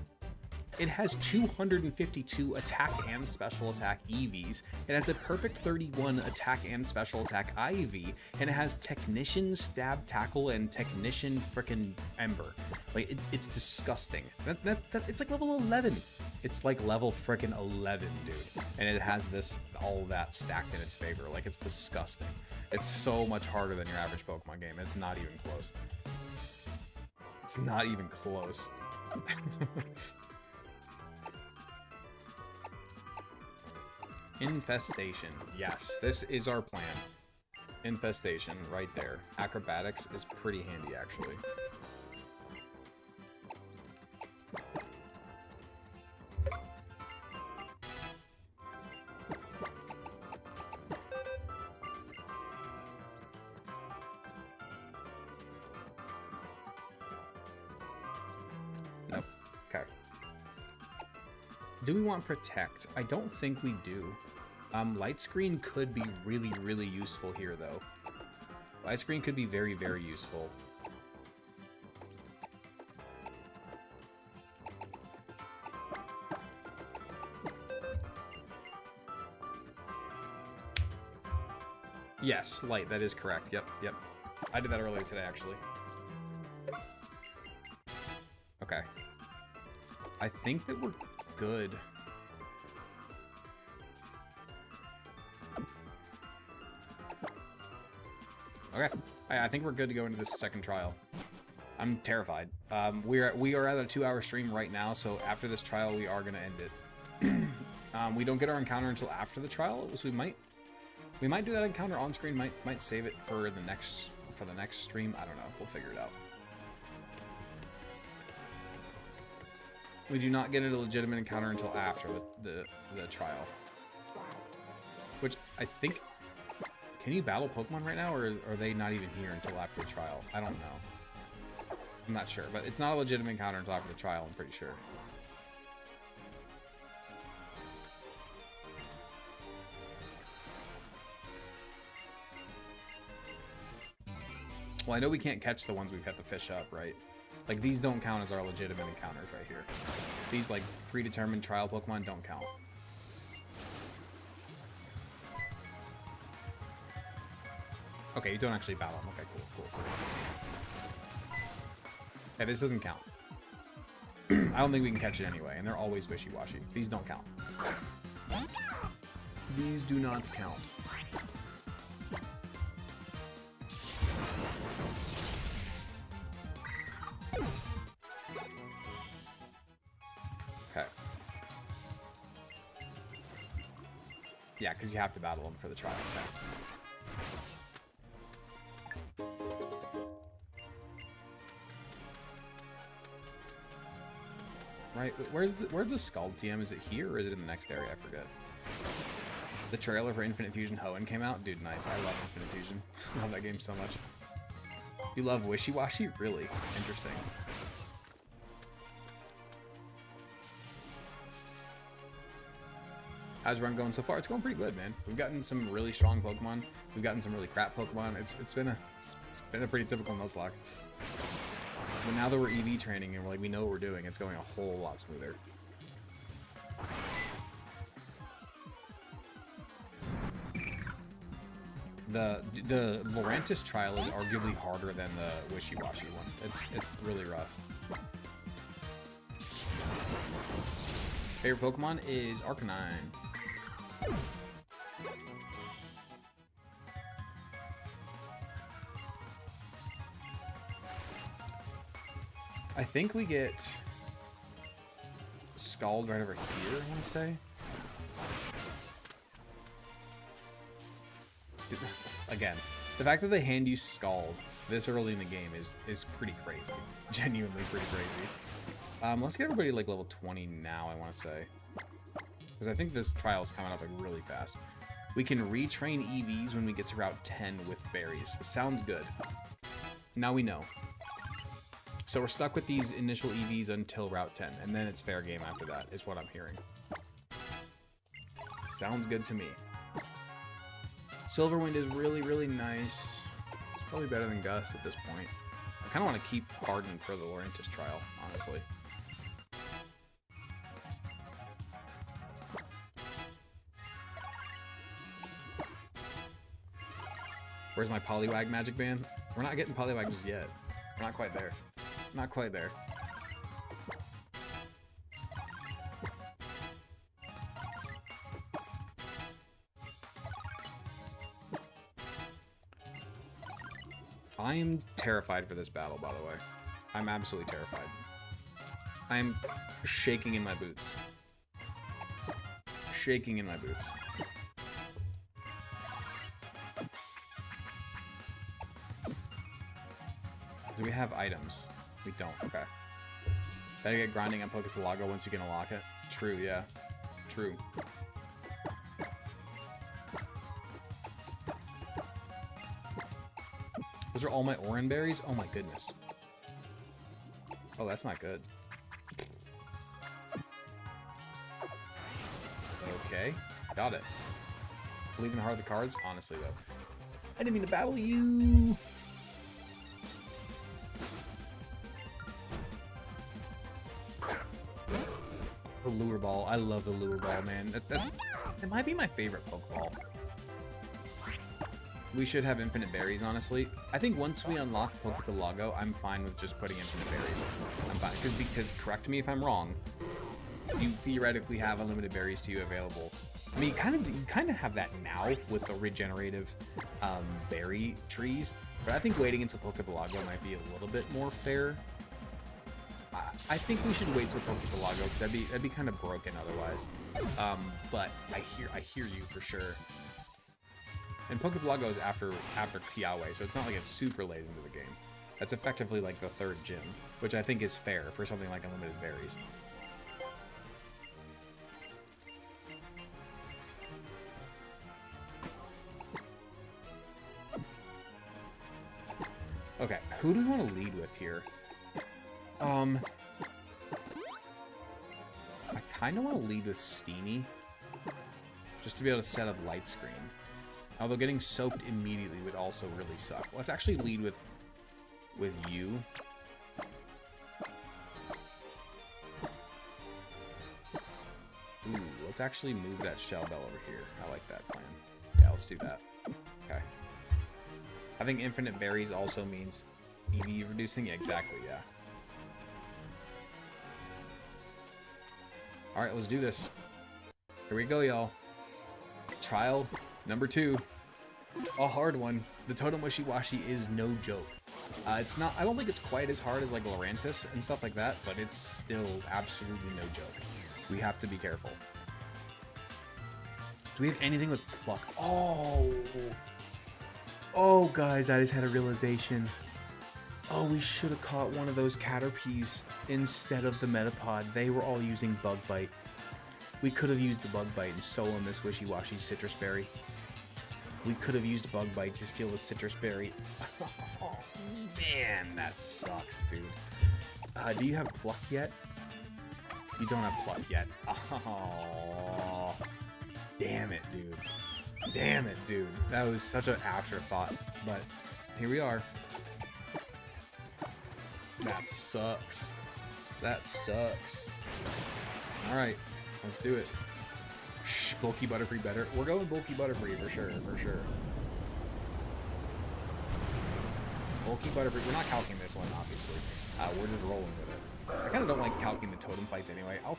It has 252 attack and special attack EVs. It has a perfect 31 attack and special attack IV, and it has Technician, Stab, Tackle, and Technician frickin' Ember. Like, it's disgusting. It's like level 11. It's like level frickin' 11, dude. And it has all that stacked in its favor. Like, it's disgusting. It's so much harder than your average Pokemon game. It's not even close. It's not even close. Infestation. Yes, this is our plan. Infestation, right there. Acrobatics is pretty handy, actually. Nope. Okay. Do we want Protect? I don't think we do. Light Screen could be really, really useful here, though. Light Screen could be very, very useful. Yes, Light, that is correct. Yep, yep. I did that earlier today, actually. Okay. I think that we're good. Okay, I think we're good to go into this second trial. I'm terrified. We are at a 2-hour stream right now, so after this trial, we are gonna end it. We don't get our encounter until after the trial, so we might do that encounter on screen. Might save it for the next stream. I don't know. We'll figure it out. We do not get a legitimate encounter until after the trial, which I think. Can you battle Pokemon right now, or are they not even here until after the trial? I don't know. I'm not sure, but it's not a legitimate encounter until after the trial, I'm pretty sure. Well, I know we can't catch the ones we've had to fish up, right? Like, these don't count as our legitimate encounters right here. These, like, predetermined trial Pokemon don't count. Okay, you don't actually battle them. Okay, cool. Yeah, this doesn't count. I don't think we can catch it anyway, and they're always wishy-washy. These don't count. These do not count. Okay. Yeah, because you have to battle them for the trial. Okay. Right, where's the Scald TM? Is it here or is it in the next area? I forget. The trailer for Infinite Fusion Hoenn came out. Dude, nice. I love Infinite Fusion. I love that game so much. You love Wishy-Washy? Really? Interesting. How's run going so far? It's going pretty good, man. We've gotten some really strong Pokemon. We've gotten some really crap Pokemon. It's been a pretty typical Nuzlocke. But now that we're EV training and we know what we're doing, it's going a whole lot smoother. The Lurantis trial is arguably harder than the Wishy-Washy one. It's really rough. Favorite Pokemon is Arcanine. I think we get Scald right over here, I want to say. Dude, again, the fact that they hand you Scald this early in the game is pretty crazy. Genuinely pretty crazy. Let's get everybody like level 20 now, I want to say. Because I think this trial is coming up like really fast. We can retrain EVs when we get to Route 10 with berries. Sounds good. Now we know. So we're stuck with these initial EVs until Route 10, and then it's fair game after that, is what I'm hearing. Sounds good to me. Silverwind is really, really nice. It's probably better than Gust at this point. I kind of want to keep Harden for the Lurantis trial, honestly. Where's my Poliwag magic band? We're not getting Poliwag just yet. We're not quite there. Not quite there. I am terrified for this battle, by the way. I'm absolutely terrified. I am shaking in my boots. Shaking in my boots. Do we have items? We don't. Okay. Better get grinding on Pokepelago once you can unlock it. True, yeah. True. Those are all my Oran berries? Oh my goodness. Oh, that's not good. Okay. Got it. Believe in the heart of the cards? Honestly, though. I didn't mean to battle you! The Lure Ball. I love the Lure Ball, man. That might be my favorite Pokeball. We should have infinite berries, honestly. I think once we unlock Pokepelago, I'm fine with just putting infinite berries. I'm fine, because correct me if I'm wrong, you theoretically have unlimited berries to you available. I mean, you kind of have that now with the regenerative berry trees, but I think waiting until Pokepelago might be a little bit more fair. I think we should wait till Pokepelago because that'd be kind of broken otherwise. But I hear you for sure. And Pokepelago is after Kiawe, so it's not like it's super late into the game. That's effectively like the third gym, which I think is fair for something like unlimited berries. Okay, who do we want to lead with here? I kind of want to lead with Steenie, just to be able to set up Light Screen. Although getting soaked immediately would also really suck. Let's actually lead with you. Ooh, let's actually move that Shell Bell over here. I like that plan. Yeah, let's do that. Okay. Having infinite berries also means EV reducing? Exactly, yeah. Alright, let's do this. Here we go, y'all. Trial number 2. A hard one. The Totem Wishy-Washy is no joke. It's not, I don't think it's quite as hard as like Lurantis and stuff like that, but it's still absolutely no joke. We have to be careful. Do we have anything with Pluck? Oh, guys, I just had a realization. Oh, we should have caught one of those Caterpies instead of the Metapod. They were all using Bug Bite. We could have used the Bug Bite and stolen this Wishy-Washy Citrus Berry. We could have used Bug Bite to steal the Citrus Berry. Oh, man, that sucks, dude. Do you have Pluck yet? You don't have Pluck yet. Oh, damn it, dude. Damn it, dude. That was such an afterthought, but here we are. That sucks. That sucks. All right, let's do it. Shh, bulky Butterfree better. We're going bulky Butterfree for sure, for sure. Bulky Butterfree. We're not calcing this one, obviously. We're just rolling with it. I kind of don't like calcing the totem fights anyway. I'll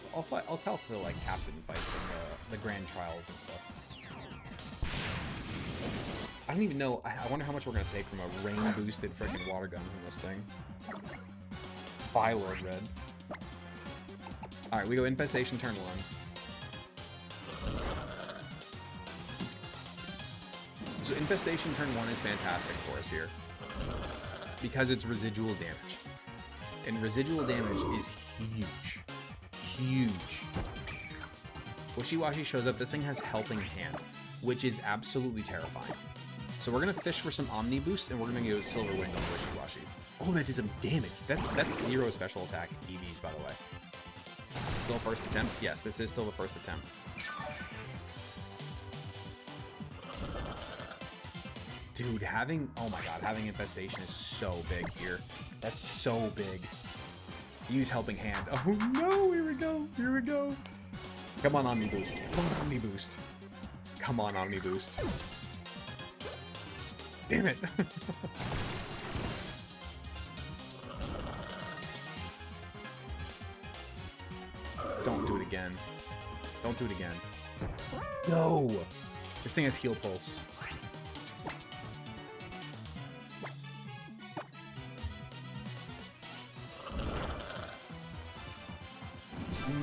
calc the like captain fights and the grand trials and stuff. I don't even know. I wonder how much we're gonna take from a rain boosted freaking water gun from this thing. Bye, Lord Red. All right, we go Infestation turn 1. So Infestation turn 1 is fantastic for us here because it's residual damage. And residual damage is huge. Huge. Wishy-Washy shows up. This thing has Helping Hand, which is absolutely terrifying. So we're going to fish for some Omni Boost, and we're going to go Silver Wind on Wishy-Washy. Oh, that did some damage. That's 0 special attack EVs, by the way. Still first attempt? Yes, this is still the first attempt. Dude, oh my god, having Infestation is so big here. That's so big. Use Helping Hand. Oh no, here we go, here we go. Come on, Omni Boost. Come on, Omni Boost. Come on, Omni Boost. Damn it. Don't do it again. Don't do it again. No! This thing has Heal Pulse.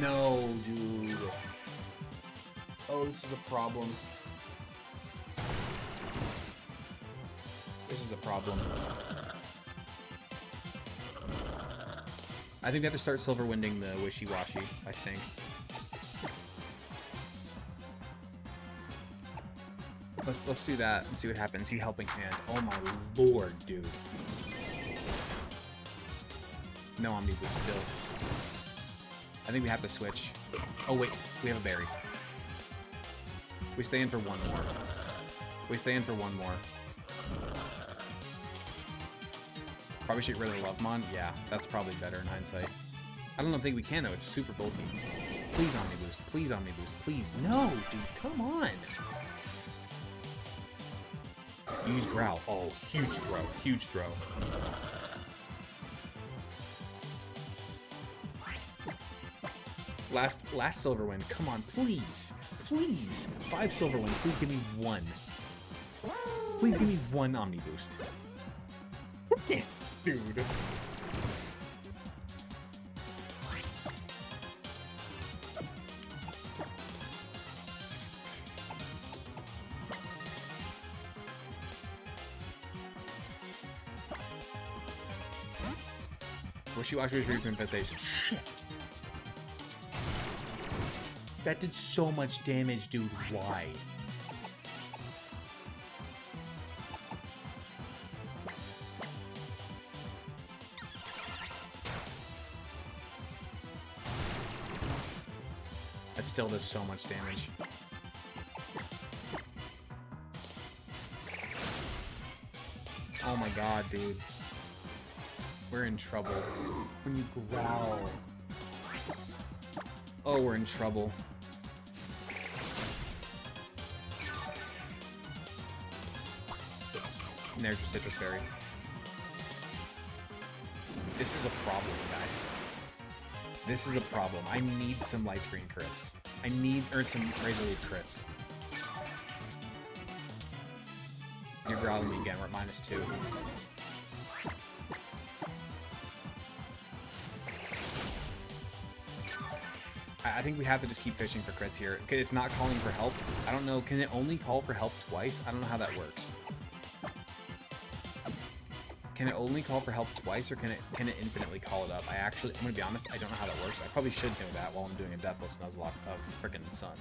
No, dude. Oh, this is a problem. This is a problem. I think we have to start Silver Winding the Wishy-Washy, I think. Let's do that and see what happens. See Helping Hand. Oh my lord, dude. No Omnibus still. I think we have to switch. Oh wait, we have a berry. We stay in for one more. We stay in for one more. Probably should really Lovemon. Yeah, that's probably better in hindsight. I don't think we can though. It's super bulky. Please Omni Boost. Please Omni Boost. Please. No, dude. Come on. Use Growl. Oh, huge throw. Huge throw. Last Silver Wind. Come on, please. Please. 5 Silver Winds. Please give me 1. Please give me 1 Omni Boost. Dude. Wishy-Washy Retrieve Infestation. Shit. That did so much damage, dude. Why? That still does so much damage. Oh my god, dude. We're in trouble. When you growl. Oh, we're in trouble. And there's your Citrus Berry. This is a problem, guys. This is a problem. I need some light screen crits. I need, or some Razor Leaf crits. You're growling me again. We're at -2. I think we have to just keep fishing for crits here. Okay, it's not calling for help. I don't know. Can it only call for help twice? I don't know how that works. Can it only call for help twice, or can it infinitely call it up? I'm gonna be honest, I don't know how that works. I probably should know that while I'm doing a Deathless Nuzlocke of frickin' Sun.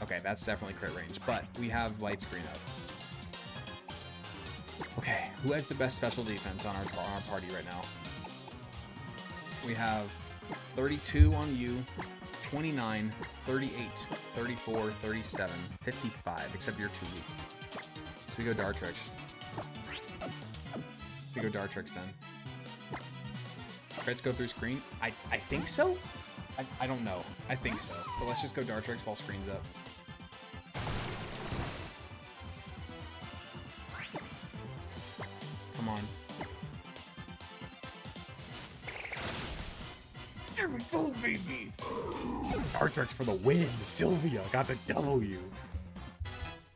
Okay, that's definitely crit range, but we have light screen up. Okay, who has the best special defense on our party right now? We have 32 on you, 29, 38, 34, 37, 55, except you're too weak. So we go Dartrix. We go Dartrix then. Crits go through screen? I think so? I don't know. I think so. But let's just go Dartrix while screen's up. Come on. There we go, baby! Dartrix for the win! Sylvia got the W!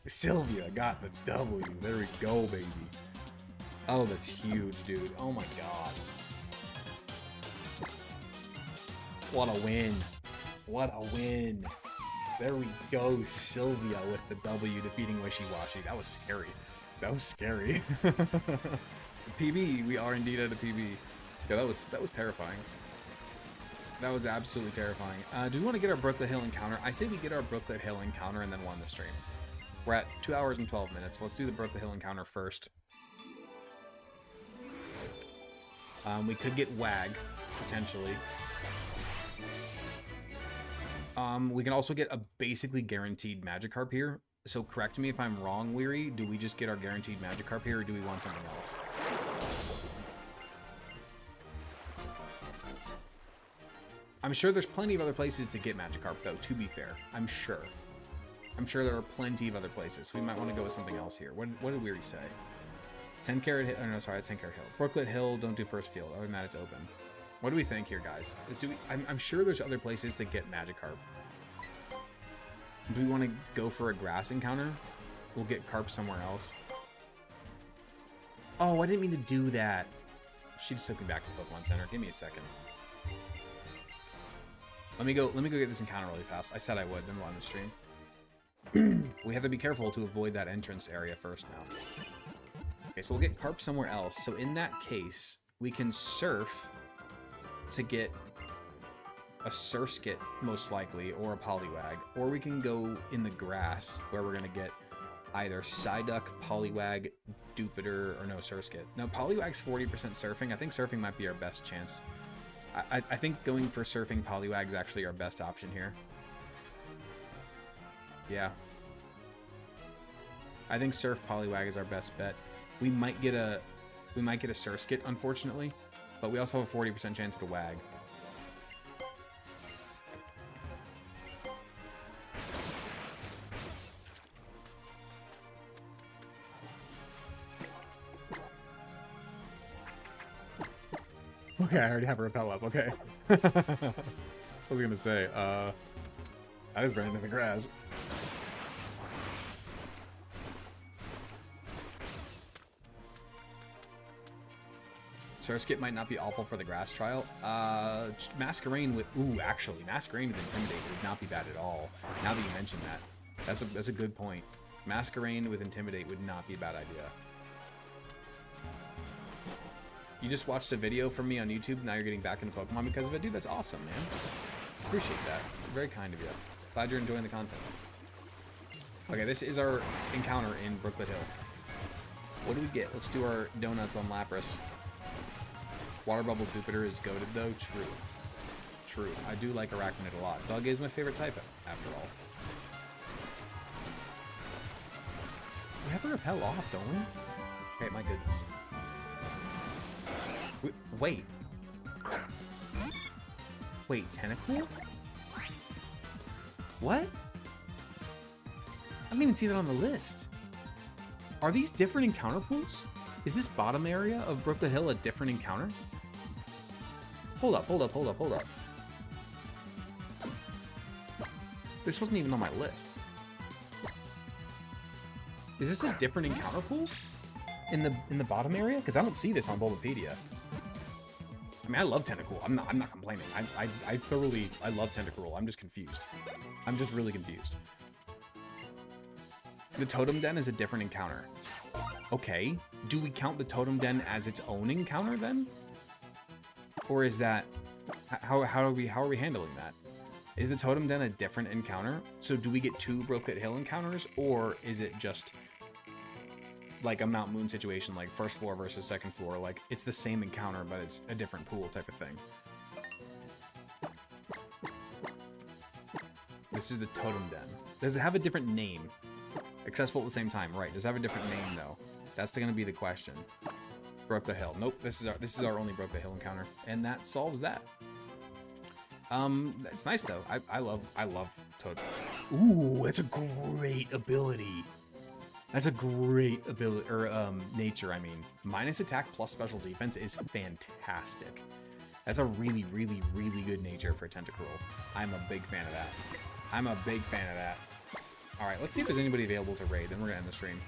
Sylvia got the W. There we go, baby. Oh, that's huge, dude. Oh my god. What a win. What a win. There we go, Sylvia with the W defeating Wishy-Washy. That was scary. That was scary. PB, we are indeed at a PB. Yeah, that was terrifying. That was absolutely terrifying. Do we want to get our Brooklet Hill encounter? I say we get our Brooklet Hill encounter and then we'll end the stream. We're at 2 hours and 12 minutes. Let's do the Brooklet Hill encounter first. We could get WAG, potentially. We can also get a basically guaranteed Magikarp here. So correct me if I'm wrong, Weary. Do we just get our guaranteed Magikarp here, or do we want something else? I'm sure there's plenty of other places to get Magikarp, though, to be fair. I'm sure. I'm sure there are plenty of other places. We might want to go with something else here. What did Weary say? 10 Carat Hill. Oh, no, sorry, 10 Carat Hill. Brooklet Hill, don't do first field. Other than that, it's open. What do we think here, guys? I'm sure there's other places to get Magikarp. Do we want to go for a grass encounter? We'll get Carp somewhere else. Oh, I didn't mean to do that. She just took me back to the Pokemon Center. Give me a second. Let me go get this encounter really fast. I said I would, then we'll end the stream. We have to be careful to avoid that entrance area first now. Okay, so we'll get Carp somewhere else. So in that case, we can surf to get a Surskit, most likely, or a Poliwag. Or we can go in the grass, where we're going to get either Psyduck, Poliwag, Dupiter, or no, Surskit. No, Poliwag's 40% surfing. I think surfing might be our best chance. I think going for surfing Poliwag is actually our best option here. Yeah. I think Surf Poliwag is our best bet. We might get a Surskit, unfortunately, but we also have a 40% chance at a Wag. Okay, I already have a repel up, okay. I was gonna say, I just ran into the grass. Surskit might not be awful for the grass trial. Masquerain with... Ooh, actually, Masquerain with Intimidate would not be bad at all. Now that you mention that. That's a good point. Masquerain with Intimidate would not be a bad idea. You just watched a video from me on YouTube, now you're getting back into Pokemon because of it? Dude, that's awesome, man. Appreciate that. Very kind of you. Glad you're enjoying the content. Okay, this is our encounter in Brooklet Hill. What do we get? Let's do our donuts on Lapras. Water Bubble Dupiter is goated though? True. True. I do like Arachnid a lot. Bug is my favorite type, after all. We have a repel off, don't we? Okay, my goodness. Wait. Wait, Tentacool? What? I didn't even see that on the list. Are these different encounter pools? Is this bottom area of Brooklet Hill a different encounter? Hold up. This wasn't even on my list. Is this a different encounter pool? In the bottom area? Because I don't see this on Bulbapedia. I mean, I love Tentacool. I'm not complaining. I love Tentacruel. I'm just confused. I'm just really confused. The Totem Den is a different encounter. Okay. Do we count the Totem Den as its own encounter then? Or is that... How are we handling that? Is the Totem Den a different encounter? So do we get 2 Brokelet Hill encounters? Or is it just like a Mount Moon situation, like first floor versus second floor? Like, it's the same encounter, but it's a different pool type of thing. This is the Totem Den. Does it have a different name? Accessible at the same time, right? Does it have a different name, though? That's going to be the question. Broke the Hill. Nope, this is our only Broke the Hill encounter, and that solves that. It's nice though. I love Toad. Ooh, that's a great ability. That's a great ability, or nature. I mean, minus attack plus special defense is fantastic. That's a really, really, really good nature for Tentacruel. I'm a big fan of that. I'm a big fan of that. All right, let's see if there's anybody available to raid. Then we're gonna end the stream.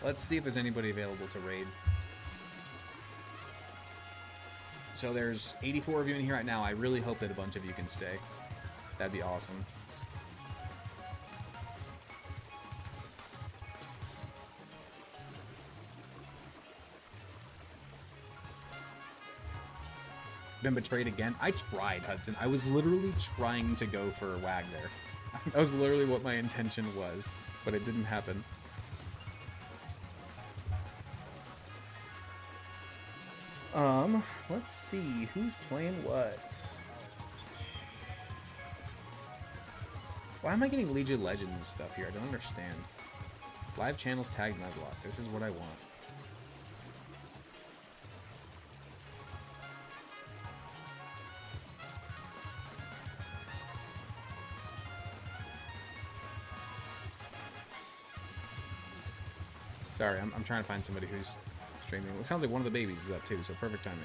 Let's see if there's anybody available to raid. So there's 84 of you in here right now. I really hope that a bunch of you can stay. That'd be awesome. Been betrayed again? I tried, Hudson. I was literally trying to go for a WAG there. That was literally what my intention was, but it didn't happen. Let's see who's playing what. Why am I getting Legion of Legends and stuff here? I don't understand. Live channels tagged Nuzlocke. This is what I want. Sorry, I'm trying to find somebody who's streaming. It sounds like one of the babies is up too, so perfect timing.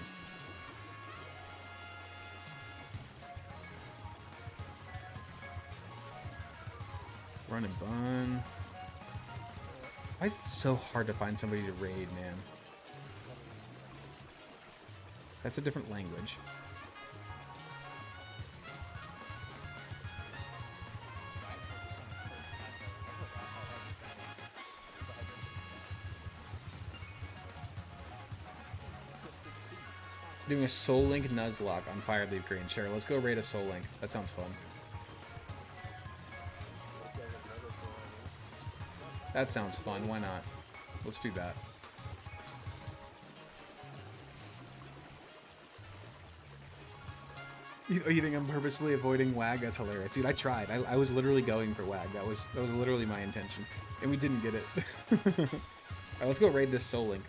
Run and bun. Why is it so hard to find somebody to raid, man? That's a different language. Doing a Soul Link Nuzlocke on Fire Leaf Green. Sure, let's go raid a Soul Link. That sounds fun. That sounds fun. Why not? Let's do that. You think I'm purposely avoiding WAG? That's hilarious. Dude, I tried. I was literally going for WAG. That was literally my intention. And we didn't get it. Alright, let's go raid this Soul Link.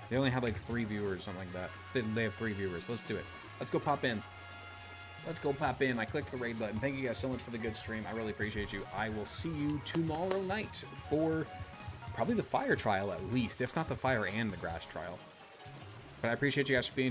They only had like 3 viewers or something like that. They have 3 viewers. Let's do it. Let's go pop in. Let's go pop in. I clicked the raid button. Thank you guys so much for the good stream. I really appreciate you. I will see you tomorrow night for probably the fire trial at least, if not the fire and the grass trial. But I appreciate you guys for being here.